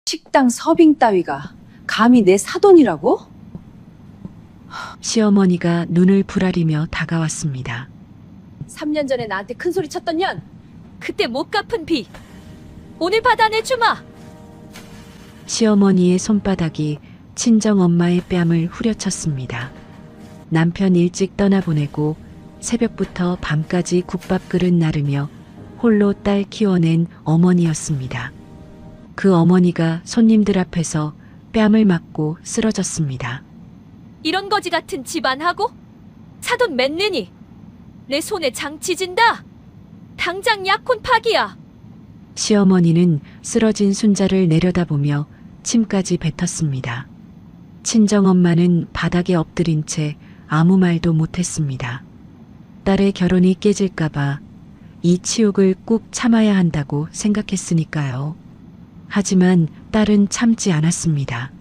식당 서빙 따위가 감히 내 사돈이라고? 시어머니가 눈을 부라리며 다가왔습니다. 3년 전에 나한테 큰 소리 쳤던 년! 그때 못 갚은 비 오늘 받아내 주마. 시어머니의 손바닥이 친정엄마의 뺨을 후려쳤습니다. 남편 일찍 떠나보내고 새벽부터 밤까지 국밥 그릇 나르며 홀로 딸 키워낸 어머니였습니다. 그 어머니가 손님들 앞에서 뺨을 맞고 쓰러졌습니다. 이런 거지 같은 집안하고 사돈 맺느니 내 손에 장치 진다. 당장 약혼 파기야. 시어머니는 쓰러진 순자를 내려다보며 침까지 뱉었습니다. 친정엄마는 바닥에 엎드린 채 아무 말도 못했습니다. 딸의 결혼이 깨질까봐 이 치욕을 꾹 참아야 한다고 생각했으니까요. 하지만 딸은 참지 않았습니다.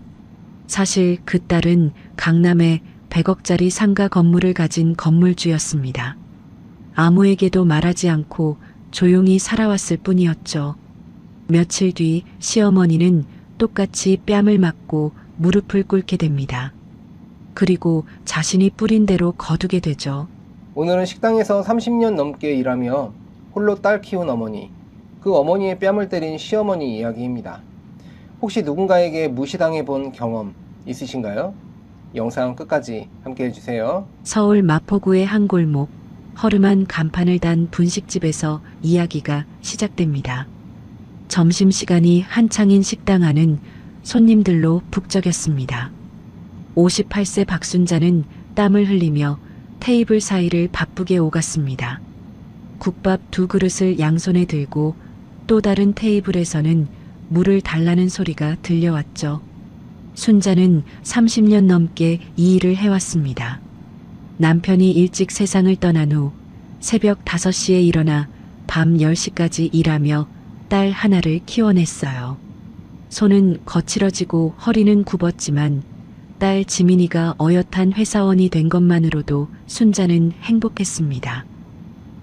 사실 그 딸은 강남에 100억짜리 상가 건물을 가진 건물주였습니다. 아무에게도 말하지 않고 조용히 살아왔을 뿐이었죠. 며칠 뒤 시어머니는 똑같이 뺨을 맞고 무릎을 꿇게 됩니다. 그리고 자신이 뿌린 대로 거두게 되죠. 오늘은 식당에서 30년 넘게 일하며 홀로 딸 키운 어머니, 그 어머니의 뺨을 때린 시어머니 이야기입니다. 혹시 누군가에게 무시당해 본 경험 있으신가요? 영상 끝까지 함께 해주세요. 서울 마포구의 한 골목, 허름한 간판을 단 분식집에서 이야기가 시작됩니다. 점심시간이 한창인 식당 안은 손님들로 북적였습니다. 58세 박순자는 땀을 흘리며 테이블 사이를 바쁘게 오갔습니다. 국밥 2그릇을 양손에 들고 또 다른 테이블에서는 물을 달라는 소리가 들려왔죠. 순자는 30년 넘게 이 일을 해왔습니다. 남편이 일찍 세상을 떠난 후 새벽 5시에 일어나 밤 10시까지 일하며 딸 하나를 키워냈어요. 손은 거칠어지고 허리는 굽었지만 딸 지민이가 어엿한 회사원이 된 것만으로도 순자는 행복했습니다.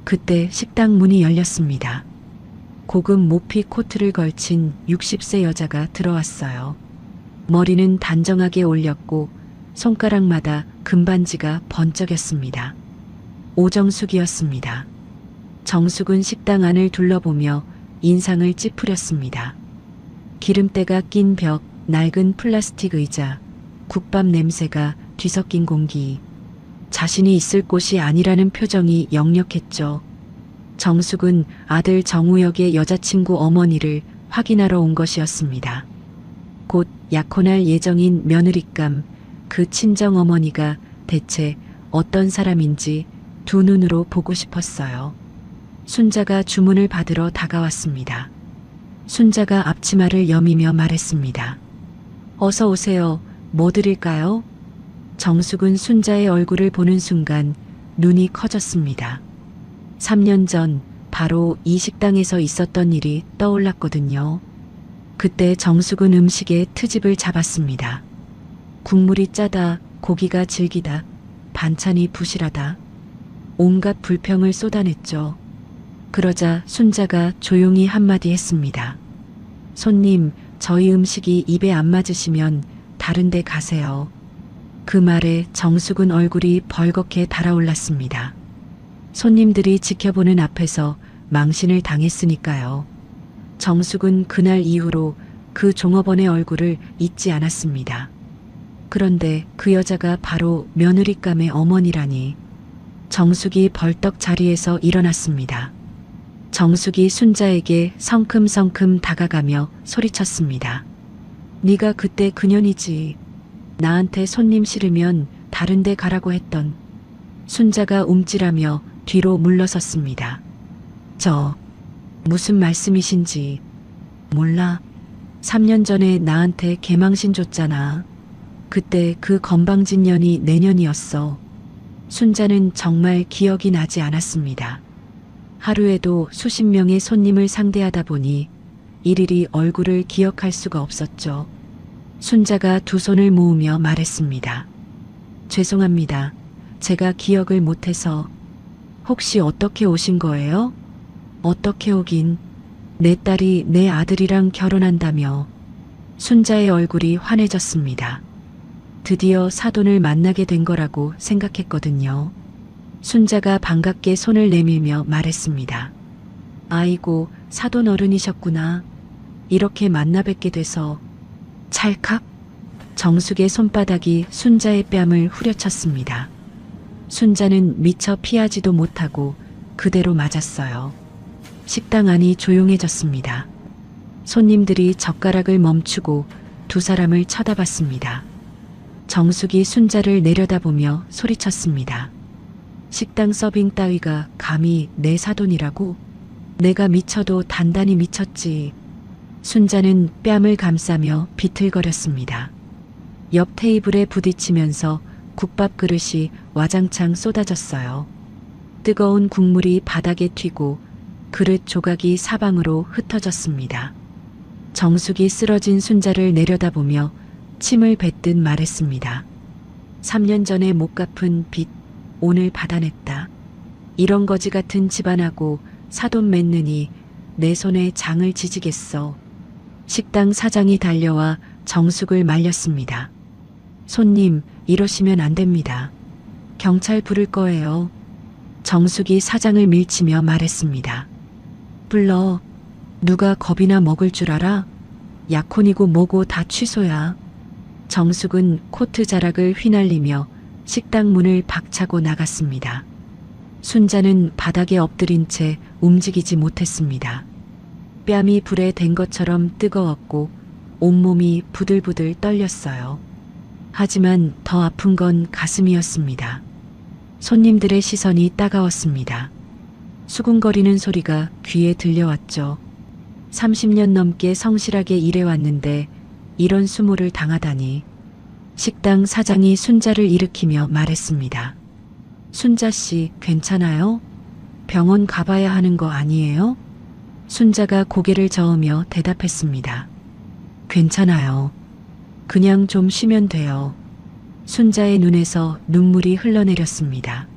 그때 식당 문이 열렸습니다. 고급 모피 코트를 걸친 60세 여자가 들어왔어요. 머리는 단정하게 올렸고 손가락마다 금반지가 번쩍였습니다. 오정숙이었습니다. 정숙은 식당 안을 둘러보며 인상을 찌푸렸습니다. 기름때가 낀 벽, 낡은 플라스틱 의자, 국밥 냄새가 뒤섞인 공기. 자신이 있을 곳이 아니라는 표정이 역력했죠. 정숙은 아들 정우혁의 여자친구 어머니를 확인하러 온 것이었습니다. 곧 약혼할 예정인 며느리감, 그 친정어머니가 대체 어떤 사람인지 두 눈으로 보고 싶었어요. 순자가 주문을 받으러 다가왔습니다. 순자가 앞치마를 여미며 말했습니다. 어서 오세요. 뭐 드릴까요? 정숙은 순자의 얼굴을 보는 순간 눈이 커졌습니다. 3년 전 바로 이 식당에서 있었던 일이 떠올랐거든요. 그때 정숙은 음식에 트집을 잡았습니다. 국물이 짜다, 고기가 질기다, 반찬이 부실하다. 온갖 불평을 쏟아냈죠. 그러자 순자가 조용히 한마디 했습니다. 손님, 저희 음식이 입에 안 맞으시면 다른 데 가세요. 그 말에 정숙은 얼굴이 벌겋게 달아올랐습니다. 손님들이 지켜보는 앞에서 망신을 당했으니까요. 정숙은 그날 이후로 그 종업원의 얼굴을 잊지 않았습니다. 그런데 그 여자가 바로 며느리감의 어머니라니. 정숙이 벌떡 자리에서 일어났습니다. 정숙이 순자에게 성큼성큼 다가가며 소리쳤습니다. 네가 그때 그년이지. 나한테 손님 싫으면 다른 데 가라고 했던. 순자가 움찔하며 뒤로 물러섰습니다. 무슨 말씀이신지 몰라. 3년 전에 나한테 개망신 줬잖아. 그때 그 건방진 년이 내년이었어. 순자는 정말 기억이 나지 않았습니다. 하루에도 수십 명의 손님을 상대하다 보니 일일이 얼굴을 기억할 수가 없었죠. 순자가 두 손을 모으며 말했습니다. 죄송합니다. 제가 기억을 못해서. 혹시 어떻게 오신 거예요? 어떻게 오긴. 내 딸이 내 아들이랑 결혼한다며. 순자의 얼굴이 환해졌습니다. 드디어 사돈을 만나게 된 거라고 생각했거든요. 순자가 반갑게 손을 내밀며 말했습니다. 아이고, 사돈 어른이셨구나. 이렇게 만나 뵙게 돼서. 찰칵. 정숙의 손바닥이 순자의 뺨을 후려쳤습니다. 순자는 미처 피하지도 못하고 그대로 맞았어요. 식당 안이 조용해졌습니다. 손님들이 젓가락을 멈추고 두 사람을 쳐다봤습니다. 정숙이 순자를 내려다보며 소리쳤습니다. 식당 서빙 따위가 감히 내 사돈이라고? 내가 미쳐도 단단히 미쳤지. 순자는 뺨을 감싸며 비틀거렸습니다. 옆 테이블에 부딪히면서 국밥 그릇이 와장창 쏟아졌어요. 뜨거운 국물이 바닥에 튀고 그릇 조각이 사방으로 흩어졌습니다. 정숙이 쓰러진 순자를 내려다보며 침을 뱉듯 말했습니다. 3년 전에 못 갚은 빚 오늘 받아냈다. 이런 거지 같은 집안하고 사돈 맺느니 내 손에 장을 지지겠어. 식당 사장이 달려와 정숙을 말렸습니다. 손님, 이러시면 안 됩니다. 경찰 부를 거예요. 정숙이 사장을 밀치며 말했습니다. 불러. 누가 겁이나 먹을 줄 알아? 약혼이고 뭐고 다 취소야. 정숙은 코트 자락을 휘날리며 식당 문을 박차고 나갔습니다. 순자는 바닥에 엎드린 채 움직이지 못했습니다. 뺨이 불에 댄 것처럼 뜨거웠고 온몸이 부들부들 떨렸어요. 하지만 더 아픈 건 가슴이었습니다. 손님들의 시선이 따가웠습니다. 수군거리는 소리가 귀에 들려왔죠. 30년 넘게 성실하게 일해왔는데 이런 수모를 당하다니. 식당 사장이 순자를 일으키며 말했습니다. 순자 씨, 괜찮아요? 병원 가봐야 하는 거 아니에요? 순자가 고개를 저으며 대답했습니다. 괜찮아요. 그냥 좀 쉬면 돼요. 순자의 눈에서 눈물이 흘러내렸습니다.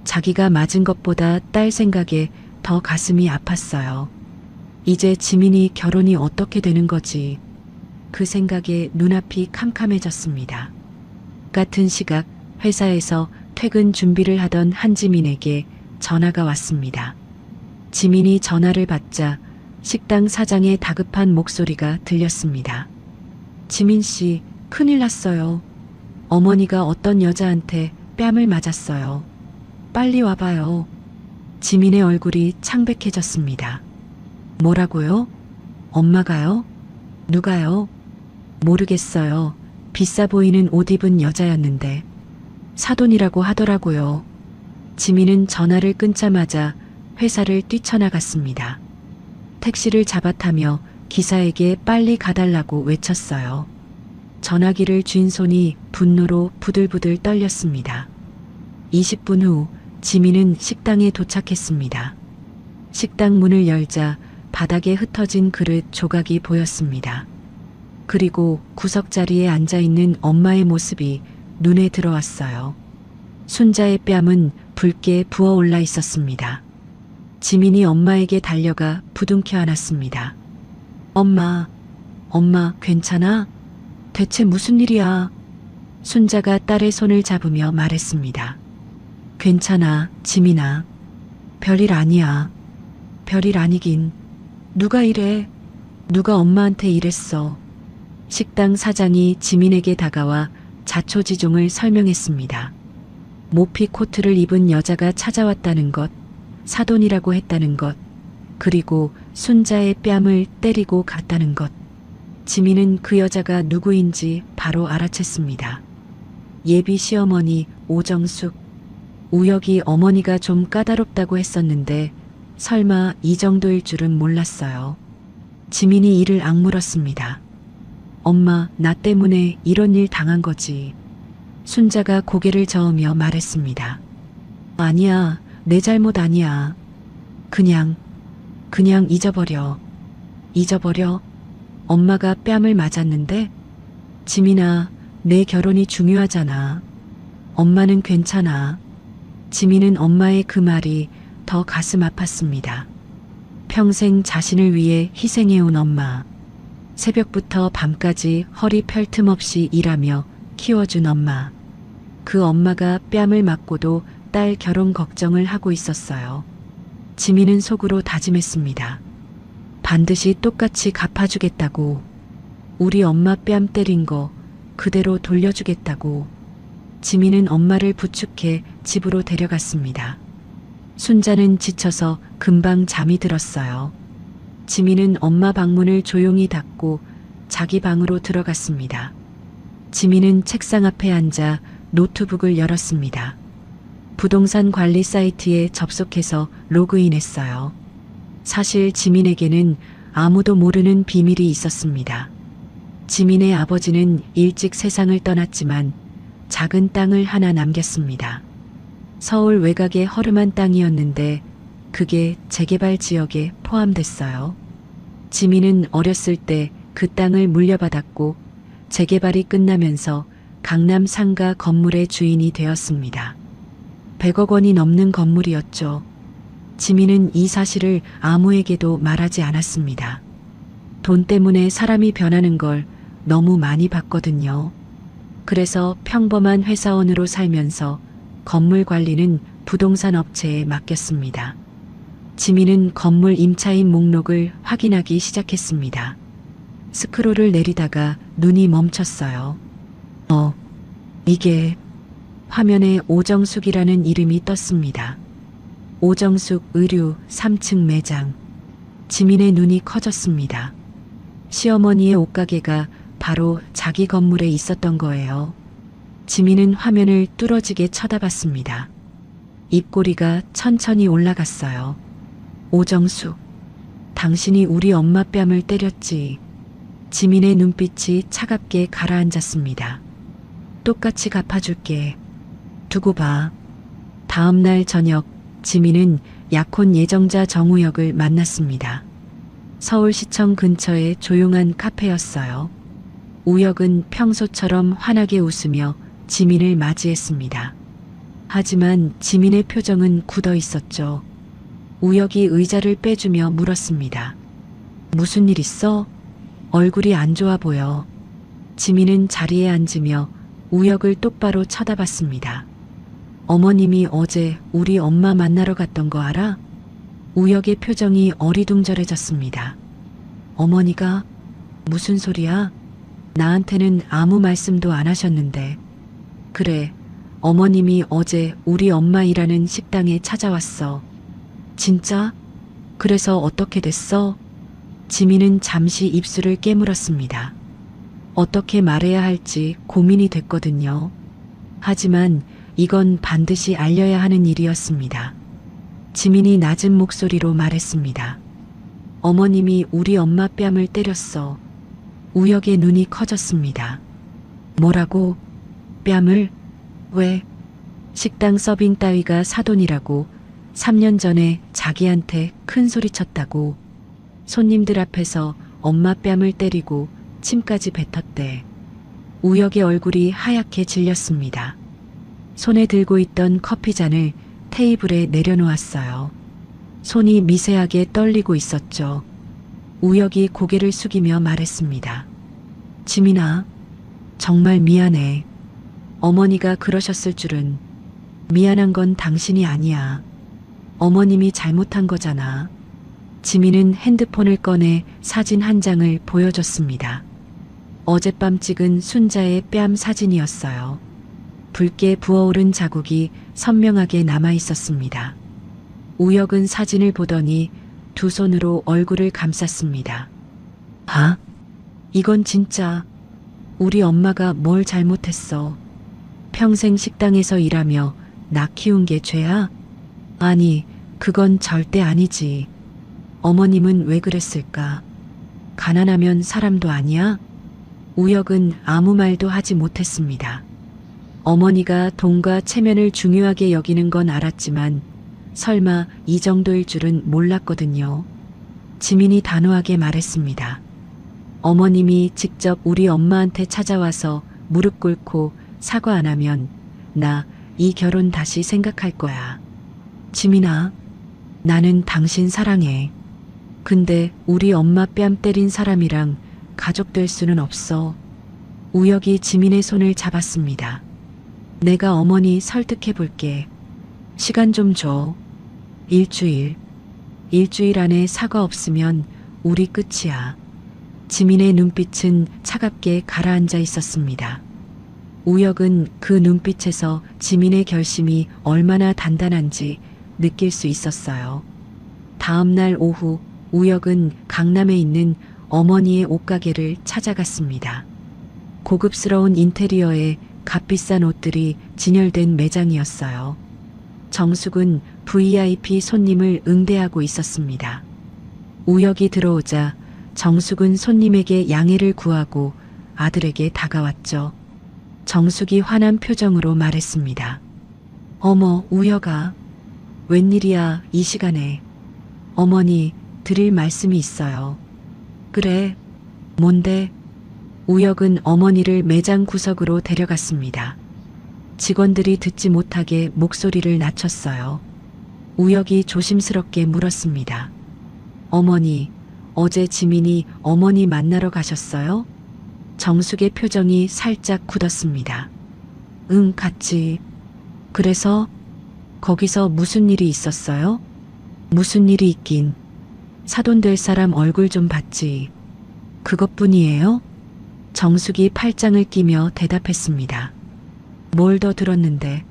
자기가 맞은 것보다 딸 생각에 더 가슴이 아팠어요. 이제 지민이 결혼이 어떻게 되는 거지? 그 생각에 눈앞이 캄캄해졌습니다. 같은 시각 회사에서 퇴근 준비를 하던 한지민에게 전화가 왔습니다. 지민이 전화를 받자 식당 사장의 다급한 목소리가 들렸습니다. 지민 씨, 큰일 났어요. 어머니가 어떤 여자한테 뺨을 맞았어요. 빨리 와봐요. 지민의 얼굴이 창백해졌습니다. 뭐라고요? 엄마가요? 누가요? 모르겠어요. 비싸 보이는 옷 입은 여자였는데 사돈이라고 하더라고요. 지민은 전화를 끊자마자 회사를 뛰쳐나갔습니다. 택시를 잡아타며 기사에게 빨리 가달라고 외쳤어요. 전화기를 쥔 손이 분노로 부들부들 떨렸습니다. 20분 후 지민은 식당에 도착했습니다. 식당 문을 열자 바닥에 흩어진 그릇 조각이 보였습니다. 그리고 구석자리에 앉아있는 엄마의 모습이 눈에 들어왔어요. 순자의 뺨은 붉게 부어올라 있었습니다. 지민이 엄마에게 달려가 부둥켜 안았습니다. 엄마, 엄마 괜찮아? 대체 무슨 일이야? 순자가 딸의 손을 잡으며 말했습니다. 괜찮아, 지민아. 별일 아니야. 별일 아니긴. 누가 이래? 누가 엄마한테 이랬어? 식당 사장이 지민에게 다가와 자초지종을 설명했습니다. 모피 코트를 입은 여자가 찾아왔다는 것, 사돈이라고 했다는 것, 그리고 순자의 뺨을 때리고 갔다는 것. 지민은 그 여자가 누구인지 바로 알아챘습니다. 예비 시어머니 오정숙. 우혁이 어머니가 좀 까다롭다고 했었는데 설마 이 정도일 줄은 몰랐어요. 지민이 이를 악물었습니다. 엄마, 나 때문에 이런 일 당한 거지. 순자가 고개를 저으며 말했습니다. 아니야, 내 잘못 아니야. 그냥 잊어버려. 잊어버려? 엄마가 뺨을 맞았는데? 지민아, 내 결혼이 중요하잖아. 엄마는 괜찮아. 지민은 엄마의 그 말이 더 가슴 아팠습니다. 평생 자신을 위해 희생해온 엄마. 새벽부터 밤까지 허리 펼 틈 없이 일하며 키워준 엄마. 그 엄마가 뺨을 맞고도 딸 결혼 걱정을 하고 있었어요. 지민은 속으로 다짐했습니다. 반드시 똑같이 갚아주겠다고. 우리 엄마 뺨 때린 거 그대로 돌려주겠다고. 지민은 엄마를 부축해 집으로 데려갔습니다. 순자는 지쳐서 금방 잠이 들었어요. 지민은 엄마 방문을 조용히 닫고 자기 방으로 들어갔습니다. 지민은 책상 앞에 앉아 노트북을 열었습니다. 부동산 관리 사이트에 접속해서 로그인했어요. 사실 지민에게는 아무도 모르는 비밀이 있었습니다. 지민의 아버지는 일찍 세상을 떠났지만 작은 땅을 하나 남겼습니다. 서울 외곽의 허름한 땅이었는데 그게 재개발 지역에 포함됐어요. 지민은 어렸을 때 그 땅을 물려받았고 재개발이 끝나면서 강남 상가 건물의 주인이 되었습니다. 100억 원이 넘는 건물이었죠. 지민은 이 사실을 아무에게도 말하지 않았습니다. 돈 때문에 사람이 변하는 걸 너무 많이 봤거든요. 그래서 평범한 회사원으로 살면서 건물 관리는 부동산 업체에 맡겼습니다. 지민은 건물 임차인 목록을 확인하기 시작했습니다. 스크롤을 내리다가 눈이 멈췄어요. 이게 화면에 오정숙이라는 이름이 떴습니다. 오정숙 의류 3층 매장. 지민의 눈이 커졌습니다. 시어머니의 옷가게가 바로 자기 건물에 있었던 거예요. 지민은 화면을 뚫어지게 쳐다봤습니다. 입꼬리가 천천히 올라갔어요. 오정숙, 당신이 우리 엄마 뺨을 때렸지. 지민의 눈빛이 차갑게 가라앉았습니다. 똑같이 갚아줄게. 두고 봐. 다음 날 저녁 지민은 약혼 예정자 정우혁을 만났습니다. 서울시청 근처의 조용한 카페였어요. 우혁은 평소처럼 환하게 웃으며 지민을 맞이했습니다. 하지만 지민의 표정은 굳어 있었죠. 우혁이 의자를 빼주며 물었습니다. 무슨 일 있어? 얼굴이 안 좋아 보여. 지민은 자리에 앉으며 우혁을 똑바로 쳐다봤습니다. 어머님이 어제 우리 엄마 만나러 갔던 거 알아? 우혁의 표정이 어리둥절해졌습니다. 어머니가? 무슨 소리야? 나한테는 아무 말씀도 안 하셨는데. 그래, 어머님이 어제 우리 엄마 일하는 식당에 찾아왔어. 진짜? 그래서 어떻게 됐어? 지민은 잠시 입술을 깨물었습니다. 어떻게 말해야 할지 고민이 됐거든요. 하지만 이건 반드시 알려야 하는 일이었습니다. 지민이 낮은 목소리로 말했습니다. 어머님이 우리 엄마 뺨을 때렸어. 우혁의 눈이 커졌습니다. 뭐라고? 뺨을? 왜? 식당 서빙 따위가 사돈이라고 3년 전에 자기한테 큰 소리 쳤다고. 손님들 앞에서 엄마 뺨을 때리고 침까지 뱉었대. 우혁의 얼굴이 하얗게 질렸습니다. 손에 들고 있던 커피잔을 테이블에 내려놓았어요. 손이 미세하게 떨리고 있었죠. 우혁이 고개를 숙이며 말했습니다. 지민아, 정말 미안해. 어머니가 그러셨을 줄은. 미안한 건 당신이 아니야. 어머님이 잘못한 거잖아. 지민은 핸드폰을 꺼내 사진 한 장을 보여줬습니다. 어젯밤 찍은 순자의 뺨 사진이었어요. 붉게 부어오른 자국이 선명하게 남아 있었습니다. 우혁은 사진을 보더니 두 손으로 얼굴을 감쌌습니다. 아, 이건 진짜 우리 엄마가 뭘 잘못했어. 평생 식당에서 일하며 나 키운 게 죄야? 아니, 그건 절대 아니지. 어머님은 왜 그랬을까? 가난하면 사람도 아니야? 우혁은 아무 말도 하지 못했습니다. 어머니가 돈과 체면을 중요하게 여기는 건 알았지만 설마 이 정도일 줄은 몰랐거든요. 지민이 단호하게 말했습니다. 어머님이 직접 우리 엄마한테 찾아와서 무릎 꿇고 사과 안 하면 나 이 결혼 다시 생각할 거야. 지민아, 나는 당신 사랑해. 근데 우리 엄마 뺨 때린 사람이랑 가족 될 수는 없어. 우혁이 지민의 손을 잡았습니다. 내가 어머니 설득해 볼게. 시간 좀 줘. 일주일. 일주일 안에 사과 없으면 우리 끝이야. 지민의 눈빛은 차갑게 가라앉아 있었습니다. 우혁은 그 눈빛에서 지민의 결심이 얼마나 단단한지 느낄 수 있었어요. 다음 날 오후 우혁은 강남에 있는 어머니의 옷가게를 찾아갔습니다. 고급스러운 인테리어에 값비싼 옷들이 진열된 매장이었어요. 정숙은 VIP 손님을 응대하고 있었습니다. 우혁이 들어오자 정숙은 손님에게 양해를 구하고 아들에게 다가왔죠. 정숙이 화난 표정으로 말했습니다. 어머, 우혁아. 웬일이야, 이 시간에. 어머니, 드릴 말씀이 있어요. 그래, 뭔데? 우혁은 어머니를 매장 구석으로 데려갔습니다. 직원들이 듣지 못하게 목소리를 낮췄어요. 우혁이 조심스럽게 물었습니다. 어머니, 어제 지민이 어머니 만나러 가셨어요? 정숙의 표정이 살짝 굳었습니다. 응, 갔지. 그래서 거기서 무슨 일이 있었어요? 무슨 일이 있긴. 사돈 될 사람 얼굴 좀 봤지. 그것뿐이에요? 정숙이 팔짱을 끼며 대답했습니다. 뭘 더 들었는데?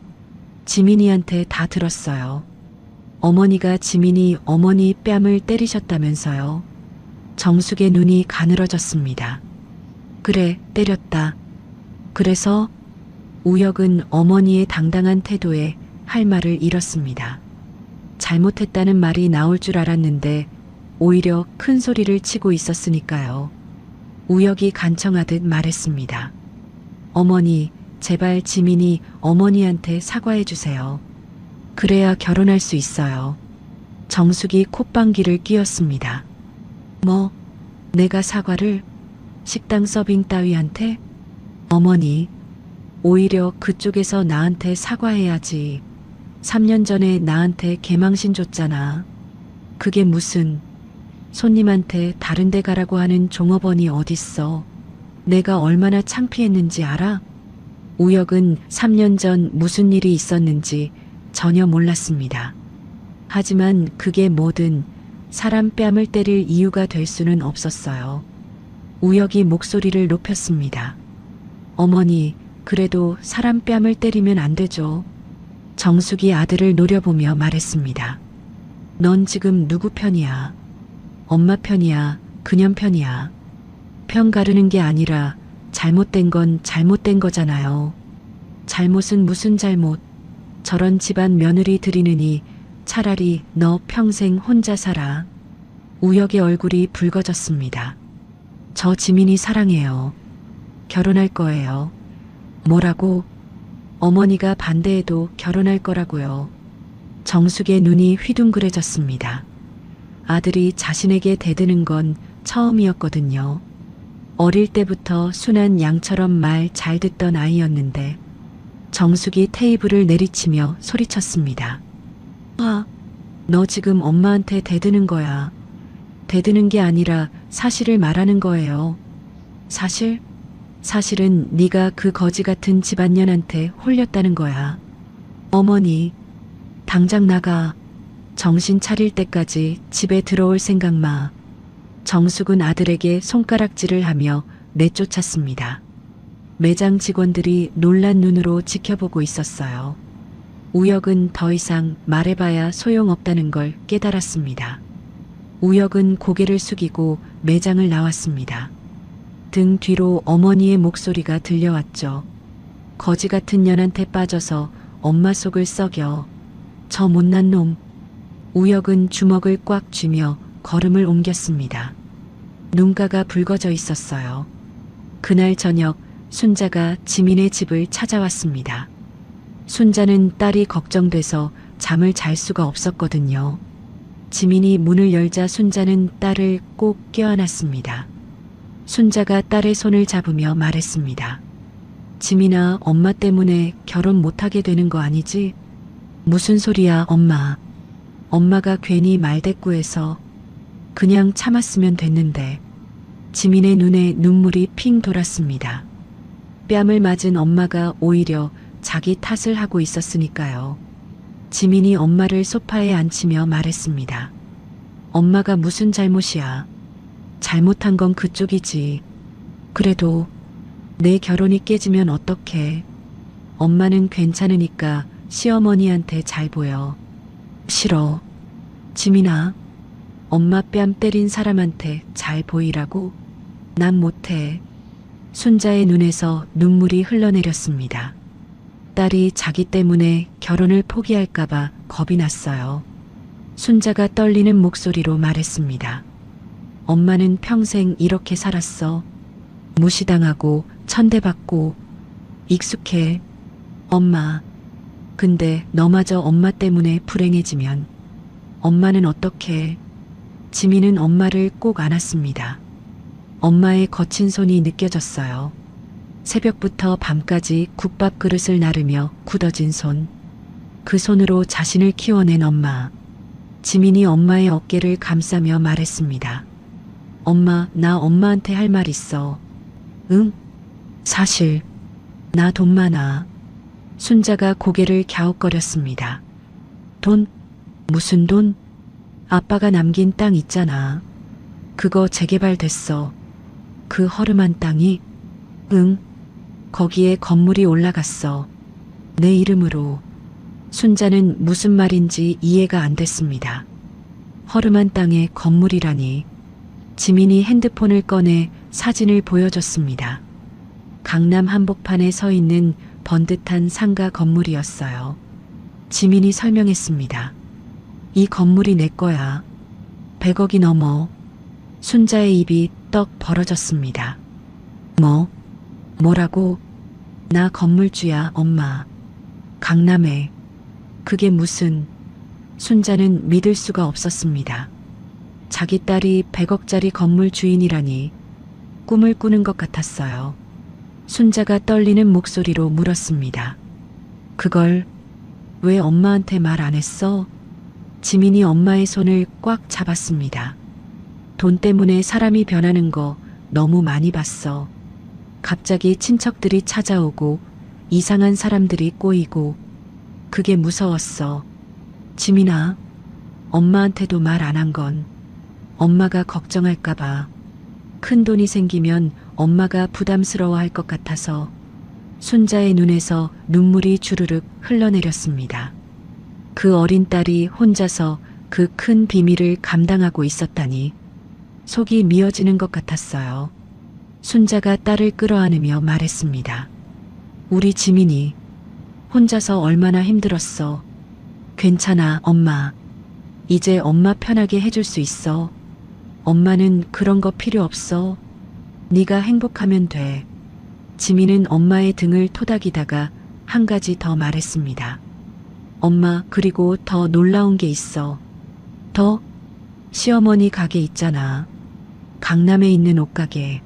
지민이한테 다 들었어요. 어머니가 지민이 어머니 뺨을 때리셨다면서요. 정숙의 눈이 가늘어졌습니다. 그래, 때렸다. 그래서 우혁은 어머니의 당당한 태도에 할 말을 잃었습니다. 잘못했다는 말이 나올 줄 알았는데 오히려 큰 소리를 치고 있었으니까요. 우혁이 간청하듯 말했습니다. 어머니, 제발 지민이 어머니한테 사과해 주세요. 그래야 결혼할 수 있어요. 정숙이 콧방귀를 뀌었습니다. 뭐, 내가 사과를? 식당 서빙 따위한테? 어머니, 오히려 그쪽에서 나한테 사과해야지. 3년 전에 나한테 개망신 줬잖아. 그게 무슨, 손님한테 다른 데 가라고 하는 종업원이 어딨어. 내가 얼마나 창피했는지 알아? 우혁은 3년 전 무슨 일이 있었는지 전혀 몰랐습니다. 하지만 그게 뭐든 사람 뺨을 때릴 이유가 될 수는 없었어요. 우혁이 목소리를 높였습니다. 어머니, 그래도 사람 뺨을 때리면 안 되죠. 정숙이 아들을 노려보며 말했습니다. 넌 지금 누구 편이야? 엄마 편이야? 그년 편이야? 편 가르는 게 아니라 잘못된 건 잘못된 거잖아요. 잘못은 무슨 잘못? 저런 집안 며느리 들이느니 차라리 너 평생 혼자 살아. 우혁의 얼굴이 붉어졌습니다. 저 지민이 사랑해요. 결혼할 거예요. 뭐라고? 어머니가 반대해도 결혼할 거라고요. 정숙의 눈이 휘둥그레졌습니다. 아들이 자신에게 대드는 건 처음이었거든요. 어릴 때부터 순한 양처럼 말 잘 듣던 아이였는데 정숙이 테이블을 내리치며 소리쳤습니다. 아, 너 지금 엄마한테 대드는 거야. 대드는 게 아니라 사실을 말하는 거예요. 사실? 사실은 네가 그 거지 같은 집안년한테 홀렸다는 거야. 어머니, 당장 나가. 정신 차릴 때까지 집에 들어올 생각 마. 정숙은 아들에게 손가락질을 하며 내쫓았습니다. 매장 직원들이 놀란 눈으로 지켜보고 있었어요. 우혁은 더 이상 말해봐야 소용없다는 걸 깨달았습니다. 우혁은 고개를 숙이고 매장을 나왔습니다. 등 뒤로 어머니의 목소리가 들려왔죠. 거지 같은 년한테 빠져서 엄마 속을 썩여. 저 못난 놈. 우혁은 주먹을 꽉 쥐며 걸음을 옮겼습니다. 눈가가 붉어져 있었어요. 그날 저녁 순자가 지민의 집을 찾아왔습니다. 순자는 딸이 걱정돼서 잠을 잘 수가 없었거든요. 지민이 문을 열자 순자는 딸을 꼭 껴안았습니다. 순자가 딸의 손을 잡으며 말했습니다. 지민아, 엄마 때문에 결혼 못하게 되는 거 아니지? 무슨 소리야, 엄마. 엄마가 괜히 말대꾸해서 그냥 참았으면 됐는데. 지민의 눈에 눈물이 핑 돌았습니다. 뺨을 맞은 엄마가 오히려 자기 탓을 하고 있었으니까요. 지민이 엄마를 소파에 앉히며 말했습니다. 엄마가 무슨 잘못이야. 잘못한 건 그쪽이지. 그래도 내 결혼이 깨지면 어떡해. 엄마는 괜찮으니까 시어머니한테 잘 보여. 싫어. 지민아, 엄마 뺨 때린 사람한테 잘 보이라고? 난 못해. 순자의 눈에서 눈물이 흘러내렸습니다. 딸이 자기 때문에 결혼을 포기할까봐 겁이 났어요. 순자가 떨리는 목소리로 말했습니다. 엄마는 평생 이렇게 살았어. 무시당하고 천대받고 익숙해. 엄마. 근데 너마저 엄마 때문에 불행해지면 엄마는 어떡해. 지민은 엄마를 꼭 안았습니다. 엄마의 거친 손이 느껴졌어요. 새벽부터 밤까지 국밥 그릇을 나르며 굳어진 손. 그 손으로 자신을 키워낸 엄마. 지민이 엄마의 어깨를 감싸며 말했습니다. 엄마, 나 엄마한테 할 말 있어. 응? 사실 나 돈 많아. 순자가 고개를 갸웃거렸습니다. 돈? 무슨 돈? 아빠가 남긴 땅 있잖아. 그거 재개발됐어. 그 허름한 땅이? 응. 거기에 건물이 올라갔어. 내 이름으로. 순자는 무슨 말인지 이해가 안 됐습니다. 허름한 땅에 건물이라니. 지민이 핸드폰을 꺼내 사진을 보여줬습니다. 강남 한복판에 서 있는 번듯한 상가 건물이었어요. 지민이 설명했습니다. 이 건물이 내 거야. 100억이 넘어. 순자의 입이 떡 벌어졌습니다. 뭐라고? 나 건물주야, 엄마. 강남에. 그게 무슨... 순자는 믿을 수가 없었습니다. 자기 딸이 100억짜리 건물 주인이라니 꿈을 꾸는 것 같았어요. 순자가 떨리는 목소리로 물었습니다. 그걸 왜 엄마한테 말 안 했어? 지민이 엄마의 손을 꽉 잡았습니다. 돈 때문에 사람이 변하는 거 너무 많이 봤어. 갑자기 친척들이 찾아오고 이상한 사람들이 꼬이고 그게 무서웠어. 지민아, 엄마한테도 말 안 한 건 엄마가 걱정할까봐. 큰 돈이 생기면 엄마가 부담스러워할 것 같아서. 순자의 눈에서 눈물이 주르륵 흘러내렸습니다. 그 어린 딸이 혼자서 그 큰 비밀을 감당하고 있었다니 속이 미어지는 것 같았어요. 순자가 딸을 끌어안으며 말했습니다. 우리 지민이 혼자서 얼마나 힘들었어. 괜찮아, 엄마. 이제 엄마 편하게 해줄 수 있어. 엄마는 그런 거 필요 없어. 네가 행복하면 돼. 지민은 엄마의 등을 토닥이다가 한 가지 더 말했습니다. 엄마, 그리고 더 놀라운 게 있어. 더? 시어머니 가게 있잖아. 강남에 있는 옷가게.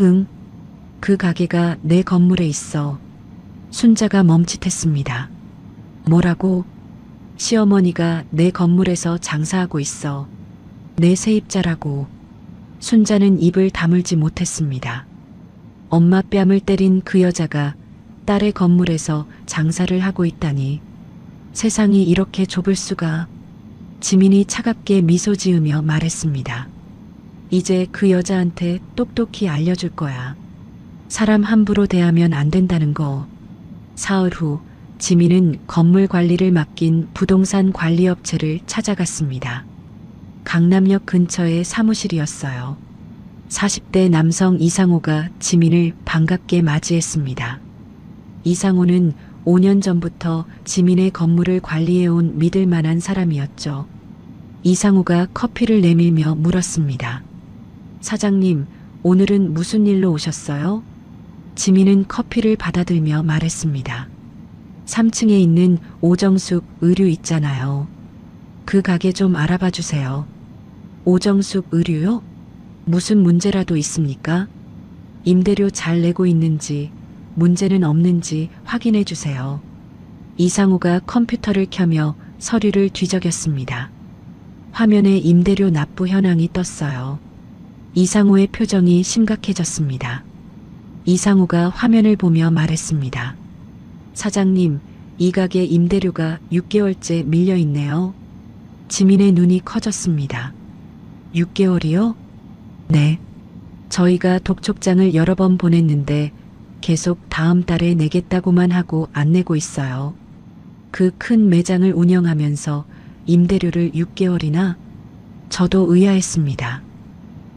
응. 그 가게가 내 건물에 있어. 순자가 멈칫했습니다. 뭐라고? 시어머니가 내 건물에서 장사하고 있어. 내 세입자라고. 순자는 입을 다물지 못했습니다. 엄마 뺨을 때린 그 여자가 딸의 건물에서 장사를 하고 있다니. 세상이 이렇게 좁을 수가. 지민이 차갑게 미소 지으며 말했습니다. 이제 그 여자한테 똑똑히 알려줄 거야. 사람 함부로 대하면 안 된다는 거. 사흘 후 지민은 건물 관리를 맡긴 부동산 관리업체를 찾아갔습니다. 강남역 근처의 사무실이었어요. 40대 남성 이상호가 지민을 반갑게 맞이했습니다. 이상호는 5년 전부터 지민의 건물을 관리해온 믿을 만한 사람이었죠. 이상호가 커피를 내밀며 물었습니다. 사장님, 오늘은 무슨 일로 오셨어요? 지민은 커피를 받아들며 말했습니다. 3층에 있는 오정숙 의류 있잖아요. 그 가게 좀 알아봐 주세요. 오정숙 의류요? 무슨 문제라도 있습니까? 임대료 잘 내고 있는지 문제는 없는지 확인해 주세요. 이상호가 컴퓨터를 켜며 서류를 뒤적였습니다. 화면에 임대료 납부 현황이 떴어요. 이상우의 표정이 심각해졌습니다. 이상우가 화면을 보며 말했습니다. 사장님, 이 가게 임대료가 6개월째 밀려 있네요. 지민의 눈이 커졌습니다. 6개월이요? 네. 저희가 독촉장을 여러 번 보냈는데 계속 다음 달에 내겠다고만 하고 안 내고 있어요. 그 큰 매장을 운영하면서 임대료를 6개월이나? 저도 의아했습니다.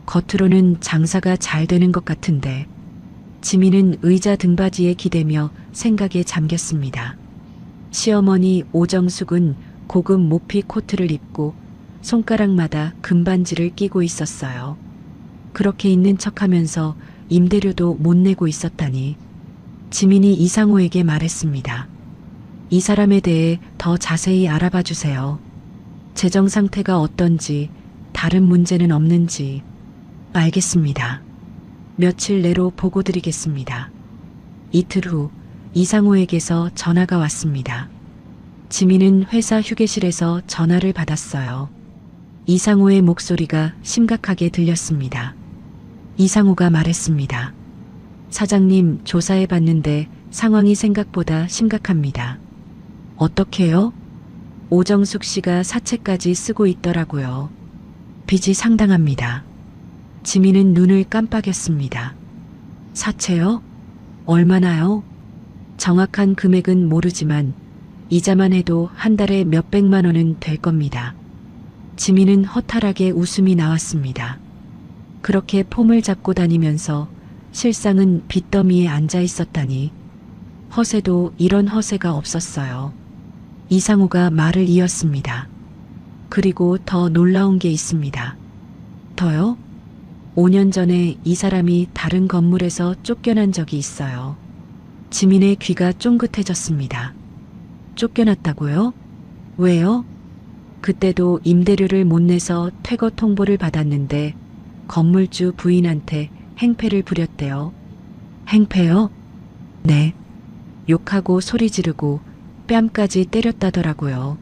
겉으로는 장사가 잘 되는 것 같은데 지민은 의자 등받이에 기대며 생각에 잠겼습니다. 시어머니 오정숙은 고급 모피 코트를 입고 손가락마다 금반지를 끼고 있었어요. 그렇게 있는 척하면서 임대료도 못 내고 있었다니. 지민이 이상우에게 말했습니다. 이 사람에 대해 더 자세히 알아봐 주세요. 재정 상태가 어떤지, 다른 문제는 없는지. 알겠습니다. 며칠 내로 보고 드리겠습니다. 이틀 후 이상우에게서 전화가 왔습니다. 지민은 회사 휴게실에서 전화를 받았어요. 이상우의 목소리가 심각하게 들렸습니다. 이상우가 말했습니다. 사장님, 조사해 봤는데 상황이 생각보다 심각합니다. 어떻게요? 오정숙 씨가 사채까지 쓰고 있더라고요. 빚이 상당합니다. 지민은 눈을 깜빡였습니다. 사채요? 얼마나요? 정확한 금액은 모르지만 이자만 해도 한 달에 몇백만 원은 될 겁니다. 지민은 허탈하게 웃음이 나왔습니다. 그렇게 폼을 잡고 다니면서 실상은 빚더미에 앉아 있었다니. 허세도 이런 허세가 없었어요. 이상우가 말을 이었습니다. 그리고 더 놀라운 게 있습니다. 더요? 5년 전에 이 사람이 다른 건물에서 쫓겨난 적이 있어요. 지민의 귀가 쫑긋해졌습니다. 쫓겨났다고요? 왜요? 그때도 임대료를 못 내서 퇴거 통보를 받았는데 건물주 부인한테 행패를 부렸대요. 행패요? 네. 욕하고 소리 지르고 뺨까지 때렸다더라고요.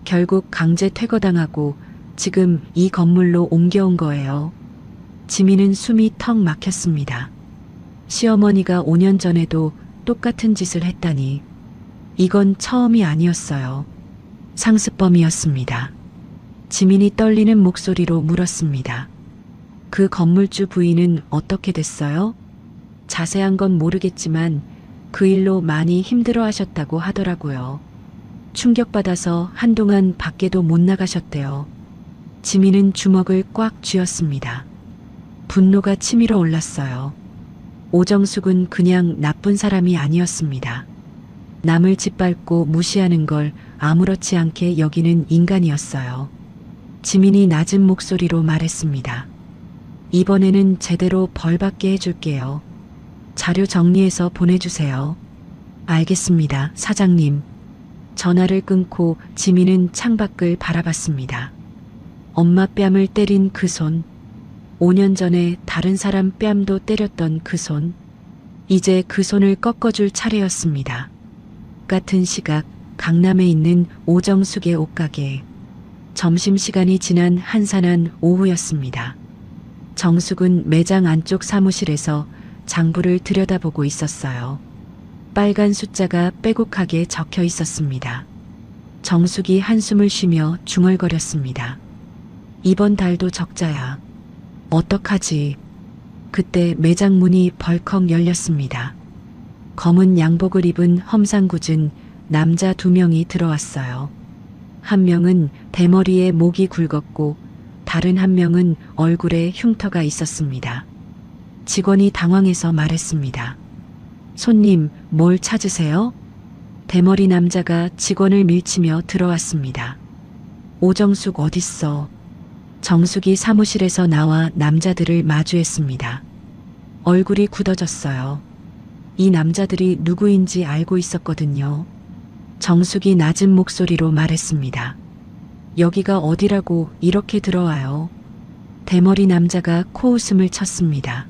결국 강제 퇴거당하고 지금 이 건물로 옮겨온 거예요. 지민은 숨이 턱 막혔습니다. 시어머니가 5년 전에도 똑같은 짓을 했다니. 이건 처음이 아니었어요. 상습범이었습니다. 지민이 떨리는 목소리로 물었습니다. 그 건물주 부인은 어떻게 됐어요? 자세한 건 모르겠지만 그 일로 많이 힘들어 하셨다고 하더라고요. 충격받아서 한동안 밖에도 못 나가셨대요. 지민은 주먹을 꽉 쥐었습니다. 분노가 치밀어 올랐어요. 오정숙은 그냥 나쁜 사람이 아니었습니다. 남을 짓밟고 무시하는 걸 아무렇지 않게 여기는 인간이었어요. 지민이 낮은 목소리로 말했습니다. 이번에는 제대로 벌받게 해줄게요. 자료 정리해서 보내주세요. 알겠습니다, 사장님. 전화를 끊고 지민은 창밖을 바라봤습니다. 엄마 뺨을 때린 그 손. 5년 전에 다른 사람 뺨도 때렸던 그 손. 이제 그 손을 꺾어줄 차례였습니다. 같은 시각 강남에 있는 오정숙의 옷가게. 점심시간이 지난 한산한 오후였습니다. 정숙은 매장 안쪽 사무실에서 장부를 들여다보고 있었어요. 빨간 숫자가 빼곡하게 적혀 있었습니다. 정숙이 한숨을 쉬며 중얼거렸습니다. 이번 달도 적자야. 어떡하지? 그때 매장 문이 벌컥 열렸습니다. 검은 양복을 입은 험상궂은 남자 2명이 들어왔어요. 한 명은 대머리에 목이 굵었고 다른 한 명은 얼굴에 흉터가 있었습니다. 직원이 당황해서 말했습니다. 손님, 뭘 찾으세요? 대머리 남자가 직원을 밀치며 들어왔습니다. 오정숙 어딨어? 정숙이 사무실에서 나와 남자들을 마주했습니다. 얼굴이 굳어졌어요. 이 남자들이 누구인지 알고 있었거든요. 정숙이 낮은 목소리로 말했습니다. 여기가 어디라고 이렇게 들어와요? 대머리 남자가 코웃음을 쳤습니다.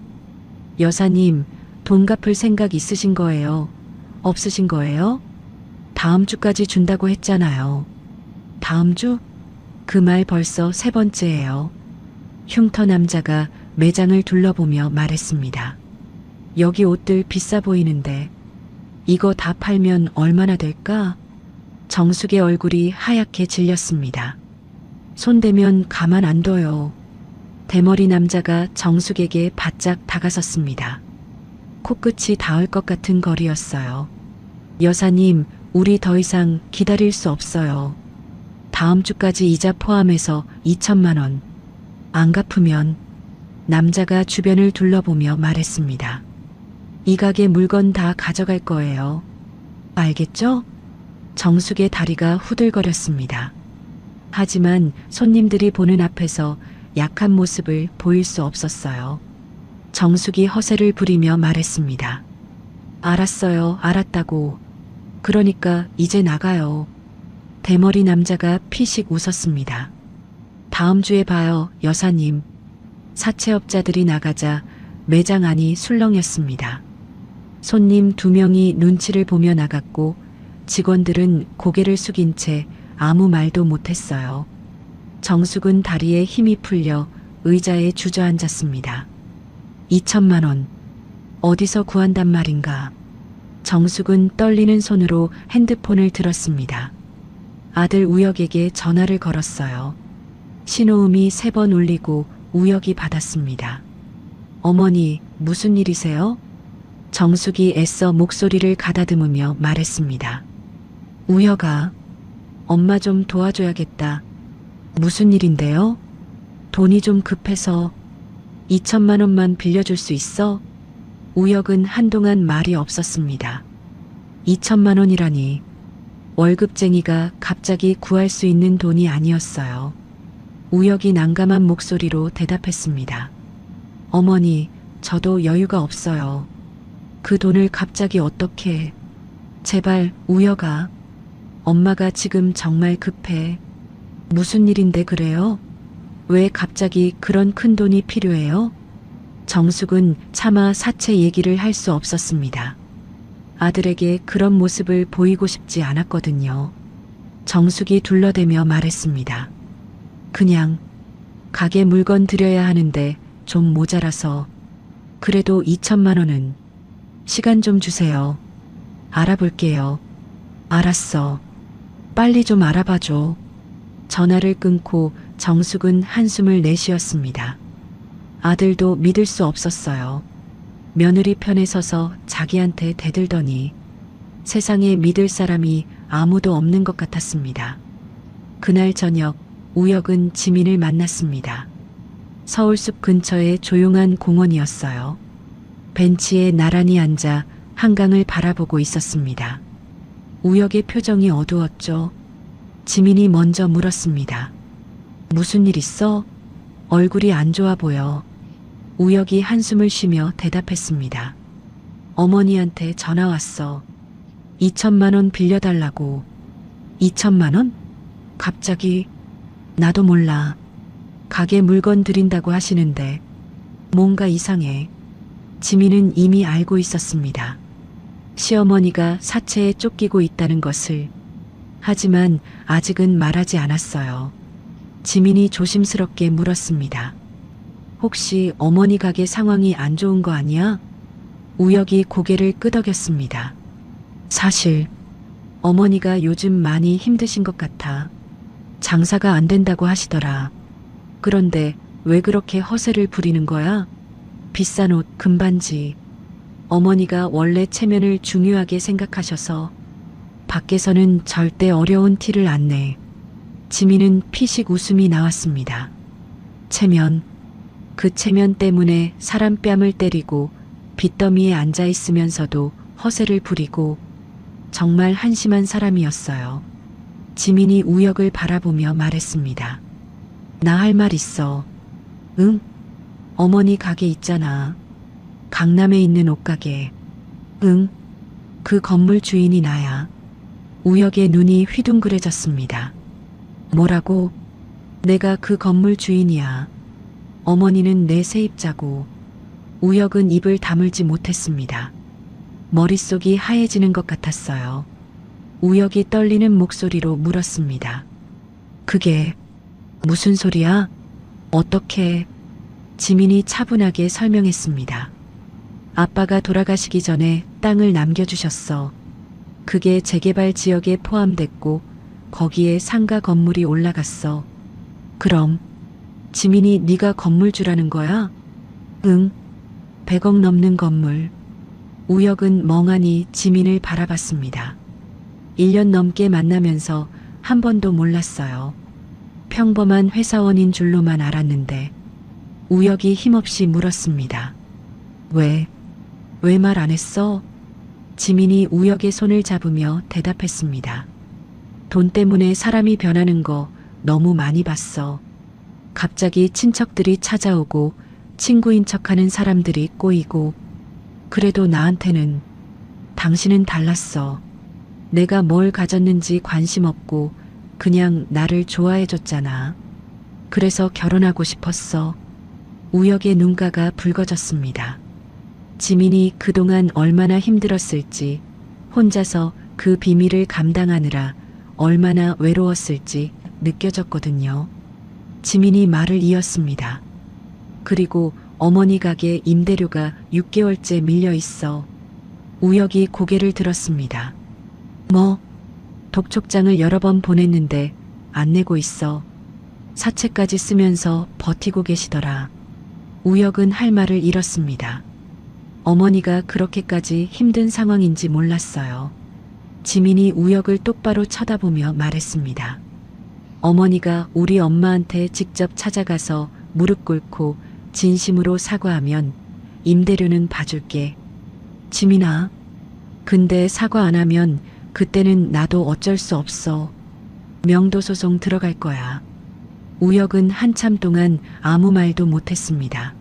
여사님, 돈 갚을 생각 있으신 거예요? 없으신 거예요? 다음 주까지 준다고 했잖아요. 다음 주? 그 말 벌써 3번째예요. 흉터 남자가 매장을 둘러보며 말했습니다. 여기 옷들 비싸 보이는데 이거 다 팔면 얼마나 될까? 정숙의 얼굴이 하얗게 질렸습니다. 손대면 가만 안 둬요. 대머리 남자가 정숙에게 바짝 다가섰습니다. 코끝이 닿을 것 같은 거리였어요. 여사님, 우리 더 이상 기다릴 수 없어요. 다음 주까지 이자 포함해서 2천만 원. 안 갚으면 남자가 주변을 둘러보며 말했습니다. 이 가게 물건 다 가져갈 거예요. 알겠죠? 정숙의 다리가 후들거렸습니다. 하지만 손님들이 보는 앞에서 약한 모습을 보일 수 없었어요. 정숙이 허세를 부리며 말했습니다. 알았어요, 알았다고. 그러니까 이제 나가요. 대머리 남자가 피식 웃었습니다. 다음 주에 봐요, 여사님. 사채업자들이 나가자 매장 안이 술렁였습니다. 손님 2명이 눈치를 보며 나갔고 직원들은 고개를 숙인 채 아무 말도 못했어요. 정숙은 다리에 힘이 풀려 의자에 주저앉았습니다. 2천만 원. 어디서 구한단 말인가? 정숙은 떨리는 손으로 핸드폰을 들었습니다. 아들 우혁에게 전화를 걸었어요. 신호음이 3번 울리고 우혁이 받았습니다. 어머니, 무슨 일이세요? 정숙이 애써 목소리를 가다듬으며 말했습니다. 우혁아, 엄마 좀 도와줘야겠다. 무슨 일인데요? 돈이 좀 급해서 2천만 원만 빌려줄 수 있어? 우혁은 한동안 말이 없었습니다. 2천만 원이라니. 월급쟁이가 갑자기 구할 수 있는 돈이 아니었어요. 우혁이 난감한 목소리로 대답했습니다. 어머니, 저도 여유가 없어요. 그 돈을 갑자기 어떻게... 제발, 우혁아. 엄마가 지금 정말 급해. 무슨 일인데 그래요? 왜 갑자기 그런 큰 돈이 필요해요? 정숙은 차마 사채 얘기를 할 수 없었습니다. 아들에게 그런 모습을 보이고 싶지 않았거든요. 정숙이 둘러대며 말했습니다. 그냥 가게 물건 드려야 하는데 좀 모자라서. 그래도 2천만 원은. 시간 좀 주세요. 알아볼게요. 알았어. 빨리 좀 알아봐줘. 전화를 끊고 정숙은 한숨을 내쉬었습니다. 아들도 믿을 수 없었어요. 며느리 편에 서서 자기한테 대들더니 세상에 믿을 사람이 아무도 없는 것 같았습니다. 그날 저녁 우혁은 지민을 만났습니다. 서울숲 근처의 조용한 공원이었어요. 벤치에 나란히 앉아 한강을 바라보고 있었습니다. 우혁의 표정이 어두웠죠. 지민이 먼저 물었습니다. 무슨 일 있어? 얼굴이 안 좋아 보여. 우혁이 한숨을 쉬며 대답했습니다. 어머니한테 전화 왔어. 2천만 원 빌려달라고. 2천만 원? 갑자기? 나도 몰라. 가게 물건 드린다고 하시는데 뭔가 이상해. 지민은 이미 알고 있었습니다. 시어머니가 사채에 쫓기고 있다는 것을. 하지만 아직은 말하지 않았어요. 지민이 조심스럽게 물었습니다. 혹시 어머니 가게 상황이 안 좋은 거 아니야? 우혁이 고개를 끄덕였습니다. 사실 어머니가 요즘 많이 힘드신 것 같아. 장사가 안 된다고 하시더라. 그런데 왜 그렇게 허세를 부리는 거야? 비싼 옷, 금반지. 어머니가 원래 체면을 중요하게 생각하셔서 밖에서는 절대 어려운 티를 안 내. 지민은 피식 웃음이 나왔습니다. 체면. 그 체면 때문에 사람 뺨을 때리고 빚더미에 앉아 있으면서도 허세를 부리고 정말 한심한 사람이었어요. 지민이 우혁을 바라보며 말했습니다. 나 할 말 있어. 응? 어머니 가게 있잖아. 강남에 있는 옷가게. 응? 그 건물 주인이 나야. 우혁의 눈이 휘둥그레졌습니다. 뭐라고? 내가 그 건물 주인이야. 어머니는 내 세입자고. 우혁은 입을 다물지 못했습니다. 머릿속이 하얘지는 것 같았어요. 우혁이 떨리는 목소리로 물었습니다. 그게 무슨 소리야? 어떻게? 지민이 차분하게 설명했습니다. 아빠가 돌아가시기 전에 땅을 남겨주셨어. 그게 재개발 지역에 포함됐고 거기에 상가 건물이 올라갔어. 그럼 지민이 네가 건물주라는 거야? 응. 100억 넘는 건물. 우혁은 멍하니 지민을 바라봤습니다. 1년 넘게 만나면서 한 번도 몰랐어요. 평범한 회사원인 줄로만 알았는데 우혁이 힘없이 물었습니다. 왜 말 안 했어? 지민이 우혁의 손을 잡으며 대답했습니다. 돈 때문에 사람이 변하는 거 너무 많이 봤어. 갑자기 친척들이 찾아오고 친구인 척하는 사람들이 꼬이고 그래도 나한테는 당신은 달랐어. 내가 뭘 가졌는지 관심 없고 그냥 나를 좋아해 줬잖아. 그래서 결혼하고 싶었어. 우혁의 눈가가 붉어졌습니다. 지민이 그동안 얼마나 힘들었을지, 혼자서 그 비밀을 감당하느라 얼마나 외로웠을지 느껴졌거든요. 지민이 말을 이었습니다. 그리고 어머니 가게 임대료가 6개월째 밀려 있어. 우혁이 고개를 들었습니다. 뭐? 독촉장을 여러 번 보냈는데 안 내고 있어. 사채까지 쓰면서 버티고 계시더라. 우혁은 할 말을 잃었습니다. 어머니가 그렇게까지 힘든 상황인지 몰랐어요. 지민이 우혁을 똑바로 쳐다보며 말했습니다. 어머니가 우리 엄마한테 직접 찾아가서 무릎 꿇고 진심으로 사과하면 임대료는 봐줄게. 지민아, 근데 사과 안 하면 그때는 나도 어쩔 수 없어. 명도소송 들어갈 거야. 우혁은 한참 동안 아무 말도 못했습니다.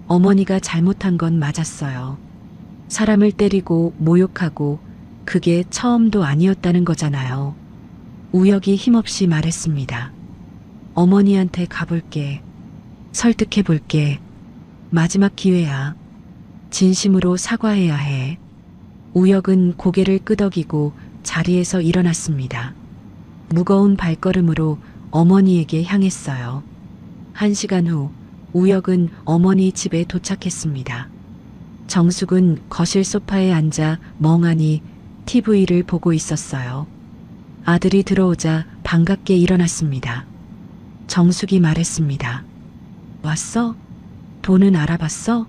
어머니가 잘못한 건 맞았어요. 사람을 때리고 모욕하고 그게 처음도 아니었다는 거잖아요. 우혁이 힘없이 말했습니다. 어머니한테 가볼게. 설득해 볼게. 마지막 기회야. 진심으로 사과해야 해. 우혁은 고개를 끄덕이고 자리에서 일어났습니다. 무거운 발걸음으로 어머니에게 향했어요. 1시간 후 우혁은 어머니 집에 도착했습니다. 정숙은 거실 소파에 앉아 멍하니 TV를 보고 있었어요. 아들이 들어오자 반갑게 일어났습니다. 정숙이 말했습니다. 왔어? 돈은 알아봤어?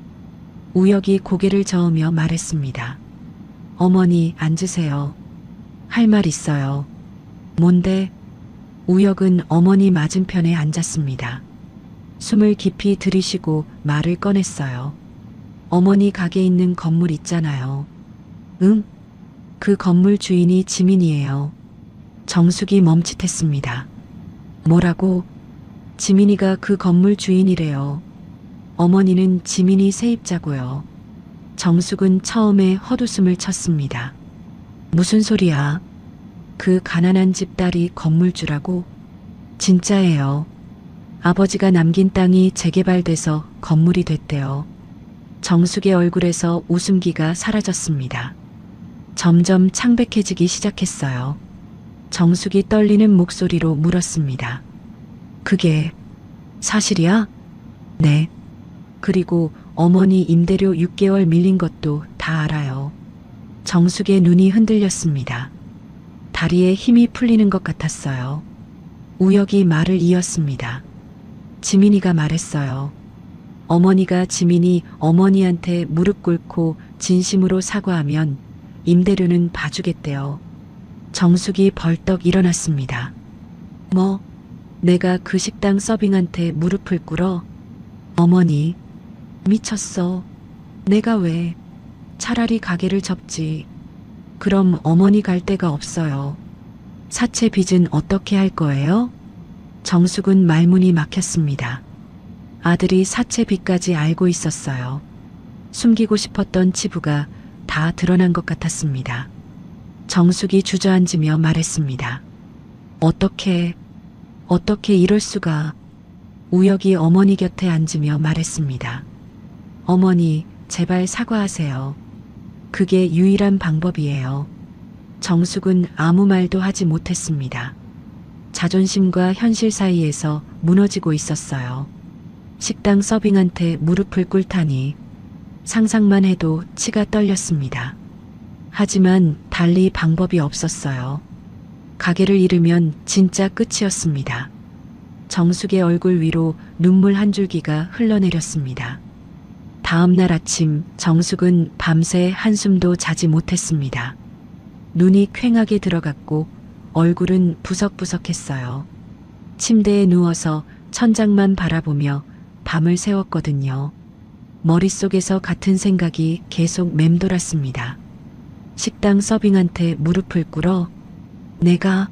우혁이 고개를 저으며 말했습니다. 어머니 앉으세요. 할 말 있어요. 뭔데? 우혁은 어머니 맞은편에 앉았습니다. 숨을 깊이 들이쉬고 말을 꺼냈어요. 어머니 가게 있는 건물 있잖아요. 응? 그 건물 주인이 지민이에요. 정숙이 멈칫했습니다. 뭐라고? 지민이가 그 건물 주인이래요. 어머니는 지민이 세입자고요. 정숙은 처음에 헛웃음을 쳤습니다. 무슨 소리야? 그 가난한 집 딸이 건물주라고? 진짜예요. 아버지가 남긴 땅이 재개발돼서 건물이 됐대요. 정숙의 얼굴에서 웃음기가 사라졌습니다. 점점 창백해지기 시작했어요. 정숙이 떨리는 목소리로 물었습니다. 그게 사실이야? 네. 그리고 어머니 임대료 6개월 밀린 것도 다 알아요. 정숙의 눈이 흔들렸습니다. 다리에 힘이 풀리는 것 같았어요. 우혁이 말을 이었습니다. 지민이가 말했어요. 어머니가 지민이 어머니한테 무릎 꿇고 진심으로 사과하면 임대료는 봐주겠대요. 정숙이 벌떡 일어났습니다. 뭐? 내가 그 식당 서빙한테 무릎을 꿇어? 어머니, 미쳤어. 내가 왜? 차라리 가게를 접지. 그럼 어머니 갈 데가 없어요. 사채 빚은 어떻게 할 거예요? 정숙은 말문이 막혔습니다. 아들이 사채 빚까지 알고 있었어요. 숨기고 싶었던 치부가 다 드러난 것 같았습니다. 정숙이 주저앉으며 말했습니다. 어떻게 이럴 수가. 우혁이 어머니 곁에 앉으며 말했습니다. 어머니, 제발 사과하세요. 그게 유일한 방법이에요. 정숙은 아무 말도 하지 못했습니다. 자존심과 현실 사이에서 무너지고 있었어요. 식당 서빙한테 무릎을 꿇다니 상상만 해도 치가 떨렸습니다. 하지만 달리 방법이 없었어요. 가게를 잃으면 진짜 끝이었습니다. 정숙의 얼굴 위로 눈물 한 줄기가 흘러내렸습니다. 다음 날 아침 정숙은 밤새 한숨도 자지 못했습니다. 눈이 퀭하게 들어갔고 얼굴은 부석부석했어요. 침대에 누워서 천장만 바라보며 밤을 새웠거든요. 머릿속에서 같은 생각이 계속 맴돌았습니다. 식당 서빙한테 무릎을 꿇어 내가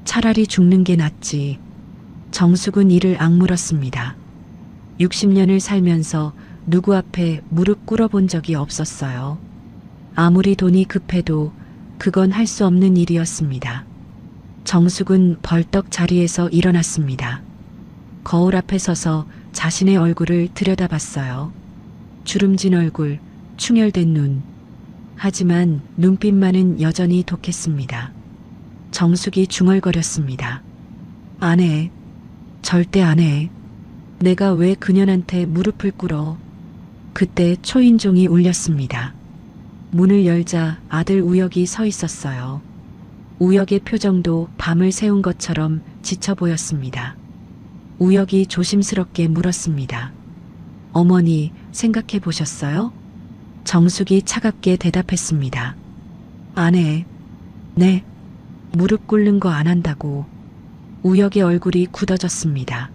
차라리 죽는 게 낫지. 정숙은 이를 악물었습니다. 60년을 살면서 누구 앞에 무릎 꿇어본 적이 없었어요. 아무리 돈이 급해도 그건 할 수 없는 일이었습니다. 정숙은 벌떡 자리에서 일어났습니다. 거울 앞에 서서 자신의 얼굴을 들여다봤어요. 주름진 얼굴, 충혈된 눈. 하지만 눈빛만은 여전히 독했습니다. 정숙이 중얼거렸습니다. 안 해. 절대 안 해. 내가 왜 그년한테 무릎을 꿇어. 그때 초인종이 울렸습니다. 문을 열자 아들 우혁이 서 있었어요. 우혁의 표정도 밤을 새운 것처럼 지쳐 보였습니다. 우혁이 조심스럽게 물었습니다. 어머니, 생각해 보셨어요? 정숙이 차갑게 대답했습니다. 안 해. 네. 무릎 꿇는 거 안 한다고. 우혁의 얼굴이 굳어졌습니다.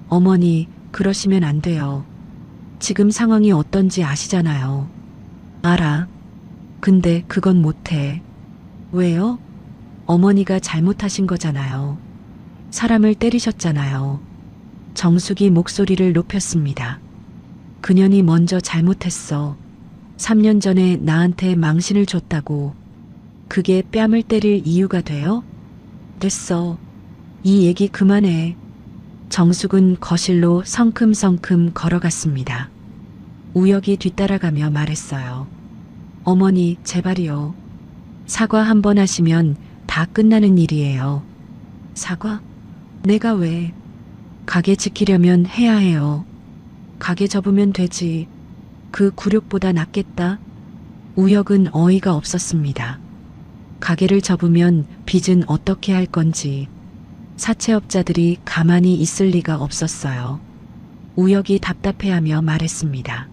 어머니, 그러시면 안 돼요. 지금 상황이 어떤지 아시잖아요. 알아. 근데 그건 못해. 왜요? 어머니가 잘못하신 거잖아요. 사람을 때리셨잖아요. 정숙이 목소리를 높였습니다. 그년이 먼저 잘못했어. 3년 전에 나한테 망신을 줬다고. 그게 뺨을 때릴 이유가 돼요? 됐어. 이 얘기 그만해. 정숙은 거실로 성큼성큼 걸어갔습니다. 우혁이 뒤따라가며 말했어요. 어머니, 제발이요. 사과 한 번 하시면 다 끝나는 일이에요. 사과? 내가 왜? 가게 지키려면 해야 해요. 가게 접으면 되지. 그 굴욕보다 낫겠다. 우혁은 어이가 없었습니다. 가게를 접으면 빚은 어떻게 할 건지. 사채업자들이 가만히 있을 리가 없었어요. 우혁이 답답해하며 말했습니다.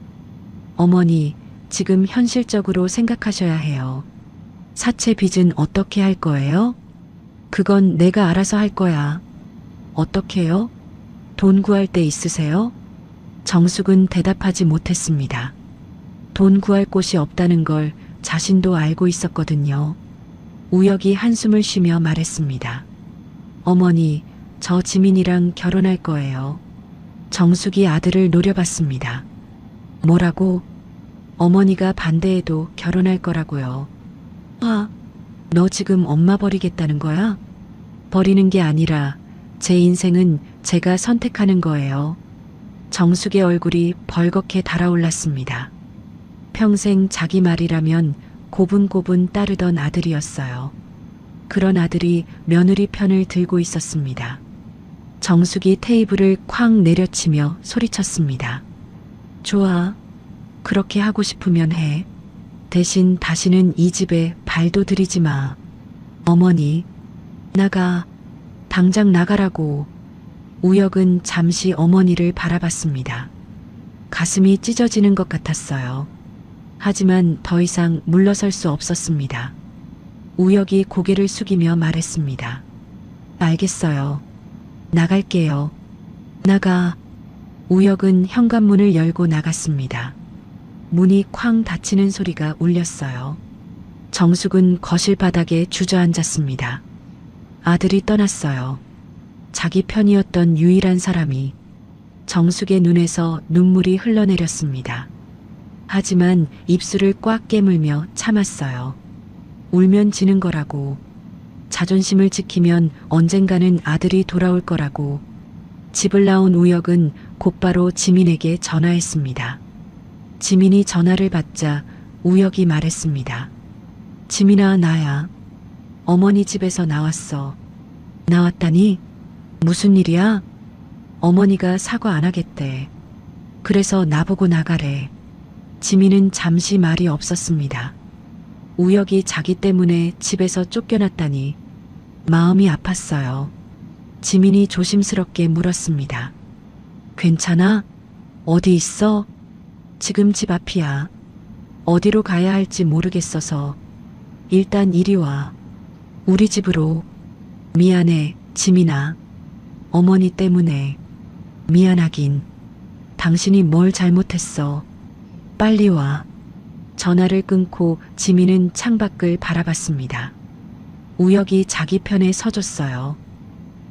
어머니, 지금 현실적으로 생각하셔야 해요. 사채 빚은 어떻게 할 거예요? 그건 내가 알아서 할 거야. 어떻게요? 돈 구할 데 있으세요? 정숙은 대답하지 못했습니다. 돈 구할 곳이 없다는 걸 자신도 알고 있었거든요. 우혁이 한숨을 쉬며 말했습니다. 어머니, 저 지민이랑 결혼할 거예요. 정숙이 아들을 노려봤습니다. 뭐라고? 어머니가 반대해도 결혼할 거라고요. 아, 너 지금 엄마 버리겠다는 거야? 버리는 게 아니라 제 인생은 제가 선택하는 거예요. 정숙의 얼굴이 벌겋게 달아올랐습니다. 평생 자기 말이라면 고분고분 따르던 아들이었어요. 그런 아들이 며느리 편을 들고 있었습니다. 정숙이 테이블을 쾅 내려치며 소리쳤습니다. 좋아. 그렇게 하고 싶으면 해. 대신 다시는 이 집에 발도 들이지 마. 어머니, 나가. 당장 나가라고. 우혁은 잠시 어머니를 바라봤습니다. 가슴이 찢어지는 것 같았어요. 하지만 더 이상 물러설 수 없었습니다. 우혁이 고개를 숙이며 말했습니다. 알겠어요. 나갈게요. 나가. 우혁은 현관문을 열고 나갔습니다. 문이 쾅 닫히는 소리가 울렸어요. 정숙은 거실 바닥에 주저앉았습니다. 아들이 떠났어요. 자기 편이었던 유일한 사람이. 정숙의 눈에서 눈물이 흘러내렸습니다. 하지만 입술을 꽉 깨물며 참았어요. 울면 지는 거라고. 자존심을 지키면 언젠가는 아들이 돌아올 거라고. 집을 나온 우혁은 곧바로 지민에게 전화했습니다. 지민이 전화를 받자 우혁이 말했습니다. 지민아, 나야. 어머니 집에서 나왔어. 나왔다니? 무슨 일이야? 어머니가 사과 안 하겠대. 그래서 나보고 나가래. 지민은 잠시 말이 없었습니다. 우혁이 자기 때문에 집에서 쫓겨났다니 마음이 아팠어요. 지민이 조심스럽게 물었습니다. 괜찮아? 어디 있어? 지금 집 앞이야. 어디로 가야 할지 모르겠어서 일단 이리 와. 우리 집으로. 미안해, 지민아. 어머니 때문에. 미안하긴. 당신이 뭘 잘못했어. 빨리 와. 전화를 끊고 지민은 창밖을 바라봤습니다. 우혁이 자기 편에 서줬어요.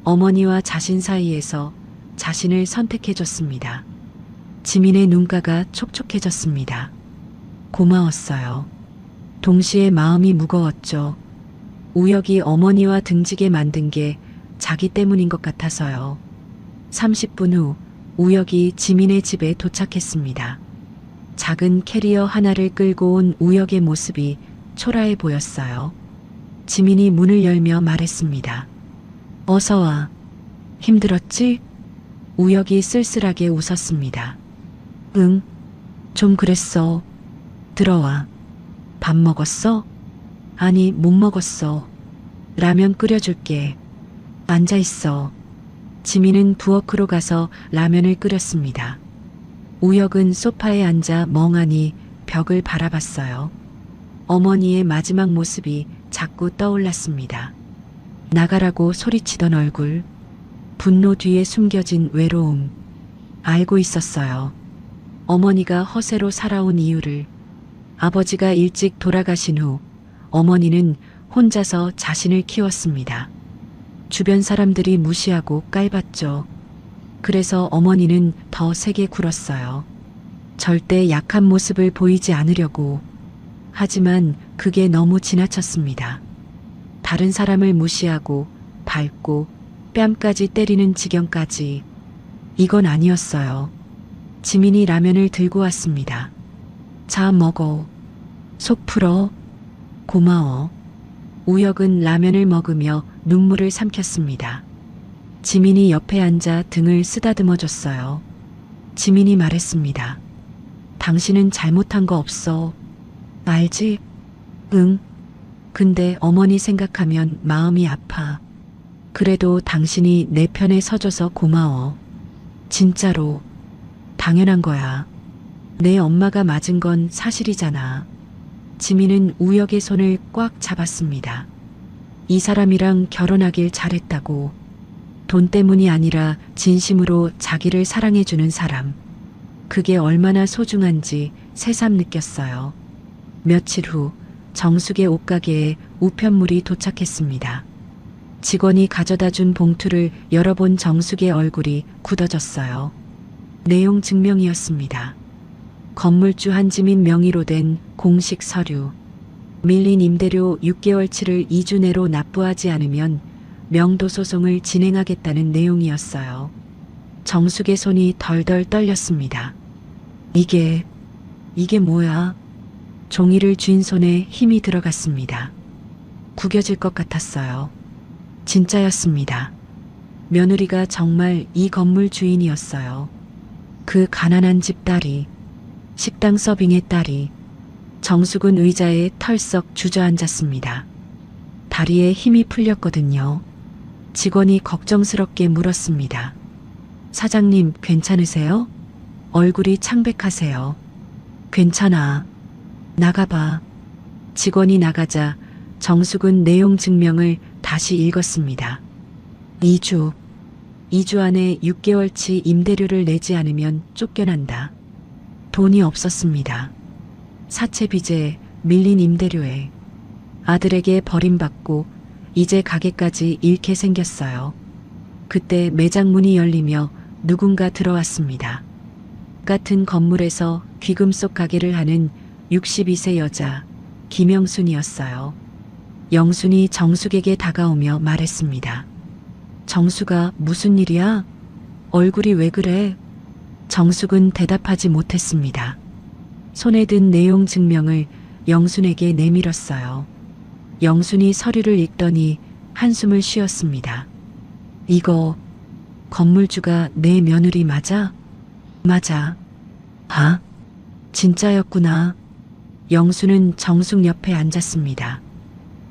어머니와 자신 사이에서 자신을 선택해줬습니다. 지민의 눈가가 촉촉해졌습니다. 고마웠어요. 동시에 마음이 무거웠죠. 우혁이 어머니와 등지게 만든 게 자기 때문인 것 같아서요. 30분 후 우혁이 지민의 집에 도착했습니다. 작은 캐리어 하나를 끌고 온 우혁의 모습이 초라해 보였어요. 지민이 문을 열며 말했습니다. 어서 와. 힘들었지? 우혁이 쓸쓸하게 웃었습니다. 응, 좀 그랬어. 들어와. 밥 먹었어? 아니, 못 먹었어. 라면 끓여줄게. 앉아 있어. 지민은 부엌으로 가서 라면을 끓였습니다. 우혁은 소파에 앉아 멍하니 벽을 바라봤어요. 어머니의 마지막 모습이 자꾸 떠올랐습니다. 나가라고 소리치던 얼굴, 분노 뒤에 숨겨진 외로움. 알고 있었어요. 어머니가 허세로 살아온 이유를. 아버지가 일찍 돌아가신 후 어머니는 혼자서 자신을 키웠습니다. 주변 사람들이 무시하고 깔봤죠. 그래서 어머니는 더 세게 굴었어요. 절대 약한 모습을 보이지 않으려고. 하지만 그게 너무 지나쳤습니다. 다른 사람을 무시하고 밟고 뺨까지 때리는 지경까지. 이건 아니었어요. 지민이 라면을 들고 왔습니다. 자, 먹어. 속 풀어. 고마워. 우혁은 라면을 먹으며 눈물을 삼켰습니다. 지민이 옆에 앉아 등을 쓰다듬어 줬어요. 지민이 말했습니다. 당신은 잘못한 거 없어. 알지? 응. 근데 어머니 생각하면 마음이 아파. 그래도 당신이 내 편에 서줘서 고마워. 진짜로. 당연한 거야. 내 엄마가 맞은 건 사실이잖아. 지민은 우혁의 손을 꽉 잡았습니다. 이 사람이랑 결혼하길 잘했다고. 돈 때문이 아니라 진심으로 자기를 사랑해주는 사람. 그게 얼마나 소중한지 새삼 느꼈어요. 며칠 후 정숙의 옷가게에 우편물이 도착했습니다. 직원이 가져다 준 봉투를 열어본 정숙의 얼굴이 굳어졌어요. 내용 증명이었습니다. 건물주 한지민 명의로 된 공식 서류. 밀린 임대료 6개월치를 2주 내로 납부하지 않으면 명도 소송을 진행하겠다는 내용이었어요. 정숙의 손이 덜덜 떨렸습니다. 이게 뭐야? 종이를 쥔 손에 힘이 들어갔습니다. 구겨질 것 같았어요. 진짜였습니다. 며느리가 정말 이 건물 주인이었어요. 그 가난한 집 딸이, 식당 서빙의 딸이. 정숙은 의자에 털썩 주저앉았습니다. 다리에 힘이 풀렸거든요. 직원이 걱정스럽게 물었습니다. 사장님, 괜찮으세요? 얼굴이 창백하세요. 괜찮아. 나가봐. 직원이 나가자 정숙은 내용 증명을 다시 읽었습니다. 2주 안에 6개월치 임대료를 내지 않으면 쫓겨난다. 돈이 없었습니다. 사채 빚에 밀린 임대료에 아들에게 버림받고 이제 가게까지 잃게 생겼어요. 그때 매장 문이 열리며 누군가 들어왔습니다. 같은 건물에서 귀금속 가게를 하는 62세 여자 김영순이었어요. 영순이 정숙에게 다가오며 말했습니다. 정숙아, 무슨 일이야? 얼굴이 왜 그래? 정숙은 대답하지 못했습니다. 손에 든 내용 증명을 영순에게 내밀었어요. 영순이 서류를 읽더니 한숨을 쉬었습니다. 이거 건물주가 내 며느리 맞아? 맞아. 아, 진짜였구나. 영수는 정숙 옆에 앉았습니다.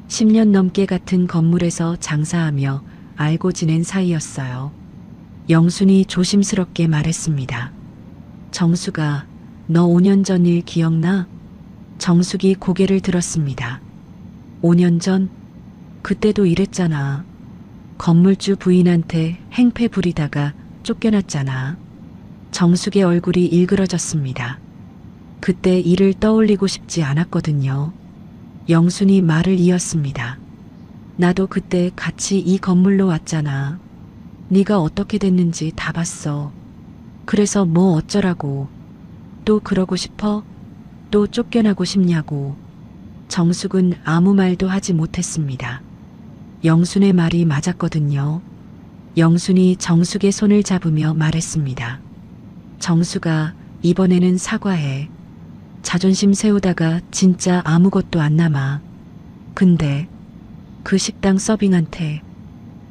10년 넘게 같은 건물에서 장사하며 알고 지낸 사이였어요. 영순이 조심스럽게 말했습니다. 정수가, 너 5년 전 일 기억나? 정숙이 고개를 들었습니다. 5년 전? 그때도 이랬잖아. 건물주 부인한테 행패 부리다가 쫓겨났잖아. 정숙의 얼굴이 일그러졌습니다. 그때 일을 떠올리고 싶지 않았거든요. 영순이 말을 이었습니다. 나도 그때 같이 이 건물로 왔잖아. 네가 어떻게 됐는지 다 봤어. 그래서 뭐 어쩌라고. 또 그러고 싶어? 또 쫓겨나고 싶냐고. 정숙은 아무 말도 하지 못했습니다. 영순의 말이 맞았거든요. 영순이 정숙의 손을 잡으며 말했습니다. 정숙아, 이번에는 사과해. 자존심 세우다가 진짜 아무것도 안 남아. 근데 그 식당 서빙한테.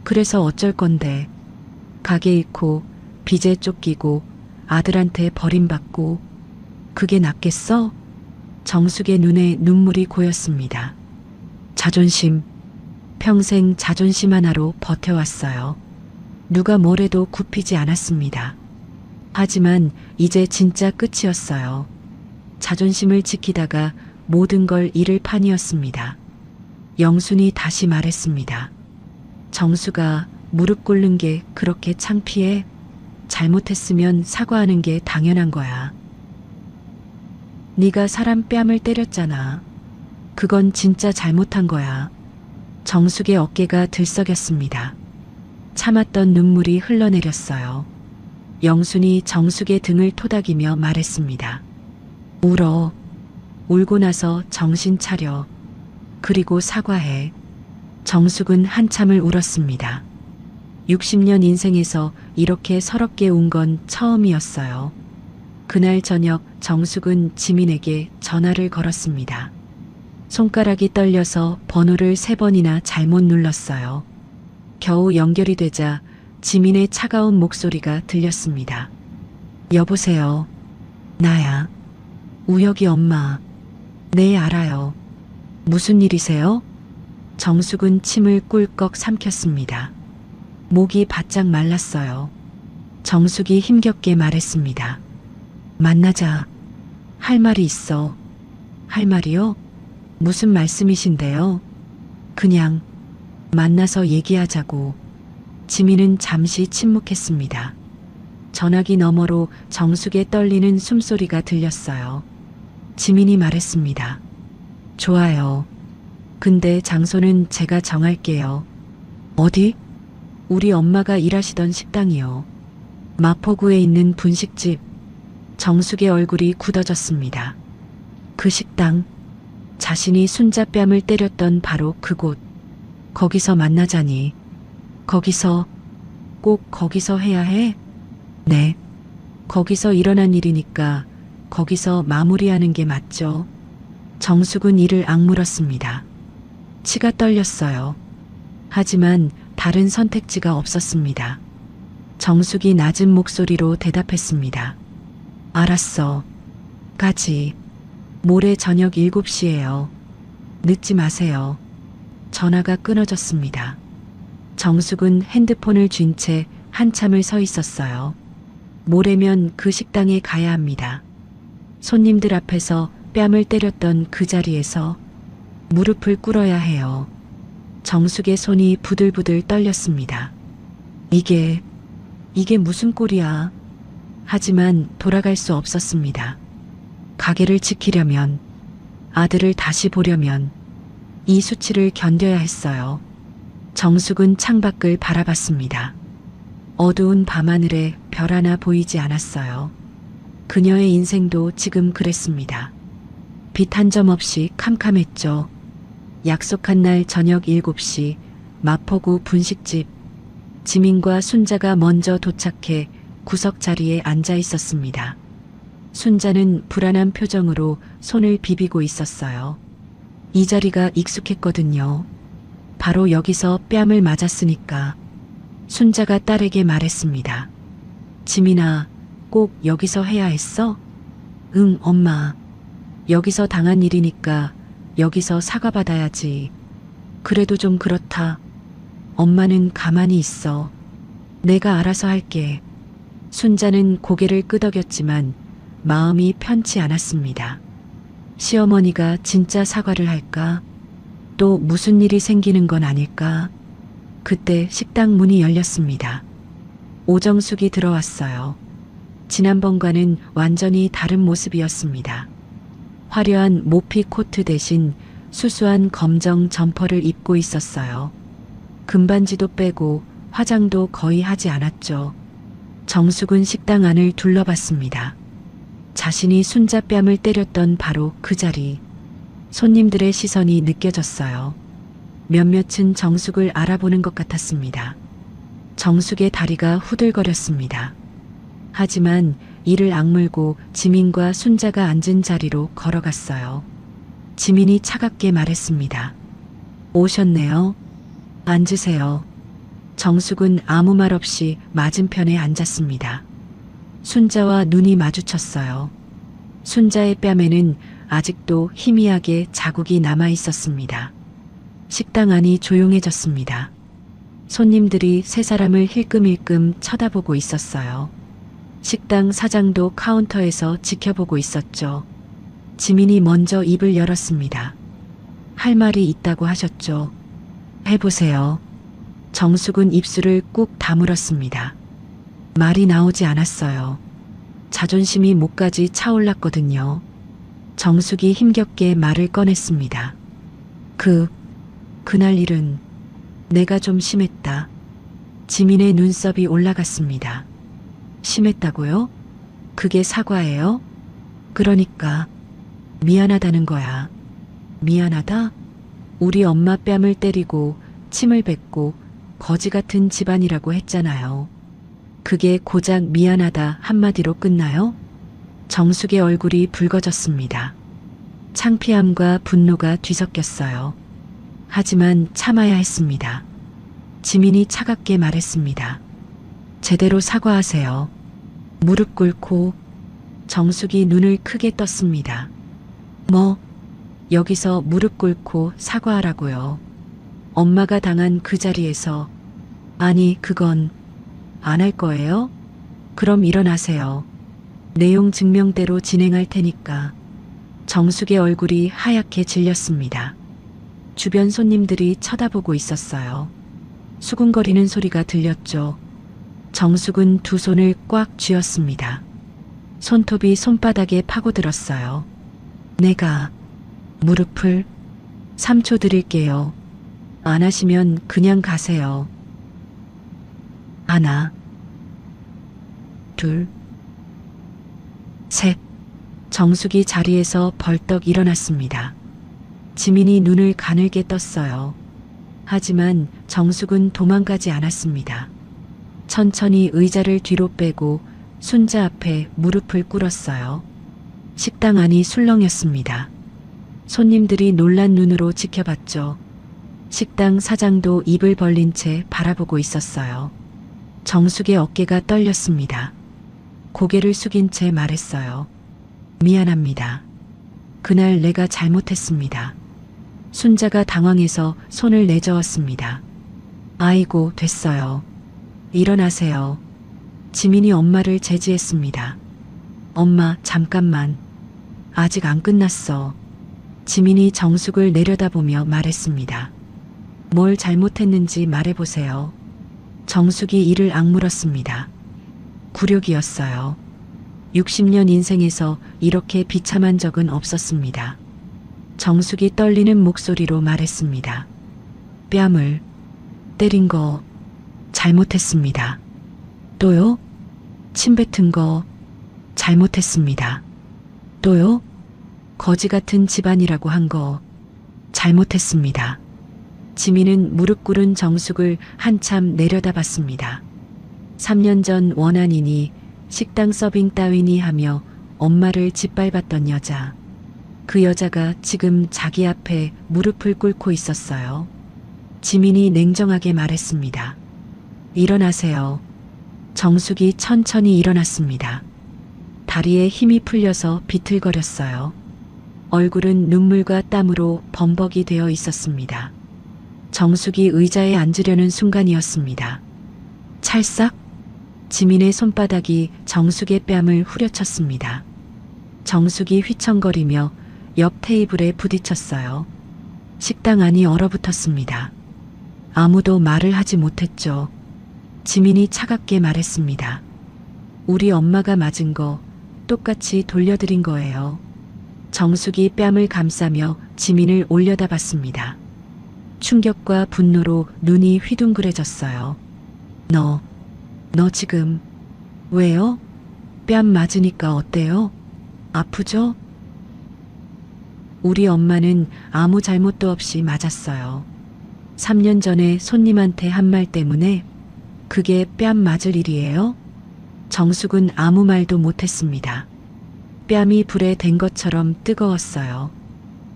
그래서 어쩔 건데. 가게 잃고 빚에 쫓기고 아들한테 버림받고. 그게 낫겠어? 정숙의 눈에 눈물이 고였습니다. 자존심. 평생 자존심 하나로 버텨왔어요. 누가 뭐래도 굽히지 않았습니다. 하지만 이제 진짜 끝이었어요. 자존심을 지키다가 모든 걸 잃을 판이었습니다. 영순이 다시 말했습니다. 정수가 무릎 꿇는 게 그렇게 창피해? 잘못했으면 사과하는 게 당연한 거야. 네가 사람 뺨을 때렸잖아. 그건 진짜 잘못한 거야. 정숙의 어깨가 들썩였습니다. 참았던 눈물이 흘러내렸어요. 영순이 정숙의 등을 토닥이며 말했습니다. 울어. 울고 나서 정신 차려. 그리고 사과해. 정숙은 한참을 울었습니다. 60년 인생에서 이렇게 서럽게 운 건 처음이었어요. 그날 저녁 정숙은 지민에게 전화를 걸었습니다. 손가락이 떨려서 번호를 3번이나 잘못 눌렀어요. 겨우 연결이 되자 지민의 차가운 목소리가 들렸습니다. 여보세요. 나야. 우혁이 엄마. 네, 알아요. 무슨 일이세요? 정숙은 침을 꿀꺽 삼켰습니다. 목이 바짝 말랐어요. 정숙이 힘겹게 말했습니다. 만나자. 할 말이 있어. 할 말이요? 무슨 말씀이신데요? 그냥 만나서 얘기하자고. 지민은 잠시 침묵했습니다. 전화기 너머로 정숙의 떨리는 숨소리가 들렸어요. 지민이 말했습니다. 좋아요. 근데 장소는 제가 정할게요. 어디? 우리 엄마가 일하시던 식당이요. 마포구에 있는 분식집. 정숙의 얼굴이 굳어졌습니다. 그 식당. 자신이 순자뺨을 때렸던 바로 그곳. 거기서 만나자니. 거기서, 꼭 거기서 해야 해? 네. 거기서 일어난 일이니까 거기서 마무리하는 게 맞죠. 정숙은 이를 악물었습니다. 치가 떨렸어요. 하지만 다른 선택지가 없었습니다. 정숙이 낮은 목소리로 대답했습니다. 알았어. 까지. 모레 저녁 7시예요. 늦지 마세요. 전화가 끊어졌습니다. 정숙은 핸드폰을 쥔 채 한참을 서 있었어요. 모레면 그 식당에 가야 합니다. 손님들 앞에서 뺨을 때렸던 그 자리에서 무릎을 꿇어야 해요. 정숙의 손이 부들부들 떨렸습니다. 이게 무슨 꼴이야. 하지만 돌아갈 수 없었습니다. 가게를 지키려면, 아들을 다시 보려면 이 수치를 견뎌야 했어요. 정숙은 창밖을 바라봤습니다. 어두운 밤하늘에 별 하나 보이지 않았어요. 그녀의 인생도 지금 그랬습니다. 빛 한 점 없이 캄캄했죠. 약속한 날 저녁 7시 마포구 분식집. 지민과 순자가 먼저 도착해 구석 자리에 앉아 있었습니다. 순자는 불안한 표정으로 손을 비비고 있었어요. 이 자리가 익숙했거든요. 바로 여기서 뺨을 맞았으니까. 순자가 딸에게 말했습니다. 지민아, 꼭 여기서 해야 했어? 응, 엄마. 여기서 당한 일이니까 여기서 사과받아야지. 그래도 좀 그렇다. 엄마는 가만히 있어. 내가 알아서 할게. 순자는 고개를 끄덕였지만 마음이 편치 않았습니다. 시어머니가 진짜 사과를 할까? 또 무슨 일이 생기는 건 아닐까? 그때 식당 문이 열렸습니다. 오정숙이 들어왔어요. 지난번과는 완전히 다른 모습이었습니다. 화려한 모피 코트 대신 수수한 검정 점퍼를 입고 있었어요. 금반지도 빼고 화장도 거의 하지 않았죠. 정숙은 식당 안을 둘러봤습니다. 자신이 순자 뺨을 때렸던 바로 그 자리. 손님들의 시선이 느껴졌어요. 몇몇은 정숙을 알아보는 것 같았습니다. 정숙의 다리가 후들거렸습니다. 하지만 이를 악물고 지민과 순자가 앉은 자리로 걸어갔어요. 지민이 차갑게 말했습니다. 오셨네요. 앉으세요. 정숙은 아무 말 없이 맞은편에 앉았습니다. 순자와 눈이 마주쳤어요. 순자의 뺨에는 아직도 희미하게 자국이 남아 있었습니다. 식당 안이 조용해졌습니다. 손님들이 세 사람을 힐끔힐끔 쳐다보고 있었어요. 식당 사장도 카운터에서 지켜보고 있었죠. 지민이 먼저 입을 열었습니다. 할 말이 있다고 하셨죠. 해보세요. 정숙은 입술을 꾹 다물었습니다. 말이 나오지 않았어요. 자존심이 목까지 차올랐거든요. 정숙이 힘겹게 말을 꺼냈습니다. 그날 일은 내가 좀 심했다. 지민의 눈썹이 올라갔습니다. 심했다고요? 그게 사과예요? 그러니까 미안하다는 거야. 미안하다? 우리 엄마 뺨을 때리고 침을 뱉고 거지 같은 집안이라고 했잖아요. 그게 고작 미안하다 한마디로 끝나요? 정숙의 얼굴이 붉어졌습니다. 창피함과 분노가 뒤섞였어요. 하지만 참아야 했습니다. 지민이 차갑게 말했습니다. 제대로 사과하세요. 무릎 꿇고. 정숙이 눈을 크게 떴습니다. 뭐? 여기서 무릎 꿇고 사과하라고요. 엄마가 당한 그 자리에서. 아니, 그건 안 할 거예요? 그럼 일어나세요. 내용 증명대로 진행할 테니까. 정숙의 얼굴이 하얗게 질렸습니다. 주변 손님들이 쳐다보고 있었어요. 수군거리는 소리가 들렸죠. 정숙은 두 손을 꽉 쥐었습니다. 손톱이 손바닥에 파고들었어요. 내가 무릎을 3초 드릴게요. 안 하시면 그냥 가세요. 하나, 둘, 셋. 정숙이 자리에서 벌떡 일어났습니다. 지민이 눈을 가늘게 떴어요. 하지만 정숙은 도망가지 않았습니다. 천천히 의자를 뒤로 빼고 순자 앞에 무릎을 꿇었어요. 식당 안이 술렁였습니다. 손님들이 놀란 눈으로 지켜봤죠. 식당 사장도 입을 벌린 채 바라보고 있었어요. 정숙의 어깨가 떨렸습니다. 고개를 숙인 채 말했어요. 미안합니다. 그날 내가 잘못했습니다. 순자가 당황해서 손을 내저었습니다. 아이고, 됐어요. 일어나세요. 지민이 엄마를 제지했습니다. 엄마, 잠깐만. 아직 안 끝났어. 지민이 정숙을 내려다보며 말했습니다. 뭘 잘못했는지 말해보세요. 정숙이 이를 악물었습니다. 굴욕이었어요. 60년 인생에서 이렇게 비참한 적은 없었습니다. 정숙이 떨리는 목소리로 말했습니다. 뺨을 때린 거 잘못했습니다. 또요? 침 뱉은 거 잘못했습니다. 또요? 거지 같은 집안이라고 한 거 잘못했습니다. 지민은 무릎 꿇은 정숙을 한참 내려다봤습니다. 3년 전 원한이니 식당 서빙 따위니 하며 엄마를 짓밟았던 여자. 그 여자가 지금 자기 앞에 무릎을 꿇고 있었어요. 지민이 냉정하게 말했습니다. 일어나세요. 정숙이 천천히 일어났습니다. 다리에 힘이 풀려서 비틀거렸어요. 얼굴은 눈물과 땀으로 범벅이 되어 있었습니다. 정숙이 의자에 앉으려는 순간이었습니다. 찰싹! 지민의 손바닥이 정숙의 뺨을 후려쳤습니다. 정숙이 휘청거리며 옆 테이블에 부딪혔어요. 식당 안이 얼어붙었습니다. 아무도 말을 하지 못했죠. 지민이 차갑게 말했습니다. 우리 엄마가 맞은 거 똑같이 돌려드린 거예요. 정숙이 뺨을 감싸며 지민을 올려다봤습니다. 충격과 분노로 눈이 휘둥그레졌어요. 너 지금 왜요? 뺨 맞으니까 어때요? 아프죠? 우리 엄마는 아무 잘못도 없이 맞았어요. 3년 전에 손님한테 한 말 때문에 그게 뺨 맞을 일이에요? 정숙은 아무 말도 못했습니다. 뺨이 불에 댄 것처럼 뜨거웠어요.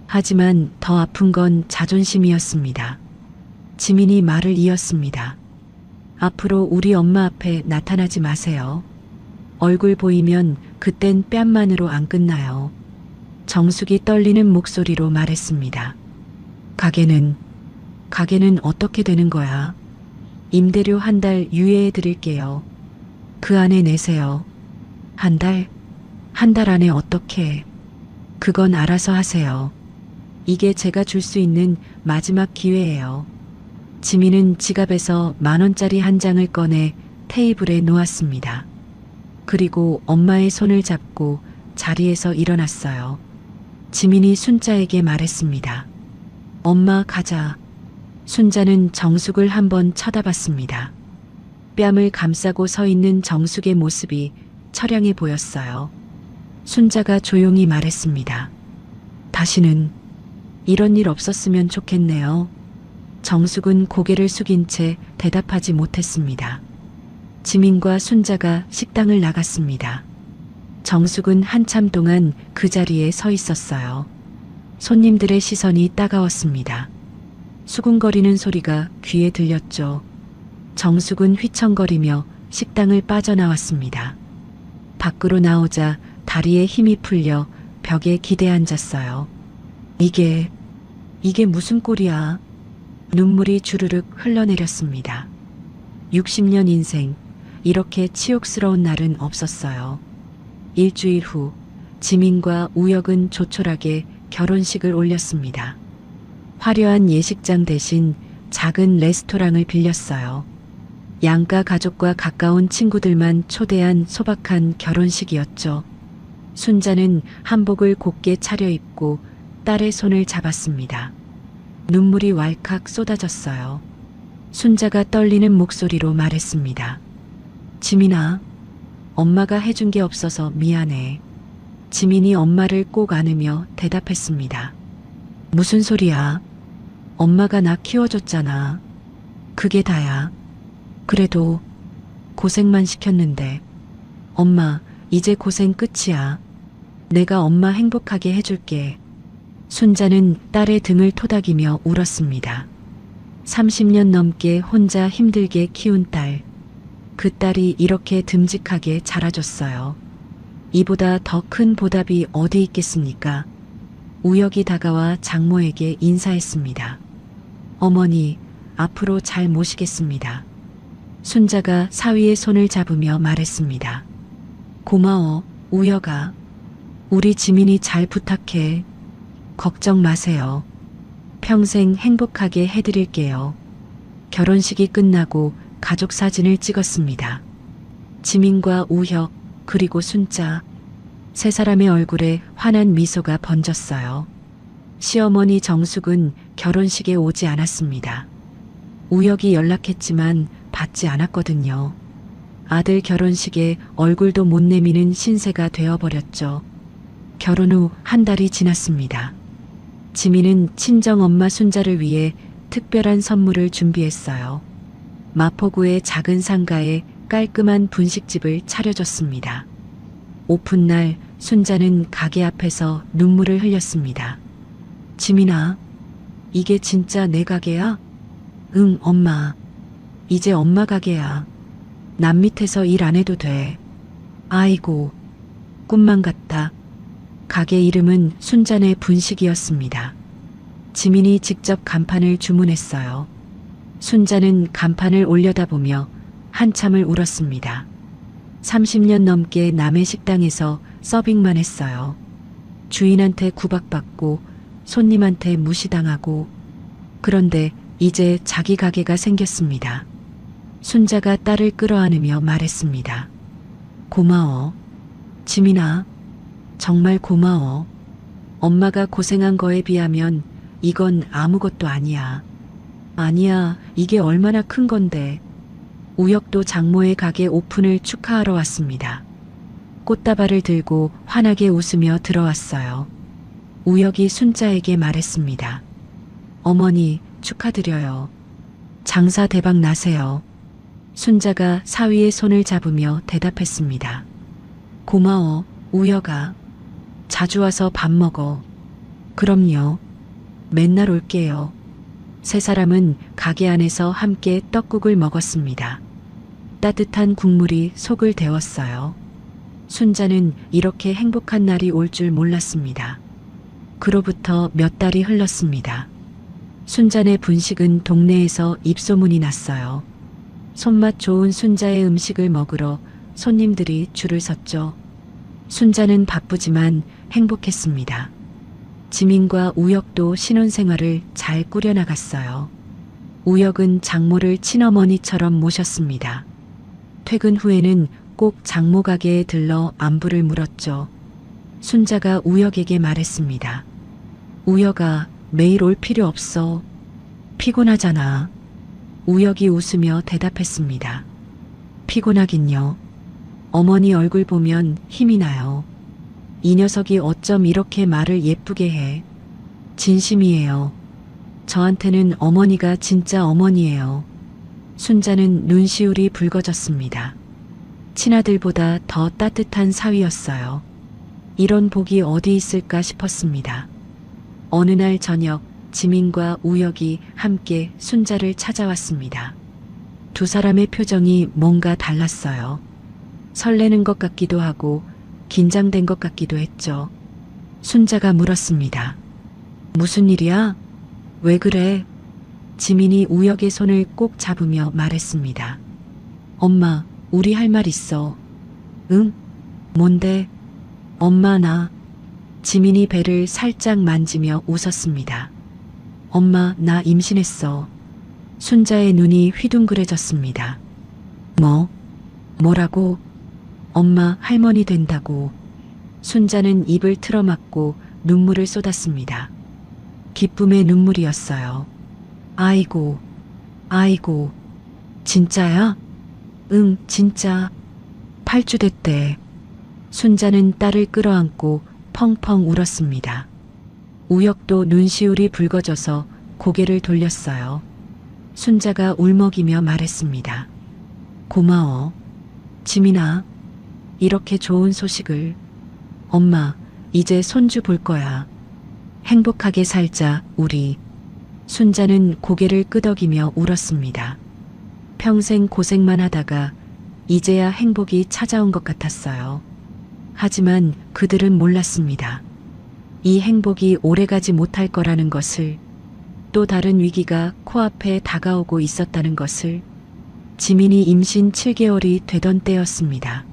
하지만 더 아픈 건 자존심이었습니다. 지민이 말을 이었습니다. 앞으로 우리 엄마 앞에 나타나지 마세요. 얼굴 보이면 그땐 뺨만으로 안 끝나요. 정숙이 떨리는 목소리로 말했습니다. 가게는 어떻게 되는 거야? 임대료 한 달 유예해 드릴게요. 그 안에 내세요. 한 달 안에 어떻게? 그건 알아서 하세요. 이게 제가 줄 수 있는 마지막 기회예요. 지민은 지갑에서 10,000원짜리 한 장을 꺼내 테이블에 놓았습니다. 그리고 엄마의 손을 잡고 자리에서 일어났어요. 지민이 순자에게 말했습니다. 엄마 가자. 순자는 정숙을 한번 쳐다봤습니다. 뺨을 감싸고 서 있는 정숙의 모습이 처량해 보였어요. 순자가 조용히 말했습니다. 다시는 이런 일 없었으면 좋겠네요. 정숙은 고개를 숙인 채 대답하지 못했습니다. 지민과 순자가 식당을 나갔습니다. 정숙은 한참 동안 그 자리에 서 있었어요. 손님들의 시선이 따가웠습니다. 수군거리는 소리가 귀에 들렸죠. 정숙은 휘청거리며 식당을 빠져나왔습니다. 밖으로 나오자 다리에 힘이 풀려 벽에 기대앉았어요. 이게 무슨 꼴이야? 눈물이 주르륵 흘러내렸습니다. 60년 인생, 이렇게 치욕스러운 날은 없었어요. 일주일 후, 지민과 우혁은 조촐하게 결혼식을 올렸습니다. 화려한 예식장 대신 작은 레스토랑을 빌렸어요. 양가 가족과 가까운 친구들만 초대한 소박한 결혼식이었죠. 순자는 한복을 곱게 차려입고 딸의 손을 잡았습니다. 눈물이 왈칵 쏟아졌어요. 순자가 떨리는 목소리로 말했습니다. 지민아, 엄마가 해준 게 없어서 미안해. 지민이 엄마를 꼭 안으며 대답했습니다. 무슨 소리야? 엄마가 나 키워줬잖아. 그게 다야. 그래도 고생만 시켰는데. 엄마, 이제 고생 끝이야. 내가 엄마 행복하게 해줄게. 순자는 딸의 등을 토닥이며 울었습니다. 30년 넘게 혼자 힘들게 키운 딸. 그 딸이 이렇게 듬직하게 자라줬어요. 이보다 더 큰 보답이 어디 있겠습니까? 우혁이 다가와 장모에게 인사했습니다. 어머니, 앞으로 잘 모시겠습니다. 순자가 사위의 손을 잡으며 말했습니다. 고마워, 우혁아. 우리 지민이 잘 부탁해. 걱정 마세요. 평생 행복하게 해드릴게요. 결혼식이 끝나고 가족 사진을 찍었습니다. 지민과 우혁, 그리고 순자. 세 사람의 얼굴에 환한 미소가 번졌어요. 시어머니 정숙은 결혼식에 오지 않았습니다. 우혁이 연락했지만 받지 않았거든요. 아들 결혼식에 얼굴도 못 내미는 신세가 되어버렸죠. 결혼 후 한 달이 지났습니다. 지민은 친정엄마 순자를 위해 특별한 선물을 준비했어요. 마포구의 작은 상가에 깔끔한 분식집을 차려줬습니다. 오픈날 순자는 가게 앞에서 눈물을 흘렸습니다. 지민아, 이게 진짜 내 가게야? 응, 엄마. 이제 엄마 가게야. 남 밑에서 일 안 해도 돼. 아이고, 꿈만 같다. 가게 이름은 순잔의 분식이었습니다. 지민이 직접 간판을 주문했어요. 순자는 간판을 올려다보며 한참을 울었습니다. 30년 넘게 남의 식당에서 서빙만 했어요. 주인한테 구박받고 손님한테 무시당하고, 그런데 이제 자기 가게가 생겼습니다. 순자가 딸을 끌어안으며 말했습니다. 고마워. 지민아, 정말 고마워. 엄마가 고생한 거에 비하면 이건 아무것도 아니야. 아니야, 이게 얼마나 큰 건데. 우혁도 장모의 가게 오픈을 축하하러 왔습니다. 꽃다발을 들고 환하게 웃으며 들어왔어요. 우혁이 순자에게 말했습니다. 어머니, 축하드려요. 장사 대박 나세요. 순자가 사위의 손을 잡으며 대답했습니다. 고마워, 우혁아. 자주 와서 밥 먹어. 그럼요. 맨날 올게요. 세 사람은 가게 안에서 함께 떡국을 먹었습니다. 따뜻한 국물이 속을 데웠어요. 순자는 이렇게 행복한 날이 올 줄 몰랐습니다. 그로부터 몇 달이 흘렀습니다. 순잔의 분식은 동네에서 입소문이 났어요. 손맛 좋은 순자의 음식을 먹으러 손님들이 줄을 섰죠. 순자는 바쁘지만 행복했습니다. 지민과 우혁도 신혼생활을 잘 꾸려나갔어요. 우혁은 장모를 친어머니처럼 모셨습니다. 퇴근 후에는 꼭 장모 가게에 들러 안부를 물었죠. 순자가 우혁에게 말했습니다. 우혁아, 매일 올 필요 없어. 피곤하잖아. 우혁이 웃으며 대답했습니다. 피곤하긴요. 어머니 얼굴 보면 힘이 나요. 이 녀석이 어쩜 이렇게 말을 예쁘게 해. 진심이에요. 저한테는 어머니가 진짜 어머니예요. 순자는 눈시울이 붉어졌습니다. 친아들보다 더 따뜻한 사위였어요. 이런 복이 어디 있을까 싶었습니다. 어느 날 저녁 지민과 우혁이 함께 순자를 찾아왔습니다. 두 사람의 표정이 뭔가 달랐어요. 설레는 것 같기도 하고 긴장된 것 같기도 했죠. 순자가 물었습니다. 무슨 일이야? 왜 그래? 지민이 우혁의 손을 꼭 잡으며 말했습니다. 엄마, 우리 할 말 있어. 응? 뭔데? 엄마, 나. 지민이 배를 살짝 만지며 웃었습니다. 엄마, 나 임신했어. 순자의 눈이 휘둥그레졌습니다. 뭐라고? 엄마, 할머니 된다고. 순자는 입을 틀어막고 눈물을 쏟았습니다. 기쁨의 눈물이었어요. 아이고, 진짜야? 응, 진짜. 8주 됐대. 순자는 딸을 끌어안고 펑펑 울었습니다. 우혁도 눈시울이 붉어져서 고개를 돌렸어요. 순자가 울먹이며 말했습니다. 고마워. 지민아, 이렇게 좋은 소식을. 엄마, 이제 손주 볼 거야. 행복하게 살자, 우리. 순자는 고개를 끄덕이며 울었습니다. 평생 고생만 하다가 이제야 행복이 찾아온 것 같았어요. 하지만 그들은 몰랐습니다. 이 행복이 오래가지 못할 거라는 것을, 또 다른 위기가 코앞에 다가오고 있었다는 것을. 지민이 임신 7개월이 되던 때였습니다.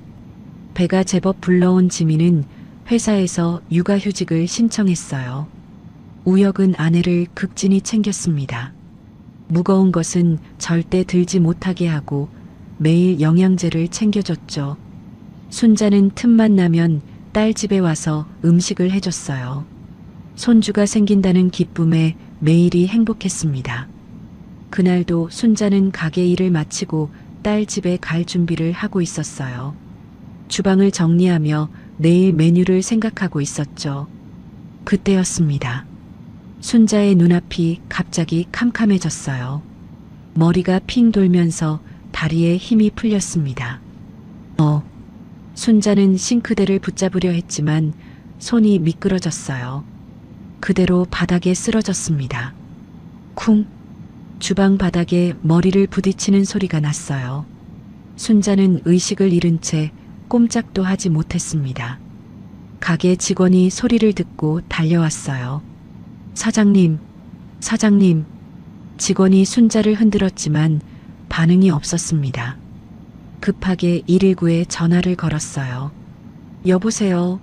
배가 제법 불러온 지민은 회사에서 육아휴직을 신청했어요. 우혁은 아내를 극진히 챙겼습니다. 무거운 것은 절대 들지 못하게 하고 매일 영양제를 챙겨줬죠. 순자는 틈만 나면 딸 집에 와서 음식을 해줬어요. 손주가 생긴다는 기쁨에 매일이 행복했습니다. 그날도 순자는 가게 일을 마치고 딸 집에 갈 준비를 하고 있었어요. 주방을 정리하며 내일 메뉴를 생각하고 있었죠. 그때였습니다. 순자의 눈앞이 갑자기 캄캄해졌어요. 머리가 핑 돌면서 다리에 힘이 풀렸습니다. 순자는 싱크대를 붙잡으려 했지만 손이 미끄러졌어요. 그대로 바닥에 쓰러졌습니다. 쿵. 주방 바닥에 머리를 부딪히는 소리가 났어요. 순자는 의식을 잃은 채 꼼짝도 하지 못했습니다. 가게 직원이 소리를 듣고 달려왔어요. 사장님, 사장님. 직원이 순자를 흔들었지만 반응이 없었습니다. 급하게 119에 전화를 걸었어요. 여보세요.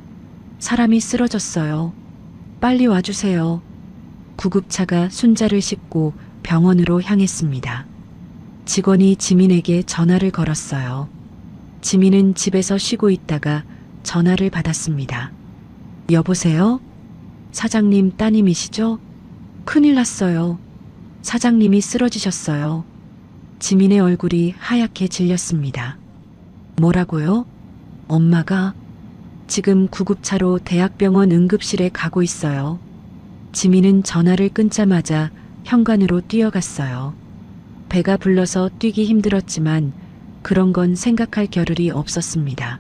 사람이 쓰러졌어요. 빨리 와주세요. 구급차가 순자를 싣고 병원으로 향했습니다. 직원이 지민에게 전화를 걸었어요. 지민은 집에서 쉬고 있다가 전화를 받았습니다. 여보세요? 사장님 따님이시죠? 큰일 났어요. 사장님이 쓰러지셨어요. 지민의 얼굴이 하얗게 질렸습니다. 뭐라고요? 엄마가 지금 구급차로 대학병원 응급실에 가고 있어요. 지민은 전화를 끊자마자 현관으로 뛰어갔어요. 배가 불러서 뛰기 힘들었지만 그런 건 생각할 겨를이 없었습니다.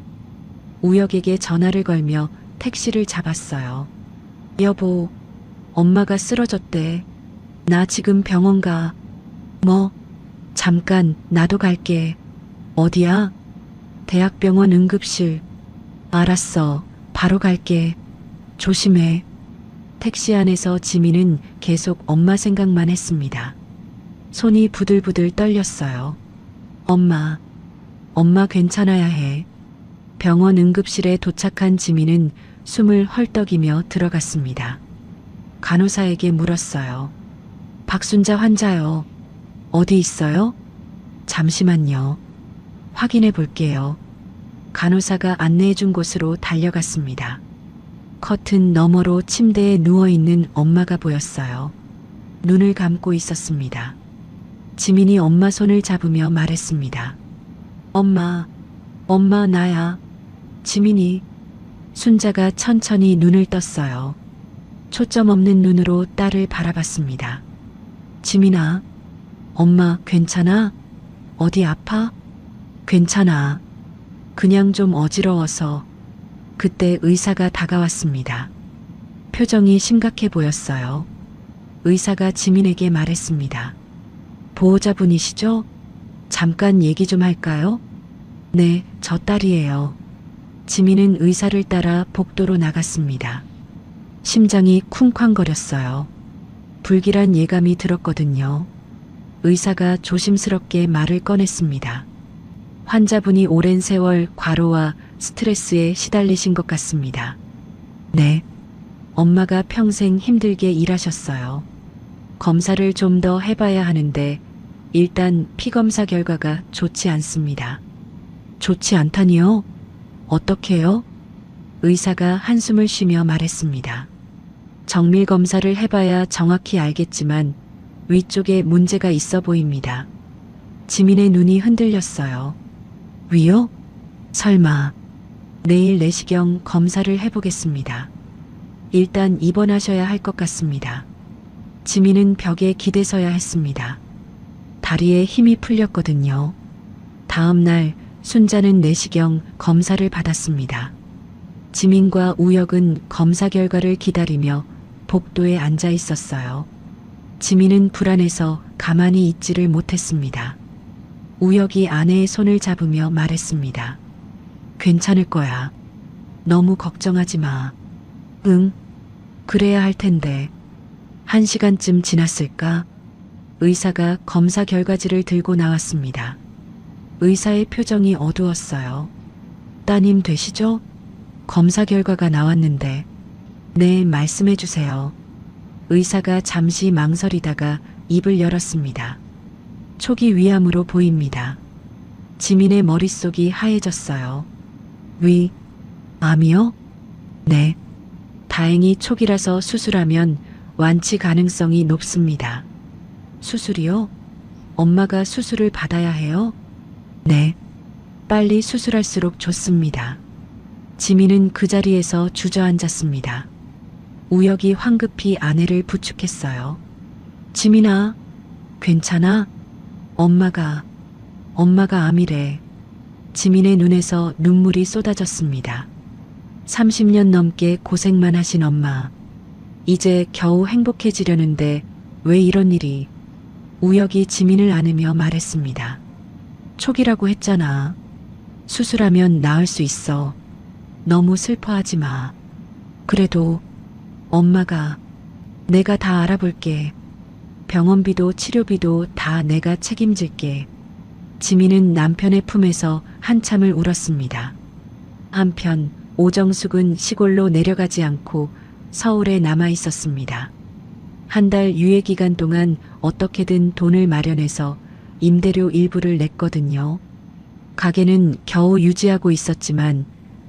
우혁에게 전화를 걸며 택시를 잡았어요. 여보, 엄마가 쓰러졌대. 나 지금 병원 가. 뭐? 잠깐, 나도 갈게. 어디야? 대학병원 응급실. 알았어, 바로 갈게. 조심해. 택시 안에서 지민은 계속 엄마 생각만 했습니다. 손이 부들부들 떨렸어요. 엄마, 엄마 괜찮아야 해. 병원 응급실에 도착한 지민은 숨을 헐떡이며 들어갔습니다. 간호사에게 물었어요. 박순자 환자요. 어디 있어요? 잠시만요. 확인해 볼게요. 간호사가 안내해 준 곳으로 달려갔습니다. 커튼 너머로 침대에 누워있는 엄마가 보였어요. 눈을 감고 있었습니다. 지민이 엄마 손을 잡으며 말했습니다. 엄마, 엄마 나야. 지민이. 순자가 천천히 눈을 떴어요. 초점 없는 눈으로 딸을 바라봤습니다. 지민아, 엄마 괜찮아? 어디 아파? 괜찮아. 그냥 좀 어지러워서. 그때 의사가 다가왔습니다. 표정이 심각해 보였어요. 의사가 지민에게 말했습니다. 보호자분이시죠? 잠깐 얘기 좀 할까요? 네, 저 딸이에요. 지민은 의사를 따라 복도로 나갔습니다. 심장이 쿵쾅거렸어요. 불길한 예감이 들었거든요. 의사가 조심스럽게 말을 꺼냈습니다. 환자분이 오랜 세월 과로와 스트레스에 시달리신 것 같습니다. 네. 엄마가 평생 힘들게 일하셨어요. 검사를 좀 더 해봐야 하는데 일단 피검사 결과가 좋지 않습니다. 좋지 않다니요? 어떻게요? 의사가 한숨을 쉬며 말했습니다. 정밀 검사를 해봐야 정확히 알겠지만 위쪽에 문제가 있어 보입니다. 지민의 눈이 흔들렸어요. 위요? 설마. 내일 내시경 검사를 해보겠습니다. 일단 입원하셔야 할 것 같습니다. 지민은 벽에 기대서야 했습니다. 다리에 힘이 풀렸거든요. 다음 날 순자는 내시경 검사를 받았습니다. 지민과 우혁은 검사 결과를 기다리며 복도에 앉아 있었어요. 지민은 불안해서 가만히 있지를 못했습니다. 우혁이 아내의 손을 잡으며 말했습니다. 괜찮을 거야. 너무 걱정하지 마. 응, 그래야 할 텐데. 1시간쯤 지났을까? 의사가 검사 결과지를 들고 나왔습니다. 의사의 표정이 어두웠어요. 따님 되시죠? 검사 결과가 나왔는데. 네, 말씀해 주세요. 의사가 잠시 망설이다가 입을 열었습니다. 초기 위암으로 보입니다. 지민의 머릿속이 하얘졌어요. 암이요? 네. 다행히 초기라서 수술하면 완치 가능성이 높습니다. 수술이요? 엄마가 수술을 받아야 해요? 네. 빨리 수술할수록 좋습니다. 지민은 그 자리에서 주저앉았습니다. 우혁이 황급히 아내를 부축했어요. 지민아, 괜찮아? 엄마가 암이래. 지민의 눈에서 눈물이 쏟아졌습니다. 30년 넘게 고생만 하신 엄마. 이제 겨우 행복해지려는데 왜 이런 일이. 우혁이 지민을 안으며 말했습니다. 촉이라고 했잖아. 수술하면 나을 수 있어. 너무 슬퍼하지 마. 그래도 엄마가 내가 다 알아볼게. 병원비도 치료비도 다 내가 책임질게. 지민은 남편의 품에서 한참을 울었습니다. 한편 오정숙은 시골로 내려가지 않고 서울에 남아 있었습니다. 한 달 유예 기간 동안 어떻게든 돈을 마련해서 임대료 일부를 냈거든요. 가게는 겨우 유지하고 있었지만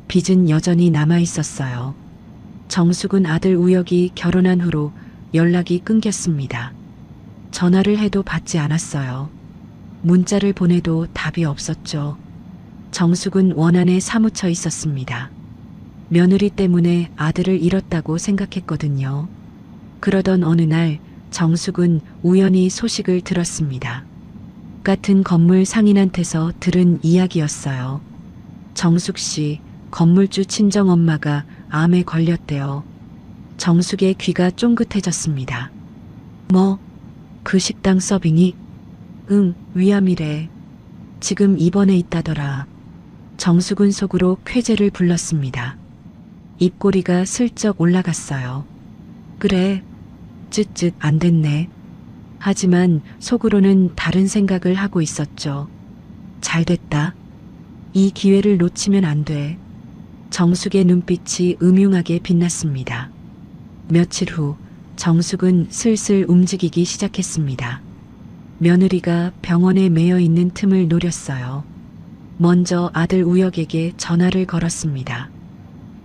빚은 여전히 남아 있었어요. 정숙은 아들 우혁이 결혼한 후로 연락이 끊겼습니다. 전화를 해도 받지 않았어요. 문자를 보내도 답이 없었죠. 정숙은 원한에 사무쳐 있었습니다. 며느리 때문에 아들을 잃었다고 생각했거든요. 그러던 어느 날 정숙은 우연히 소식을 들었습니다. 같은 건물 상인한테서 들은 이야기였어요. 정숙 씨 건물주 친정엄마가 암에 걸렸대요. 정숙의 귀가 쫑긋해졌습니다. 뭐? 그 식당 서빙이? 응, 위암이래. 지금 입원해 있다더라. 정숙은 속으로 쾌재를 불렀습니다. 입꼬리가 슬쩍 올라갔어요. 그래, 쯧쯧 안 됐네. 하지만 속으로는 다른 생각을 하고 있었죠. 잘 됐다. 이 기회를 놓치면 안 돼. 정숙의 눈빛이 음흉하게 빛났습니다. 며칠 후 정숙은 슬슬 움직이기 시작했습니다. 며느리가 병원에 매여 있는 틈을 노렸어요. 먼저 아들 우혁에게 전화를 걸었습니다.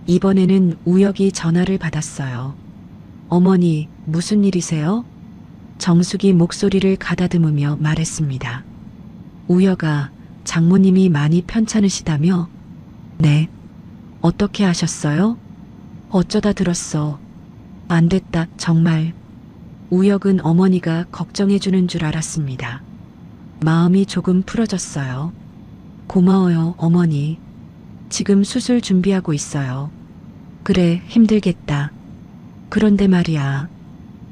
이번에는 우혁이 전화를 받았어요. 어머니, 무슨 일이세요? 정숙이 목소리를 가다듬으며 말했습니다. 우혁아, 장모님이 많이 편찮으시다며? 네. 어떻게 아셨어요? 어쩌다 들었어. 안 됐다, 정말. 우혁은 어머니가 걱정해주는 줄 알았습니다. 마음이 조금 풀어졌어요. 고마워요, 어머니. 지금 수술 준비하고 있어요. 그래, 힘들겠다. 그런데 말이야.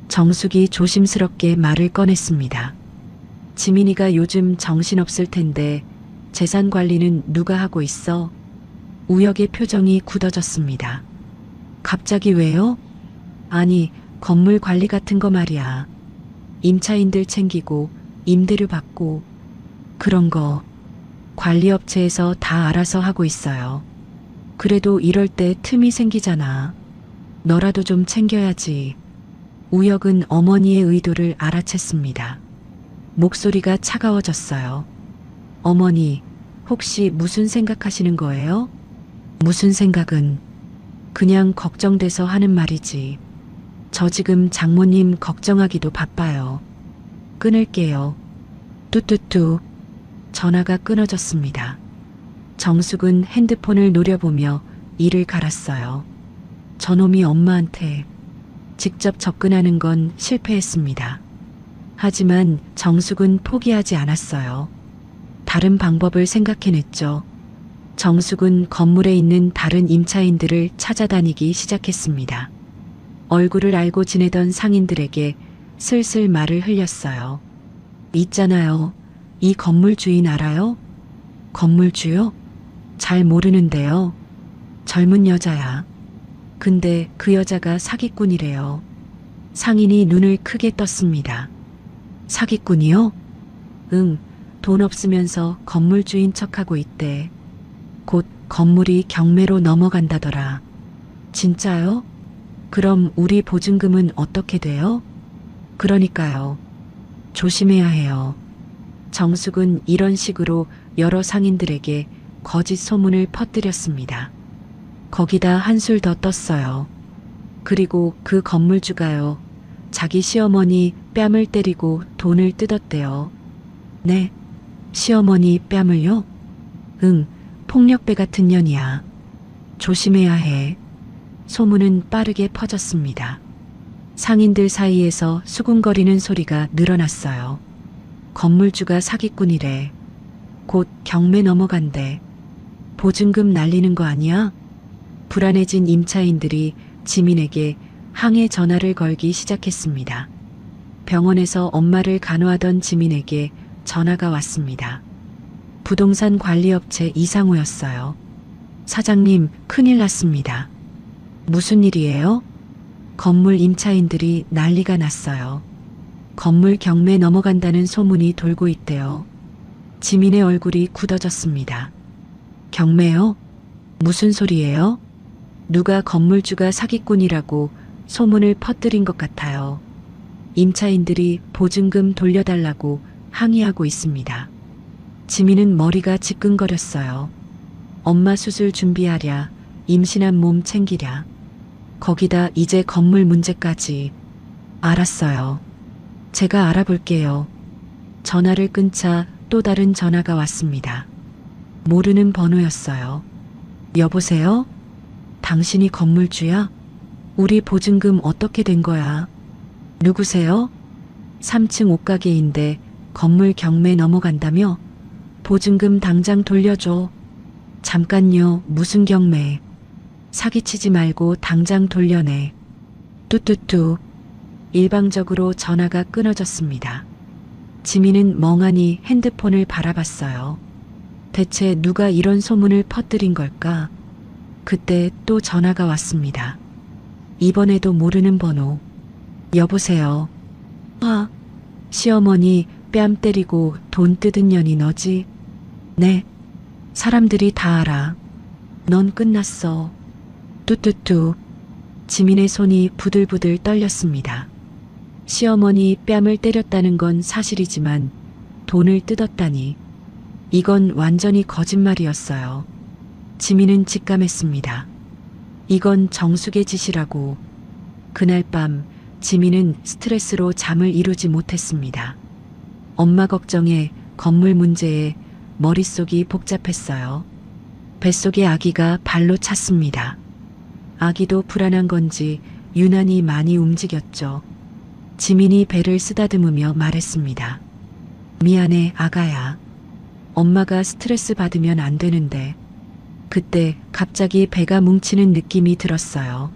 정숙이 조심스럽게 말을 꺼냈습니다. 지민이가 요즘 정신없을 텐데 재산 관리는 누가 하고 있어? 우혁의 표정이 굳어졌습니다. 갑자기 왜요? 아니, 건물 관리 같은 거 말이야. 임차인들 챙기고 임대료 받고 그런 거 관리업체에서 다 알아서 하고 있어요. 그래도 이럴 때 틈이 생기잖아. 너라도 좀 챙겨야지. 우혁은 어머니의 의도를 알아챘습니다. 목소리가 차가워졌어요. 어머니, 혹시 무슨 생각하시는 거예요? 무슨 생각은? 그냥 걱정돼서 하는 말이지. 저 지금 장모님 걱정하기도 바빠요. 끊을게요. 뚜뚜뚜. 전화가 끊어졌습니다. 정숙은 핸드폰을 노려보며 이를 갈았어요. 저놈이 엄마한테 직접 접근하는 건 실패했습니다. 하지만 정숙은 포기하지 않았어요. 다른 방법을 생각해냈죠. 정숙은 건물에 있는 다른 임차인들을 찾아다니기 시작했습니다. 얼굴을 알고 지내던 상인들에게 슬슬 말을 흘렸어요. 있잖아요. 이 건물 주인 알아요? 건물주요? 잘 모르는데요. 젊은 여자야. 근데 그 여자가 사기꾼이래요. 상인이 눈을 크게 떴습니다. 사기꾼이요? 응, 돈 없으면서 건물 주인 척하고 있대. 곧 건물이 경매로 넘어간다더라. 진짜요? 그럼 우리 보증금은 어떻게 돼요? 그러니까요. 조심해야 해요. 정숙은 이런 식으로 여러 상인들에게 거짓 소문을 퍼뜨렸습니다. 거기다 한술 더 떴어요. 그리고 그 건물주가요. 자기 시어머니 뺨을 때리고 돈을 뜯었대요. 네? 시어머니 뺨을요? 응, 폭력배 같은 년이야. 조심해야 해. 소문은 빠르게 퍼졌습니다. 상인들 사이에서 수군거리는 소리가 늘어났어요. 건물주가 사기꾼이래. 곧 경매 넘어간대. 보증금 날리는 거 아니야? 불안해진 임차인들이 지민에게 항해 전화를 걸기 시작했습니다. 병원에서 엄마를 간호하던 지민에게 전화가 왔습니다. 부동산 관리업체 이상우였어요. 사장님, 큰일 났습니다. 무슨 일이에요? 건물 임차인들이 난리가 났어요. 건물 경매 넘어간다는 소문이 돌고 있대요. 지민의 얼굴이 굳어졌습니다. 경매요? 무슨 소리예요? 누가 건물주가 사기꾼이라고 소문을 퍼뜨린 것 같아요. 임차인들이 보증금 돌려달라고 항의하고 있습니다. 지민은 머리가 지끈거렸어요. 엄마 수술 준비하랴, 임신한 몸 챙기랴. 거기다 이제 건물 문제까지. 알았어요. 제가 알아볼게요. 전화를 끊자 또 다른 전화가 왔습니다. 모르는 번호였어요. 여보세요? 당신이 건물주야? 우리 보증금 어떻게 된 거야? 누구세요? 3층 옷가게인데 건물 경매 넘어간다며? 보증금 당장 돌려줘. 잠깐요, 무슨 경매? 사기치지 말고 당장 돌려내. 뚜뚜뚜. 일방적으로 전화가 끊어졌습니다. 지민은 멍하니 핸드폰을 바라봤어요. 대체 누가 이런 소문을 퍼뜨린 걸까? 그때 또 전화가 왔습니다. 이번에도 모르는 번호. 여보세요. 시어머니 뺨 때리고 돈 뜯은 년이 너지? 네. 사람들이 다 알아. 넌 끝났어. 뚜뚜뚜. 지민의 손이 부들부들 떨렸습니다. 시어머니 뺨을 때렸다는 건 사실이지만 돈을 뜯었다니. 이건 완전히 거짓말이었어요. 지민은 직감했습니다. 이건 정숙의 짓이라고. 그날 밤 지민은 스트레스로 잠을 이루지 못했습니다. 엄마 걱정에, 건물 문제에 머릿속이 복잡했어요. 뱃속의 아기가 발로 찼습니다. 아기도 불안한 건지 유난히 많이 움직였죠. 지민이 배를 쓰다듬으며 말했습니다. 미안해, 아가야. 엄마가 스트레스 받으면 안 되는데. 그때 갑자기 배가 뭉치는 느낌이 들었어요.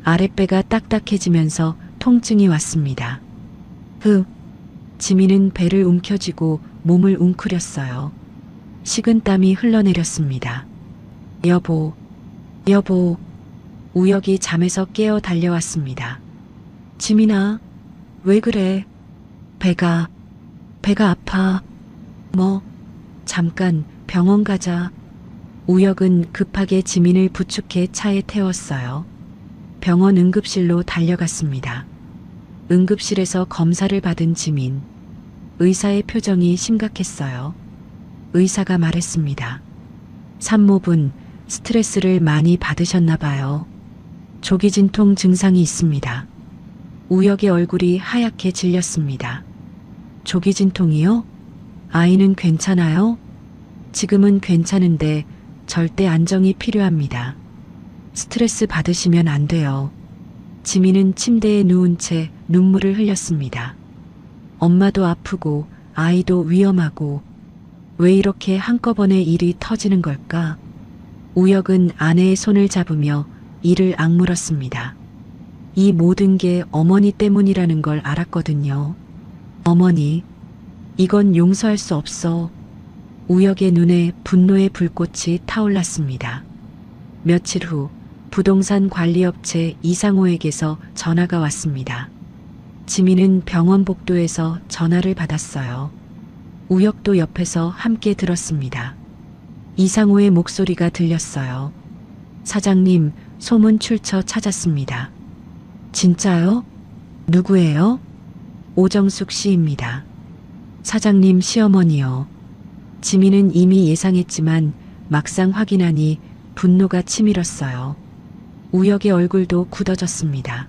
아랫배가 딱딱해지면서 통증이 왔습니다. 지민은 배를 움켜쥐고 몸을 웅크렸어요. 식은땀이 흘러내렸습니다. 여보. 우혁이 잠에서 깨어 달려왔습니다. 지민아, 왜 그래? 배가 아파. 잠깐 병원 가자. 우혁은 급하게 지민을 부축해 차에 태웠어요. 병원 응급실로 달려갔습니다. 응급실에서 검사를 받은 지민. 의사의 표정이 심각했어요. 의사가 말했습니다. 산모분, 스트레스를 많이 받으셨나 봐요. 조기진통 증상이 있습니다. 우혁의 얼굴이 하얗게 질렸습니다. 조기진통이요? 아이는 괜찮아요? 지금은 괜찮은데 절대 안정이 필요합니다. 스트레스 받으시면 안 돼요. 지민은 침대에 누운 채 눈물을 흘렸습니다. 엄마도 아프고 아이도 위험하고 왜 이렇게 한꺼번에 일이 터지는 걸까? 우혁은 아내의 손을 잡으며 이를 악물었습니다. 이 모든 게 어머니 때문이라는 걸 알았거든요. 어머니, 이건 용서할 수 없어. 우혁의 눈에 분노의 불꽃이 타올랐습니다. 며칠 후 부동산 관리업체 이상호에게서 전화가 왔습니다. 지민은 병원 복도에서 전화를 받았어요. 우혁도 옆에서 함께 들었습니다. 이상호의 목소리가 들렸어요. 사장님, 소문 출처 찾았습니다. 진짜요? 누구예요? 오정숙 씨입니다. 사장님 시어머니요. 지민은 이미 예상했지만 막상 확인하니 분노가 치밀었어요. 우혁의 얼굴도 굳어졌습니다.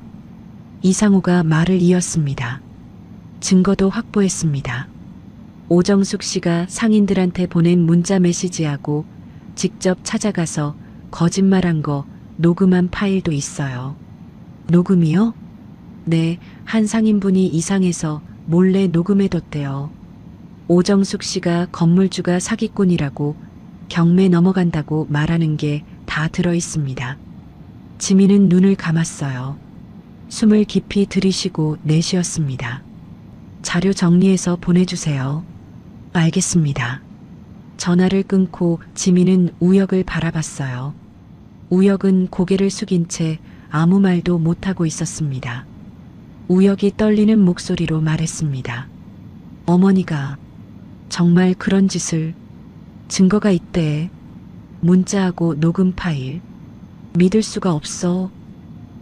이상호가 말을 이었습니다. 증거도 확보했습니다. 오정숙 씨가 상인들한테 보낸 문자 메시지하고 직접 찾아가서 거짓말한 거 녹음한 파일도 있어요. 녹음이요? 네, 한 상인분이 이상해서 몰래 녹음해뒀대요. 오정숙 씨가 건물주가 사기꾼이라고 경매 넘어간다고 말하는 게 다 들어있습니다. 지민은 눈을 감았어요. 숨을 깊이 들이쉬고 내쉬었습니다. 자료 정리해서 보내주세요. 알겠습니다. 전화를 끊고 지민은 우혁을 바라봤어요. 우혁은 고개를 숙인 채 아무 말도 못하고 있었습니다. 우혁이 떨리는 목소리로 말했습니다. 어머니가 정말 그런 짓을, 증거가 있대. 문자하고 녹음 파일. 믿을 수가 없어.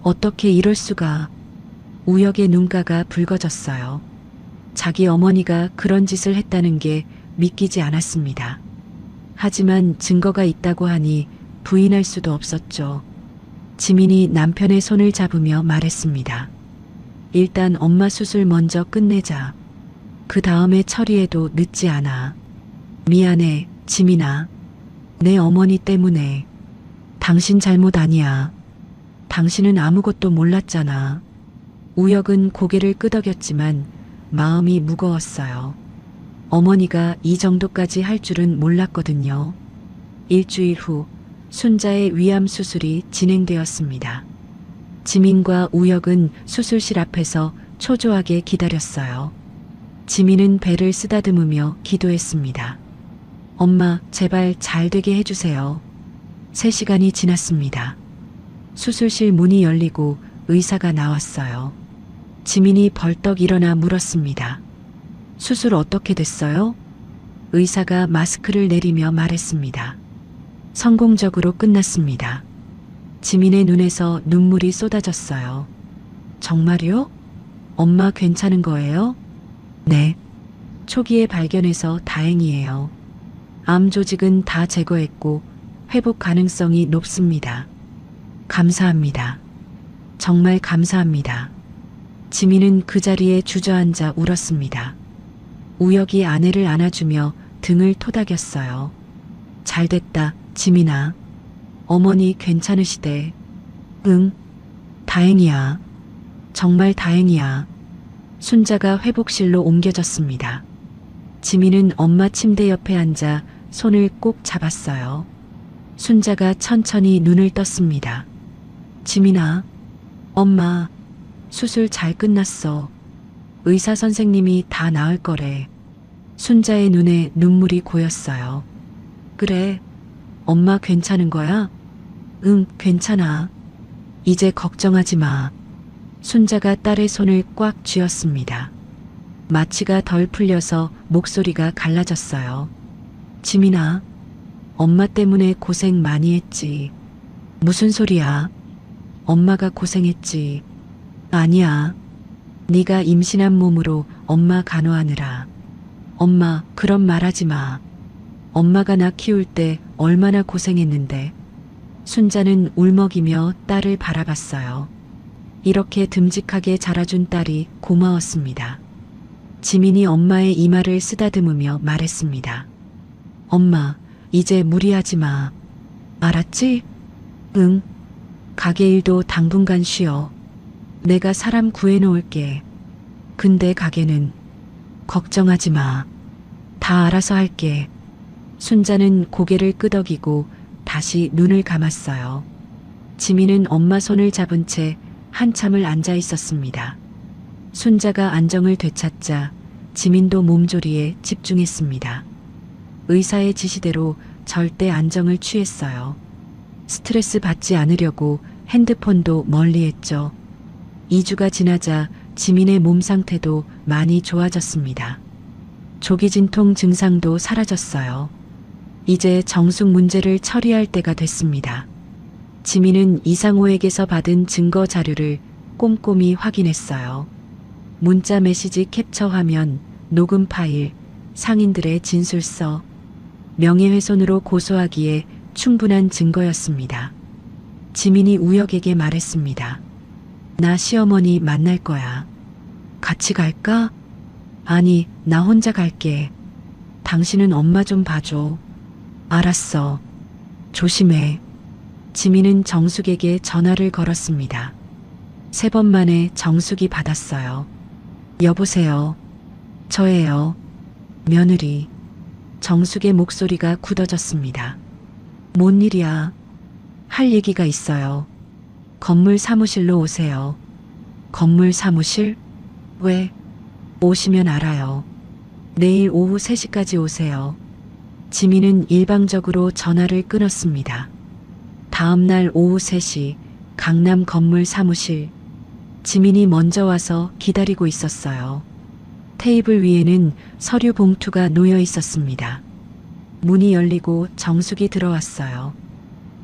어떻게 이럴 수가. 우혁의 눈가가 붉어졌어요. 자기 어머니가 그런 짓을 했다는 게 믿기지 않았습니다. 하지만 증거가 있다고 하니 부인할 수도 없었죠. 지민이 남편의 손을 잡으며 말했습니다. 일단 엄마 수술 먼저 끝내자. 그 다음에 처리해도 늦지 않아. 미안해, 지민아. 내 어머니 때문에. 당신 잘못 아니야. 당신은 아무것도 몰랐잖아. 우혁은 고개를 끄덕였지만 마음이 무거웠어요. 어머니가 이 정도까지 할 줄은 몰랐거든요. 일주일 후 순자의 위암 수술이 진행되었습니다. 지민과 우혁은 수술실 앞에서 초조하게 기다렸어요. 지민은 배를 쓰다듬으며 기도했습니다. 엄마, 제발 잘 되게 해주세요. 3시간이 지났습니다. 수술실 문이 열리고 의사가 나왔어요. 지민이 벌떡 일어나 물었습니다. 수술 어떻게 됐어요? 의사가 마스크를 내리며 말했습니다. 성공적으로 끝났습니다. 지민의 눈에서 눈물이 쏟아졌어요. 정말요? 엄마 괜찮은 거예요? 네. 초기에 발견해서 다행이에요. 암 조직은 다 제거했고 회복 가능성이 높습니다. 감사합니다. 정말 감사합니다. 지민은 그 자리에 주저앉아 울었습니다. 우혁이 아내를 안아주며 등을 토닥였어요. 잘됐다, 지민아. 어머니 괜찮으시대. 응, 다행이야. 정말 다행이야. 순자가 회복실로 옮겨졌습니다. 지민은 엄마 침대 옆에 앉아 손을 꼭 잡았어요. 순자가 천천히 눈을 떴습니다. 지민아, 엄마, 수술 잘 끝났어. 의사 선생님이 다 나을 거래. 순자의 눈에 눈물이 고였어요. 그래, 엄마 괜찮은 거야? 응, 괜찮아. 이제 걱정하지 마. 순자가 딸의 손을 꽉 쥐었습니다. 마취가 덜 풀려서 목소리가 갈라졌어요. 지민아, 엄마 때문에 고생 많이 했지. 무슨 소리야? 엄마가 고생했지. 아니야. 네가 임신한 몸으로 엄마 간호하느라. 엄마, 그런 말 하지 마. 엄마가 나 키울 때 얼마나 고생했는데. 순자는 울먹이며 딸을 바라봤어요. 이렇게 듬직하게 자라준 딸이 고마웠습니다. 지민이 엄마의 이마를 쓰다듬으며 말했습니다. 엄마, 이제 무리하지 마. 알았지? 응. 가게 일도 당분간 쉬어. 내가 사람 구해놓을게. 근데 가게는 걱정하지 마. 다 알아서 할게. 순자는 고개를 끄덕이고 다시 눈을 감았어요. 지민은 엄마 손을 잡은 채 한참을 앉아 있었습니다. 순자가 안정을 되찾자 지민도 몸조리에 집중했습니다. 의사의 지시대로 절대 안정을 취했어요. 스트레스 받지 않으려고 핸드폰도 멀리했죠. 2주가 지나자 지민의 몸 상태도 많이 좋아졌습니다. 조기진통 증상도 사라졌어요. 이제 정숙 문제를 처리할 때가 됐습니다. 지민은 이상호에게서 받은 증거 자료를 꼼꼼히 확인했어요. 문자 메시지 캡처 화면, 녹음 파일, 상인들의 진술서, 명예훼손으로 고소하기에 충분한 증거였습니다. 지민이 우혁에게 말했습니다. 나 시어머니 만날 거야. 같이 갈까? 아니, 나 혼자 갈게. 당신은 엄마 좀 봐줘. 알았어. 조심해. 지민은 정숙에게 전화를 걸었습니다. 3번 만에 정숙이 받았어요. 여보세요. 저예요. 며느리. 정숙의 목소리가 굳어졌습니다. 뭔 일이야? 할 얘기가 있어요. 건물 사무실로 오세요. 건물 사무실? 왜? 오시면 알아요. 내일 오후 3시까지 오세요. 지민은 일방적으로 전화를 끊었습니다. 다음 날 오후 3시 강남 건물 사무실. 지민이 먼저 와서 기다리고 있었어요. 테이블 위에는 서류 봉투가 놓여 있었습니다. 문이 열리고 정숙이 들어왔어요.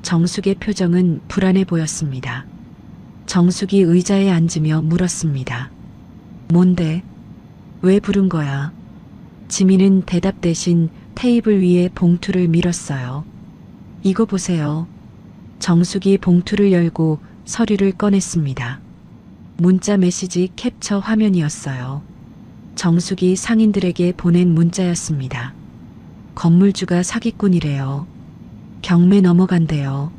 정숙의 표정은 불안해 보였습니다. 정숙이 의자에 앉으며 물었습니다. 뭔데? 왜 부른 거야? 지민은 대답 대신 테이블 위에 봉투를 밀었어요. 이거 보세요. 정숙이 봉투를 열고 서류를 꺼냈습니다. 문자 메시지 캡처 화면이었어요. 정숙이 상인들에게 보낸 문자였습니다. 건물주가 사기꾼이래요. 경매 넘어간대요.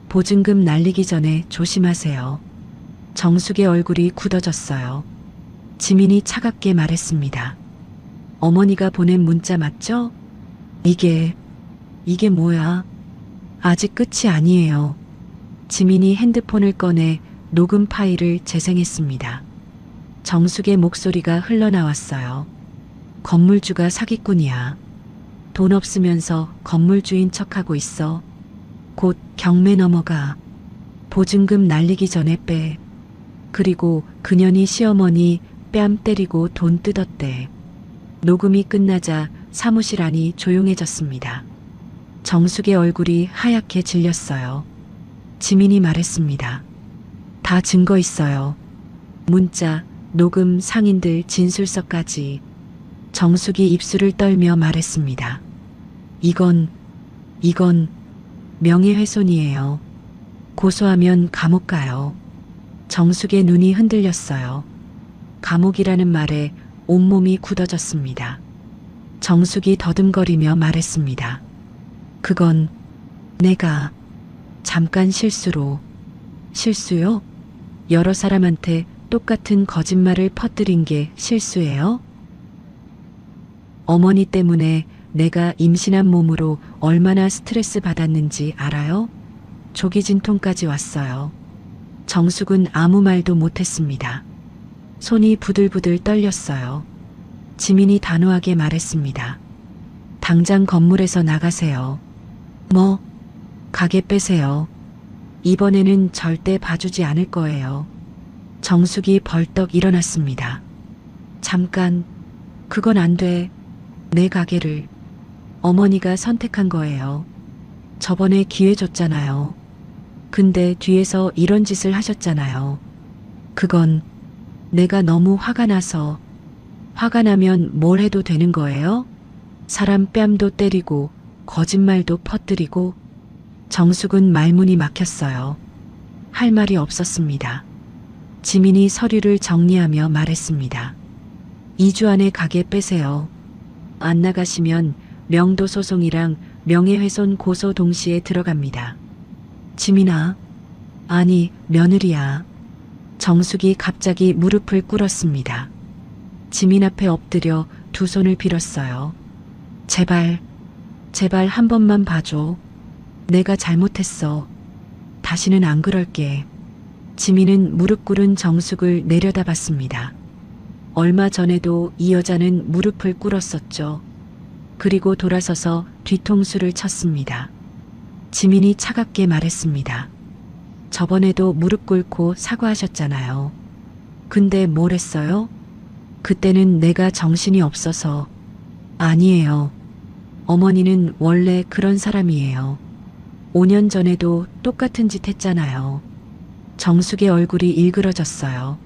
보증금 날리기 전에 조심하세요. 정숙의 얼굴이 굳어졌어요. 지민이 차갑게 말했습니다. 어머니가 보낸 문자 맞죠? 이게 뭐야? 아직 끝이 아니에요. 지민이 핸드폰을 꺼내 녹음 파일을 재생했습니다. 정숙의 목소리가 흘러나왔어요. 건물주가 사기꾼이야. 돈 없으면서 건물주인 척하고 있어. 곧 경매 넘어가. 보증금 날리기 전에 빼. 그리고 그년이 시어머니 뺨 때리고 돈 뜯었대. 녹음이 끝나자 사무실 안이 조용해졌습니다. 정숙의 얼굴이 하얗게 질렸어요. 지민이 말했습니다. 다 증거 있어요. 문자, 녹음, 상인들 진술서까지. 정숙이 입술을 떨며 말했습니다. 이건 명예훼손이에요. 고소하면 감옥 가요. 정숙의 눈이 흔들렸어요. 감옥이라는 말에 온몸이 굳어졌습니다. 정숙이 더듬거리며 말했습니다. 그건 내가 잠깐 실수로. 실수요? 여러 사람한테 똑같은 거짓말을 퍼뜨린 게 실수예요? 어머니 때문에 내가 임신한 몸으로 얼마나 스트레스 받았는지 알아요? 조기 진통까지 왔어요. 정숙은 아무 말도 못했습니다. 손이 부들부들 떨렸어요. 지민이 단호하게 말했습니다. 당장 건물에서 나가세요. 뭐? 가게 빼세요. 이번에는 절대 봐주지 않을 거예요. 정숙이 벌떡 일어났습니다. 잠깐, 그건 안 돼. 내 가게를 어머니가 선택한 거예요. 저번에 기회 줬잖아요. 근데 뒤에서 이런 짓을 하셨잖아요. 그건 내가 너무 화가 나서. 화가 나면 뭘 해도 되는 거예요? 사람 뺨도 때리고 거짓말도 퍼뜨리고. 정숙은 말문이 막혔어요. 할 말이 없었습니다. 지민이 서류를 정리하며 말했습니다. 2주 안에 가게 빼세요. 안 나가시면 명도 소송이랑 명예훼손 고소 동시에 들어갑니다. 지민아. 아니, 며느리야. 정숙이 갑자기 무릎을 꿇었습니다. 지민 앞에 엎드려 두 손을 빌었어요. 제발 한 번만 봐줘. 내가 잘못했어. 다시는 안 그럴게. 지민은 무릎 꿇은 정숙을 내려다봤습니다. 얼마 전에도 이 여자는 무릎을 꿇었었죠. 그리고 돌아서서 뒤통수를 쳤습니다. 지민이 차갑게 말했습니다. 저번에도 무릎 꿇고 사과하셨잖아요. 근데 뭘 했어요? 그때는 내가 정신이 없어서. 아니에요. 어머니는 원래 그런 사람이에요. 5년 전에도 똑같은 짓 했잖아요. 정숙의 얼굴이 일그러졌어요.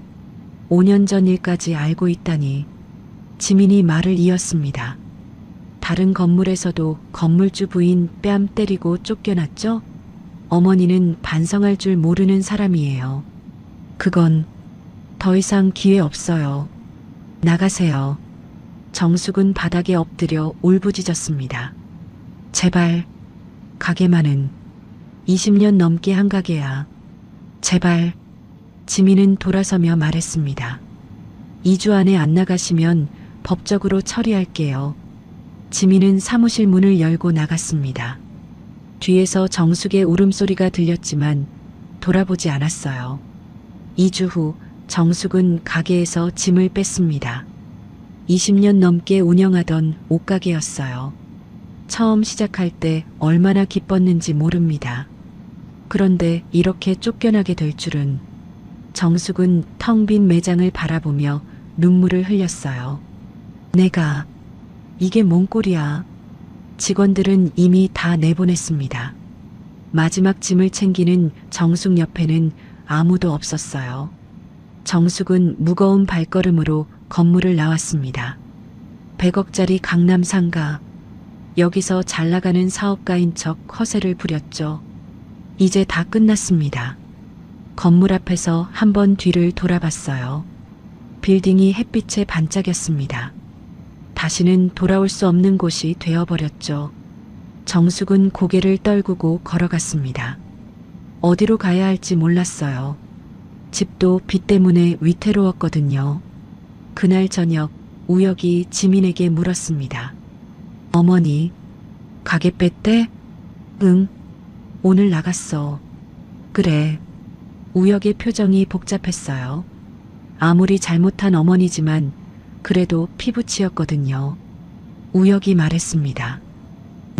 5년 전 일까지 알고 있다니. 지민이 말을 이었습니다. 다른 건물에서도 건물주 부인 뺨 때리고 쫓겨났죠? 어머니는 반성할 줄 모르는 사람이에요. 그건 더 이상 기회 없어요. 나가세요. 정숙은 바닥에 엎드려 울부짖었습니다. 제발, 가게만은 20년 넘게 한 가게야. 제발. 지민은 돌아서며 말했습니다. 2주 안에 안 나가시면 법적으로 처리할게요. 지민은 사무실 문을 열고 나갔습니다. 뒤에서 정숙의 울음소리가 들렸지만 돌아보지 않았어요. 2주 후 정숙은 가게에서 짐을 뺐습니다. 20년 넘게 운영하던 옷가게였어요. 처음 시작할 때 얼마나 기뻤는지 모릅니다. 그런데 이렇게 쫓겨나게 될 줄은. 정숙은 텅 빈 매장을 바라보며 눈물을 흘렸어요. 내가 이게 뭔 꼴이야. 직원들은 이미 다 내보냈습니다. 마지막 짐을 챙기는 정숙 옆에는 아무도 없었어요. 정숙은 무거운 발걸음으로 건물을 나왔습니다. 100억짜리 강남 상가. 여기서 잘 나가는 사업가인 척 허세를 부렸죠. 이제 다 끝났습니다. 건물 앞에서 한번 뒤를 돌아봤어요. 빌딩이 햇빛에 반짝였습니다. 다시는 돌아올 수 없는 곳이 되어버렸죠. 정숙은 고개를 떨구고 걸어갔습니다. 어디로 가야 할지 몰랐어요. 집도 비 때문에 위태로웠거든요. 그날 저녁 우혁이 지민에게 물었습니다. 어머니, 가게 뺐대? 응, 오늘 나갔어. 그래. 우혁의 표정이 복잡했어요. 아무리 잘못한 어머니지만 그래도 피부치였거든요. 우혁이 말했습니다.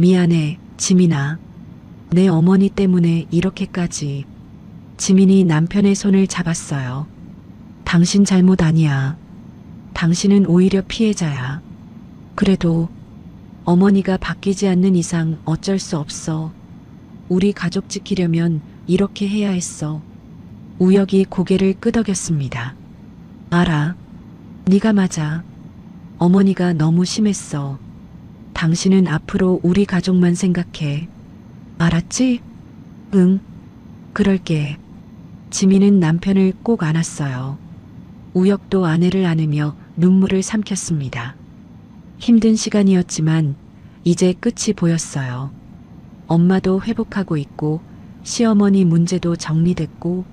미안해, 지민아. 내 어머니 때문에 이렇게까지. 지민이 남편의 손을 잡았어요. 당신 잘못 아니야. 당신은 오히려 피해자야. 그래도 어머니가 바뀌지 않는 이상 어쩔 수 없어. 우리 가족 지키려면 이렇게 해야 했어. 우혁이 고개를 끄덕였습니다. 알아. 네가 맞아. 어머니가 너무 심했어. 당신은 앞으로 우리 가족만 생각해. 알았지? 응. 그럴게. 지민은 남편을 꼭 안았어요. 우혁도 아내를 안으며 눈물을 삼켰습니다. 힘든 시간이었지만 이제 끝이 보였어요. 엄마도 회복하고 있고 시어머니 문제도 정리됐고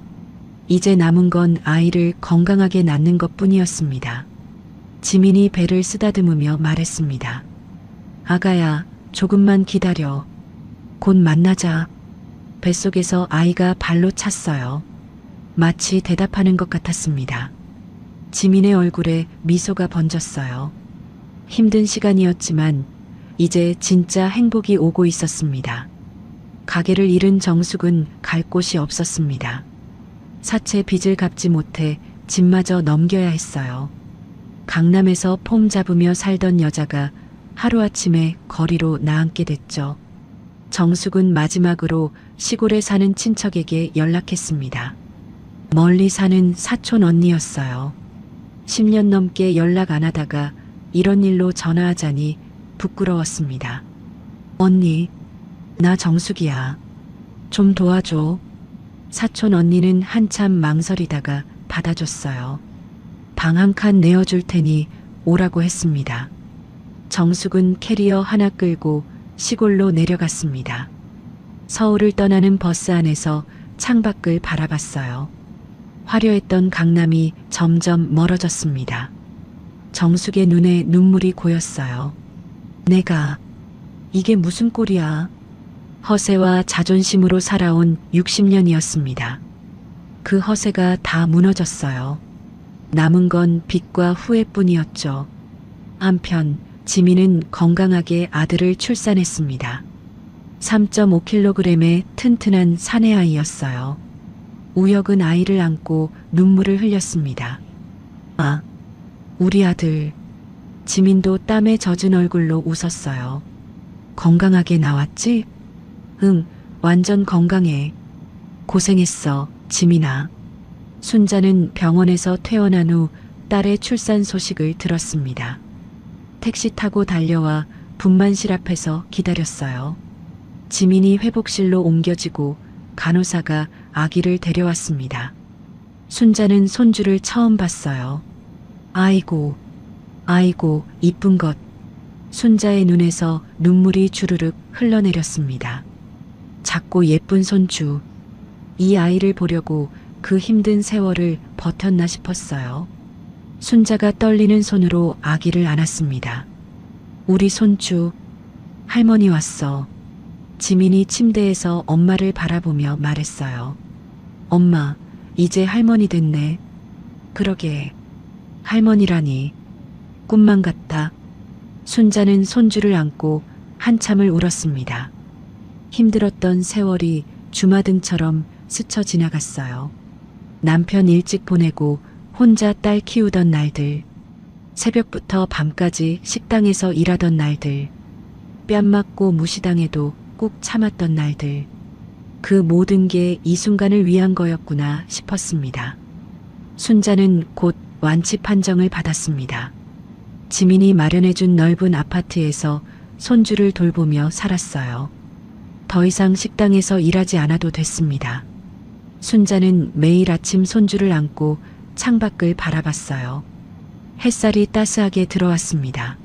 이제 남은 건 아이를 건강하게 낳는 것뿐이었습니다. 지민이 배를 쓰다듬으며 말했습니다. 아가야, 조금만 기다려. 곧 만나자. 뱃속에서 아이가 발로 찼어요. 마치 대답하는 것 같았습니다. 지민의 얼굴에 미소가 번졌어요. 힘든 시간이었지만 이제 진짜 행복이 오고 있었습니다. 가게를 잃은 정숙은 갈 곳이 없었습니다. 사채 빚을 갚지 못해 집마저 넘겨야 했어요. 강남에서 폼 잡으며 살던 여자가 하루아침에 거리로 나앉게 됐죠. 정숙은 마지막으로 시골에 사는 친척에게 연락했습니다. 멀리 사는 사촌 언니였어요. 10년 넘게 연락 안 하다가 이런 일로 전화하자니 부끄러웠습니다. 언니, 나 정숙이야. 좀 도와줘. 사촌 언니는 한참 망설이다가 받아줬어요. 방 한 칸 내어줄 테니 오라고 했습니다. 정숙은 캐리어 하나 끌고 시골로 내려갔습니다. 서울을 떠나는 버스 안에서 창밖을 바라봤어요. 화려했던 강남이 점점 멀어졌습니다. 정숙의 눈에 눈물이 고였어요. 내가 이게 무슨 꼴이야. 허세와 자존심으로 살아온 60년이었습니다. 그 허세가 다 무너졌어요. 남은 건 빚과 후회뿐이었죠. 한편 지민은 건강하게 아들을 출산했습니다. 3.5kg의 튼튼한 사내아이였어요. 우혁은 아이를 안고 눈물을 흘렸습니다. 아, 우리 아들. 지민도 땀에 젖은 얼굴로 웃었어요. 건강하게 나왔지? 응, 완전 건강해. 고생했어, 지민아. 순자는 병원에서 퇴원한 후 딸의 출산 소식을 들었습니다. 택시 타고 달려와 분만실 앞에서 기다렸어요. 지민이 회복실로 옮겨지고 간호사가 아기를 데려왔습니다. 순자는 손주를 처음 봤어요. 아이고, 아이고, 이쁜 것. 순자의 눈에서 눈물이 주르륵 흘러내렸습니다. 작고 예쁜 손주. 이 아이를 보려고 그 힘든 세월을 버텼나 싶었어요. 순자가 떨리는 손으로 아기를 안았습니다. 우리 손주, 할머니 왔어. 지민이 침대에서 엄마를 바라보며 말했어요. 엄마, 이제 할머니 됐네. 그러게, 할머니라니. 꿈만 같다. 순자는 손주를 안고 한참을 울었습니다. 힘들었던 세월이 주마등처럼 스쳐 지나갔어요. 남편 일찍 보내고 혼자 딸 키우던 날들, 새벽부터 밤까지 식당에서 일하던 날들, 뺨 맞고 무시당해도 꾹 참았던 날들, 그 모든 게 이 순간을 위한 거였구나 싶었습니다. 순자는 곧 완치 판정을 받았습니다. 지민이 마련해준 넓은 아파트에서 손주를 돌보며 살았어요. 더 이상 식당에서 일하지 않아도 됐습니다. 순자는 매일 아침 손주를 안고 창밖을 바라봤어요. 햇살이 따스하게 들어왔습니다.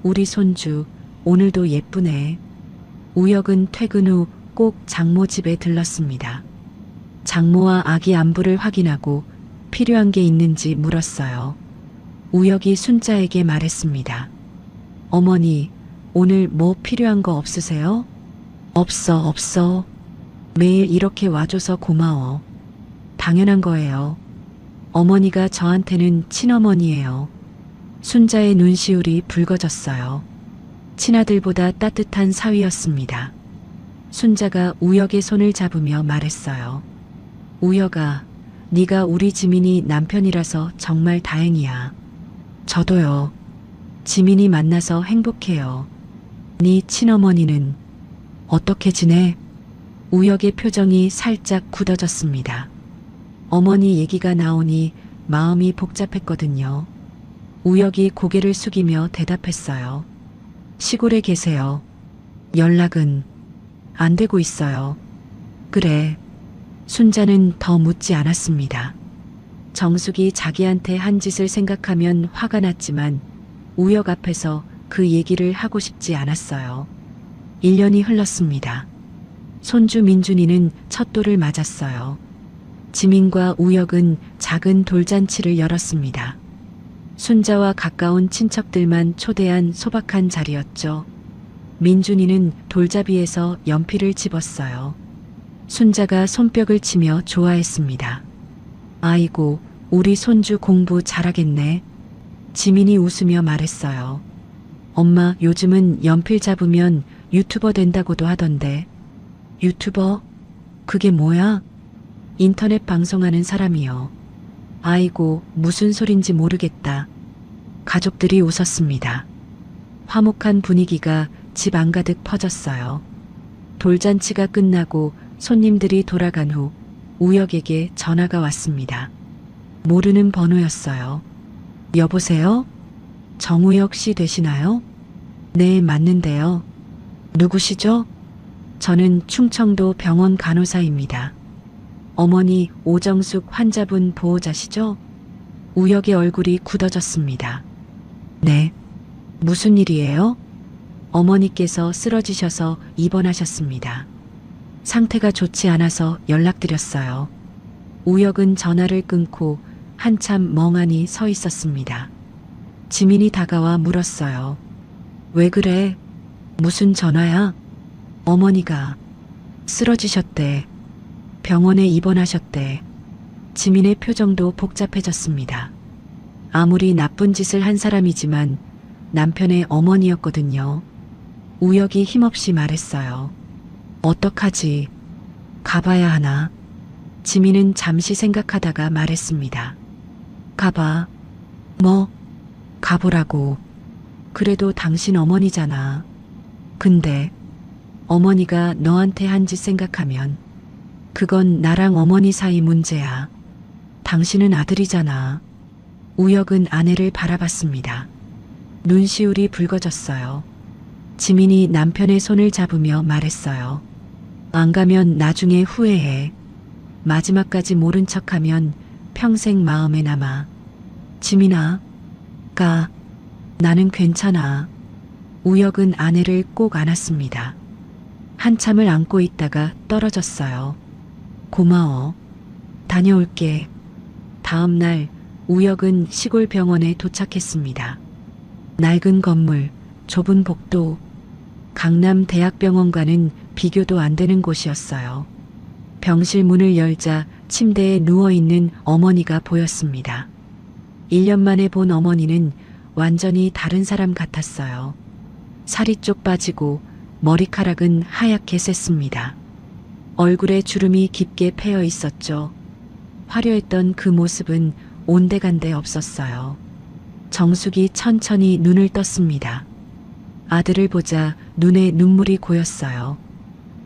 우리 손주 오늘도 예쁘네. 우혁은 퇴근 후 꼭 장모 집에 들렀습니다. 장모와 아기 안부를 확인하고 필요한 게 있는지 물었어요. 우혁이 순자에게 말했습니다. 어머니, 오늘 뭐 필요한 거 없으세요? 없어. 매일 이렇게 와줘서 고마워. 당연한 거예요. 어머니가 저한테는 친어머니예요. 순자의 눈시울이 붉어졌어요. 친아들보다 따뜻한 사위였습니다. 순자가 우혁의 손을 잡으며 말했어요. 우혁아, 네가 우리 지민이 남편이라서 정말 다행이야. 저도요. 지민이 만나서 행복해요. 네 친어머니는 어떻게 지내? 우혁의 표정이 살짝 굳어졌습니다. 어머니 얘기가 나오니 마음이 복잡했거든요. 우혁이 고개를 숙이며 대답했어요. 시골에 계세요. 연락은 안 되고 있어요. 그래. 순자는 더 묻지 않았습니다. 정숙이 자기한테 한 짓을 생각하면 화가 났지만 우혁 앞에서 그 얘기를 하고 싶지 않았어요. 1년이 흘렀습니다. 손주 민준이는 첫 돌을 맞았어요. 지민과 우혁은 작은 돌잔치를 열었습니다. 순자와 가까운 친척들만 초대한 소박한 자리였죠. 민준이는 돌잡이에서 연필을 집었어요. 순자가 손뼉을 치며 좋아했습니다. 아이고, 우리 손주 공부 잘하겠네. 지민이 웃으며 말했어요. 엄마, 요즘은 연필 잡으면 유튜버 된다고도 하던데. 유튜버? 그게 뭐야? 인터넷 방송하는 사람이요. 아이고, 무슨 소린지 모르겠다. 가족들이 웃었습니다. 화목한 분위기가 집 안가득 퍼졌어요. 돌잔치가 끝나고 손님들이 돌아간 후 우혁에게 전화가 왔습니다. 모르는 번호였어요. 여보세요? 정우혁 씨 되시나요? 네, 맞는데요. 누구시죠? 저는 충청도 병원 간호사입니다. 어머니 오정숙 환자분 보호자시죠? 우혁의 얼굴이 굳어졌습니다. 네. 무슨 일이에요? 어머니께서 쓰러지셔서 입원하셨습니다. 상태가 좋지 않아서 연락드렸어요. 우혁은 전화를 끊고 한참 멍하니 서 있었습니다. 지민이 다가와 물었어요. 왜 그래? 무슨 전화야? 어머니가 쓰러지셨대. 병원에 입원하셨대. 지민의 표정도 복잡해졌습니다. 아무리 나쁜 짓을 한 사람이지만 남편의 어머니였거든요. 우혁이 힘없이 말했어요. 어떡하지? 가봐야 하나? 지민은 잠시 생각하다가 말했습니다. 가봐. 뭐? 가보라고. 그래도 당신 어머니잖아. 근데 어머니가 너한테 한 짓 생각하면 그건 나랑 어머니 사이 문제야. 당신은 아들이잖아. 우혁은 아내를 바라봤습니다. 눈시울이 붉어졌어요. 지민이 남편의 손을 잡으며 말했어요. 안 가면 나중에 후회해. 마지막까지 모른 척하면 평생 마음에 남아. 지민아, 가. 나는 괜찮아. 우혁은 아내를 꼭 안았습니다. 한참을 안고 있다가 떨어졌어요. 고마워. 다녀올게. 다음 날 우혁은 시골 병원에 도착했습니다. 낡은 건물, 좁은 복도, 강남대학병원과는 비교도 안 되는 곳이었어요. 병실 문을 열자 침대에 누워있는 어머니가 보였습니다. 1년 만에 본 어머니는 완전히 다른 사람 같았어요. 살이 쪽 빠지고 머리카락은 하얗게 샜습니다. 얼굴에 주름이 깊게 패여 있었죠. 화려했던 그 모습은 온데간데 없었어요. 정숙이 천천히 눈을 떴습니다. 아들을 보자 눈에 눈물이 고였어요.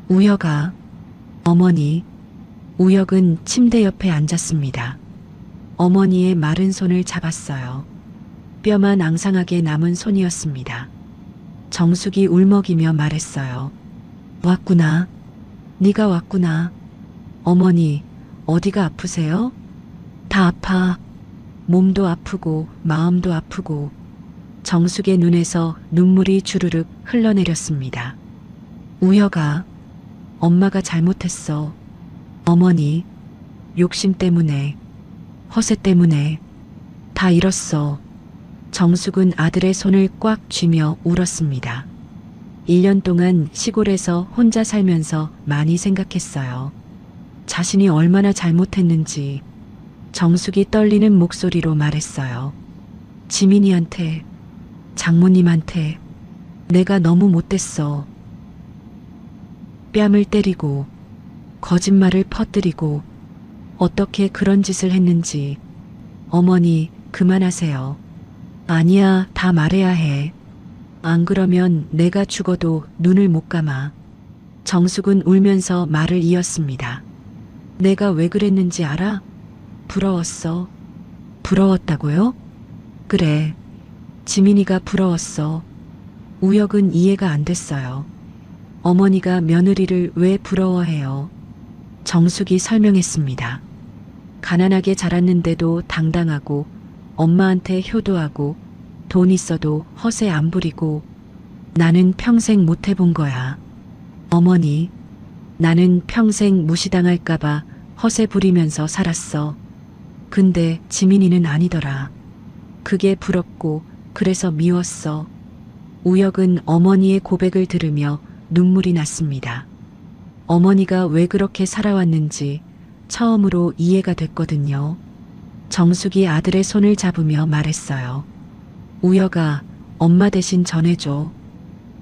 우혁아, 어머니. 우혁은 침대 옆에 앉았습니다. 어머니의 마른 손을 잡았어요. 뼈만 앙상하게 남은 손이었습니다. 정숙이 울먹이며 말했어요. 왔구나. 네가 왔구나. 어머니, 어디가 아프세요? 다 아파. 몸도 아프고 마음도 아프고. 정숙의 눈에서 눈물이 주르륵 흘러내렸습니다. 우혁아, 엄마가 잘못했어. 어머니, 욕심 때문에, 허세 때문에 다 잃었어. 정숙은 아들의 손을 꽉 쥐며 울었습니다. 1년 동안 시골에서 혼자 살면서 많이 생각했어요. 자신이 얼마나 잘못했는지. 정숙이 떨리는 목소리로 말했어요. 지민이한테, 장모님한테 내가 너무 못됐어. 뺨을 때리고 거짓말을 퍼뜨리고 어떻게 그런 짓을 했는지. 어머니, 그만하세요. 아니야, 다 말해야 해. 안 그러면 내가 죽어도 눈을 못 감아. 정숙은 울면서 말을 이었습니다. 내가 왜 그랬는지 알아? 부러웠어. 부러웠다고요? 그래. 지민이가 부러웠어. 우혁은 이해가 안 됐어요. 어머니가 며느리를 왜 부러워해요? 정숙이 설명했습니다. 가난하게 자랐는데도 당당하고 엄마한테 효도하고 돈 있어도 허세 안 부리고 나는 평생 못 해본 거야. 어머니, 나는 평생 무시당할까봐 허세 부리면서 살았어. 근데 지민이는 아니더라. 그게 부럽고 그래서 미웠어. 우혁은 어머니의 고백을 들으며 눈물이 났습니다. 어머니가 왜 그렇게 살아왔는지 처음으로 이해가 됐거든요. 정숙이 아들의 손을 잡으며 말했어요. 우혁아, 엄마 대신 전해줘.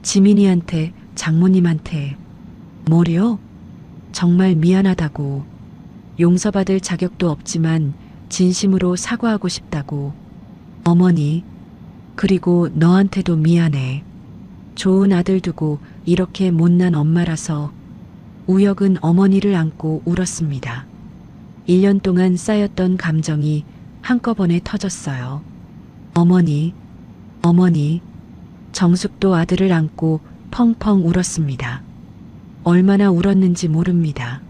지민이한테, 장모님한테. 뭐요? 정말 미안하다고. 용서받을 자격도 없지만 진심으로 사과하고 싶다고. 어머니, 그리고 너한테도 미안해. 좋은 아들 두고 이렇게 못난 엄마라서. 우혁은 어머니를 안고 울었습니다. 1년 동안 쌓였던 감정이 한꺼번에 터졌어요. 어머니, 어머니. 정숙도 아들을 안고 펑펑 울었습니다. 얼마나 울었는지 모릅니다.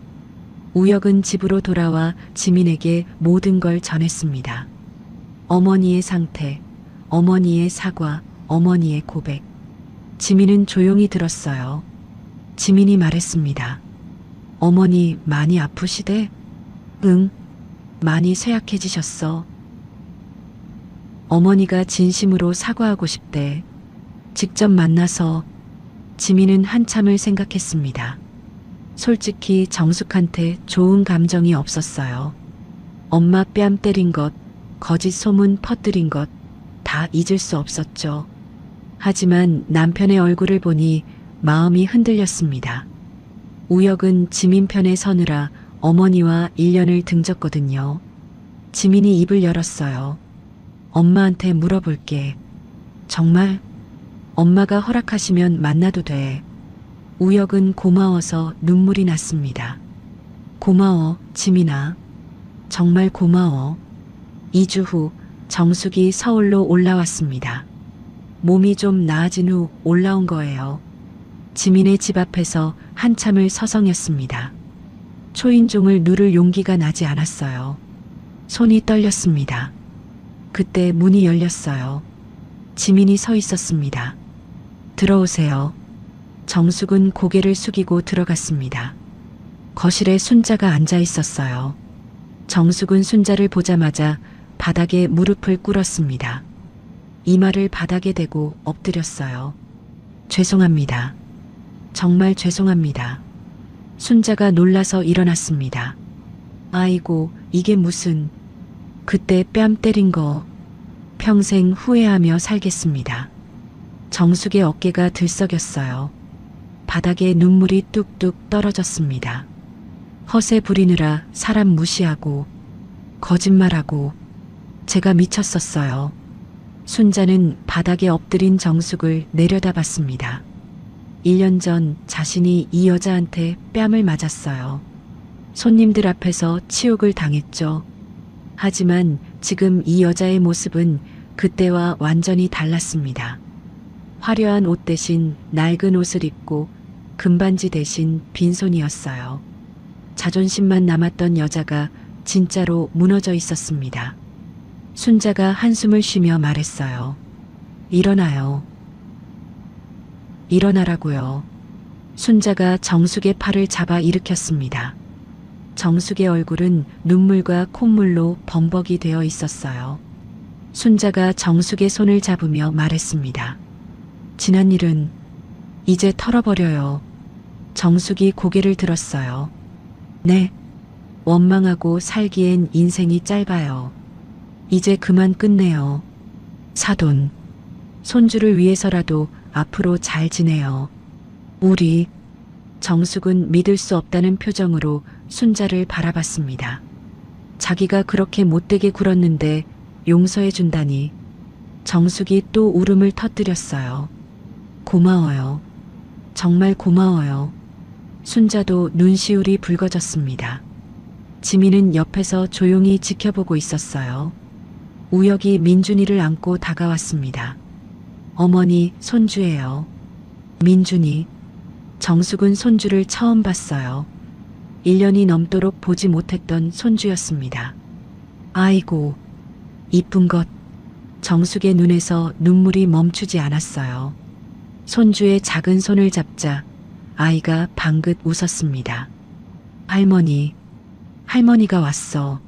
우혁은 집으로 돌아와 지민에게 모든 걸 전했습니다. 어머니의 상태, 어머니의 사과, 어머니의 고백. 지민은 조용히 들었어요. 지민이 말했습니다. 어머니 많이 아프시대? 응, 많이 쇠약해지셨어. 어머니가 진심으로 사과하고 싶대. 직접 만나서. 지민은 한참을 생각했습니다. 솔직히 정숙한테 좋은 감정이 없었어요. 엄마 뺨 때린 것, 거짓 소문 퍼뜨린 것 다 잊을 수 없었죠. 하지만 남편의 얼굴을 보니 마음이 흔들렸습니다. 우혁은 지민 편에 서느라 어머니와 1년을 등졌거든요. 지민이 입을 열었어요. 엄마한테 물어볼게. 정말? 엄마가 허락하시면 만나도 돼. 우혁은 고마워서 눈물이 났습니다. 고마워, 지민아. 정말 고마워. 2주 후 정숙이 서울로 올라왔습니다. 몸이 좀 나아진 후 올라온 거예요. 지민의 집 앞에서 한참을 서성였습니다. 초인종을 누를 용기가 나지 않았어요. 손이 떨렸습니다. 그때 문이 열렸어요. 지민이 서 있었습니다. 들어오세요. 정숙은 고개를 숙이고 들어갔습니다. 거실에 순자가 앉아 있었어요. 정숙은 순자를 보자마자 바닥에 무릎을 꿇었습니다. 이마를 바닥에 대고 엎드렸어요. 죄송합니다. 정말 죄송합니다. 순자가 놀라서 일어났습니다. 아이고, 이게 무슨. 그때 뺨 때린 거. 평생 후회하며 살겠습니다. 정숙의 어깨가 들썩였어요. 바닥에 눈물이 뚝뚝 떨어졌습니다. 허세 부리느라 사람 무시하고 거짓말하고 제가 미쳤었어요. 순자는 바닥에 엎드린 정숙을 내려다봤습니다. 1년 전 자신이 이 여자한테 뺨을 맞았어요. 손님들 앞에서 치욕을 당했죠. 하지만 지금 이 여자의 모습은 그때와 완전히 달랐습니다. 화려한 옷 대신 낡은 옷을 입고 금반지 대신 빈손이었어요. 자존심만 남았던 여자가 진짜로 무너져 있었습니다. 순자가 한숨을 쉬며 말했어요. 일어나요. 일어나라고요. 순자가 정숙의 팔을 잡아 일으켰습니다. 정숙의 얼굴은 눈물과 콧물로 범벅이 되어 있었어요. 순자가 정숙의 손을 잡으며 말했습니다. 지난 일은 이제 털어버려요. 정숙이 고개를 들었어요. 네. 원망하고 살기엔 인생이 짧아요. 이제 그만 끝내요. 사돈. 손주를 위해서라도 앞으로 잘 지내요. 우리. 정숙은 믿을 수 없다는 표정으로 순자를 바라봤습니다. 자기가 그렇게 못되게 굴었는데 용서해 준다니. 정숙이 또 울음을 터뜨렸어요. 고마워요. 정말 고마워요. 순자도 눈시울이 붉어졌습니다. 지민은 옆에서 조용히 지켜보고 있었어요. 우혁이 민준이를 안고 다가왔습니다. 어머니, 손주예요. 민준이. 정숙은 손주를 처음 봤어요. 1년이 넘도록 보지 못했던 손주였습니다. 아이고, 이쁜 것. 정숙의 눈에서 눈물이 멈추지 않았어요. 손주의 작은 손을 잡자 아이가 방긋 웃었습니다. 할머니, 할머니가 왔어.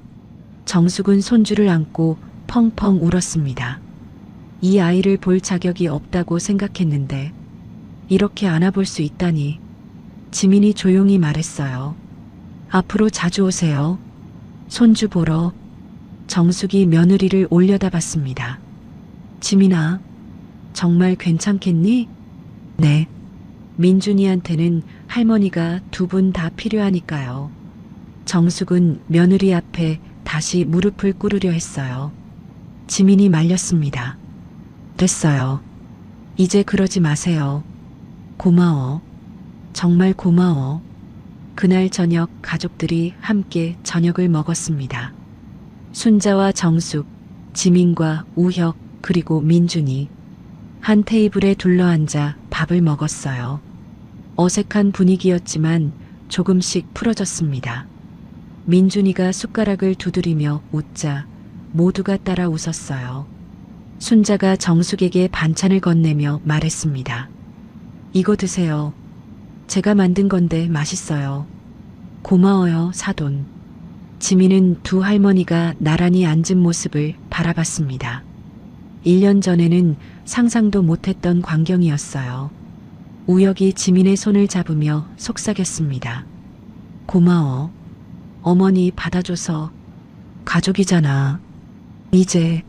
정숙은 손주를 안고 펑펑 울었습니다. 이 아이를 볼 자격이 없다고 생각했는데 이렇게 안아볼 수 있다니. 지민이 조용히 말했어요. 앞으로 자주 오세요. 손주 보러. 정숙이 며느리를 올려다봤습니다. 지민아, 정말 괜찮겠니? 네. 민준이한테는 할머니가 두 분 다 필요하니까요. 정숙은 며느리 앞에 다시 무릎을 꿇으려 했어요. 지민이 말렸습니다. 됐어요. 이제 그러지 마세요. 고마워. 정말 고마워. 그날 저녁 가족들이 함께 저녁을 먹었습니다. 순자와 정숙, 지민과 우혁, 그리고 민준이 한 테이블에 둘러앉아 밥을 먹었어요. 어색한 분위기였지만 조금씩 풀어졌습니다. 민준이가 숟가락을 두드리며 웃자 모두가 따라 웃었어요. 순자가 정숙에게 반찬을 건네며 말했습니다. 이거 드세요. 제가 만든 건데 맛있어요. 고마워요, 사돈. 지민은 두 할머니가 나란히 앉은 모습을 바라봤습니다. 1년 전에는 상상도 못했던 광경이었어요. 우혁이 지민의 손을 잡으며 속삭였습니다. 고마워. 어머니 받아줘서. 가족이잖아. 이제.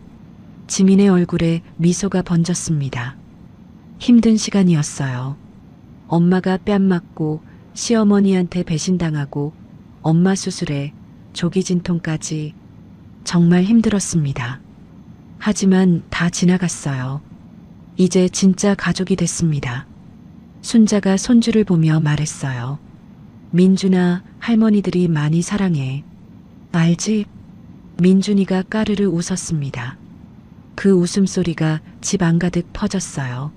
지민의 얼굴에 미소가 번졌습니다. 힘든 시간이었어요. 엄마가 뺨 맞고 시어머니한테 배신당하고 엄마 수술에 조기 진통까지 정말 힘들었습니다. 하지만 다 지나갔어요. 이제 진짜 가족이 됐습니다. 순자가 손주를 보며 말했어요. 민준아, 할머니들이 많이 사랑해. 알지? 민준이가 까르르 웃었습니다. 그 웃음소리가 집 안가득 퍼졌어요.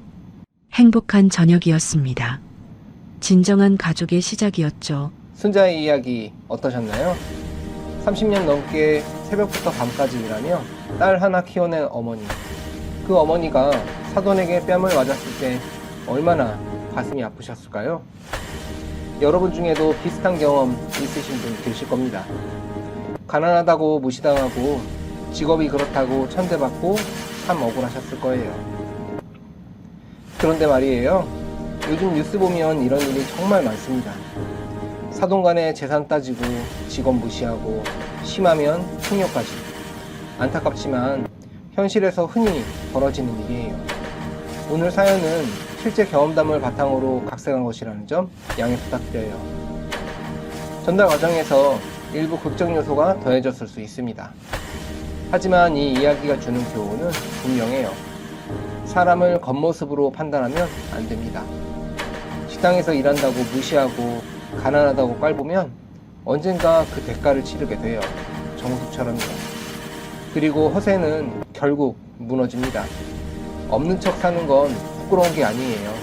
행복한 저녁이었습니다. 진정한 가족의 시작이었죠. 순자의 이야기 어떠셨나요? 30년 넘게 새벽부터 밤까지 일하며 딸 하나 키워낸 어머니. 그 어머니가 사돈에게 뺨을 맞았을 때 얼마나 가슴이 아프셨을까요? 여러분 중에도 비슷한 경험 있으신 분 계실 겁니다. 가난하다고 무시당하고 직업이 그렇다고 천대받고 참 억울하셨을 거예요. 그런데 말이에요. 요즘 뉴스 보면 이런 일이 정말 많습니다. 사돈 간의 재산 따지고 직업 무시하고 심하면 폭력까지. 안타깝지만 현실에서 흔히 벌어지는 일이에요. 오늘 사연은 실제 경험담을 바탕으로 각색한 것이라는 점 양해 부탁드려요. 전달 과정에서 일부 극적 요소가 더해졌을 수 있습니다. 하지만 이 이야기가 주는 교훈은 분명해요. 사람을 겉모습으로 판단하면 안 됩니다. 식당에서 일한다고 무시하고 가난하다고 깔보면 언젠가 그 대가를 치르게 돼요. 정숙처럼요. 그리고 허세는 결국 무너집니다. 없는 척 사는 건 부끄러운 게 아니에요.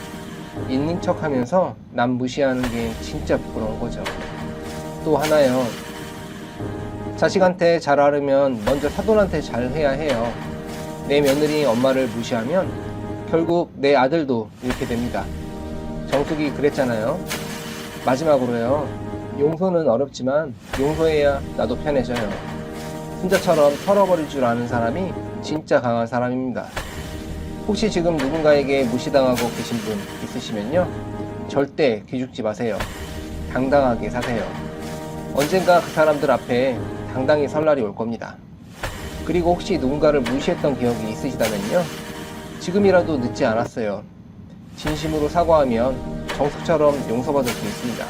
있는 척 하면서 남 무시하는 게 진짜 부끄러운 거죠. 또 하나요. 자식한테 잘하려면 먼저 사돈한테 잘해야 해요. 내 며느리 엄마를 무시하면 결국 내 아들도 이렇게 됩니다. 정숙이 그랬잖아요. 마지막으로요. 용서는 어렵지만 용서해야 나도 편해져요. 순자처럼 털어버릴 줄 아는 사람이 진짜 강한 사람입니다. 혹시 지금 누군가에게 무시당하고 계신 분 있으시면요. 절대 기죽지 마세요. 당당하게 사세요. 언젠가 그 사람들 앞에 당당히 설 날이 올 겁니다. 그리고 혹시 누군가를 무시했던 기억이 있으시다면요. 지금이라도 늦지 않았어요. 진심으로 사과하면 정숙처럼 용서받을 수 있습니다.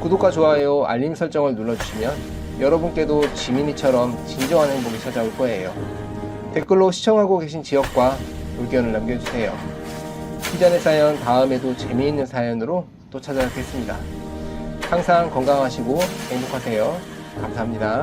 구독과 좋아요, 알림 설정을 눌러주시면 여러분께도 지민이처럼 진정한 행복이 찾아올 거예요. 댓글로 시청하고 계신 지역과 의견을 남겨주세요. 희전의 사연 다음에도 재미있는 사연으로 또 찾아뵙겠습니다. 항상 건강하시고 행복하세요. 감사합니다.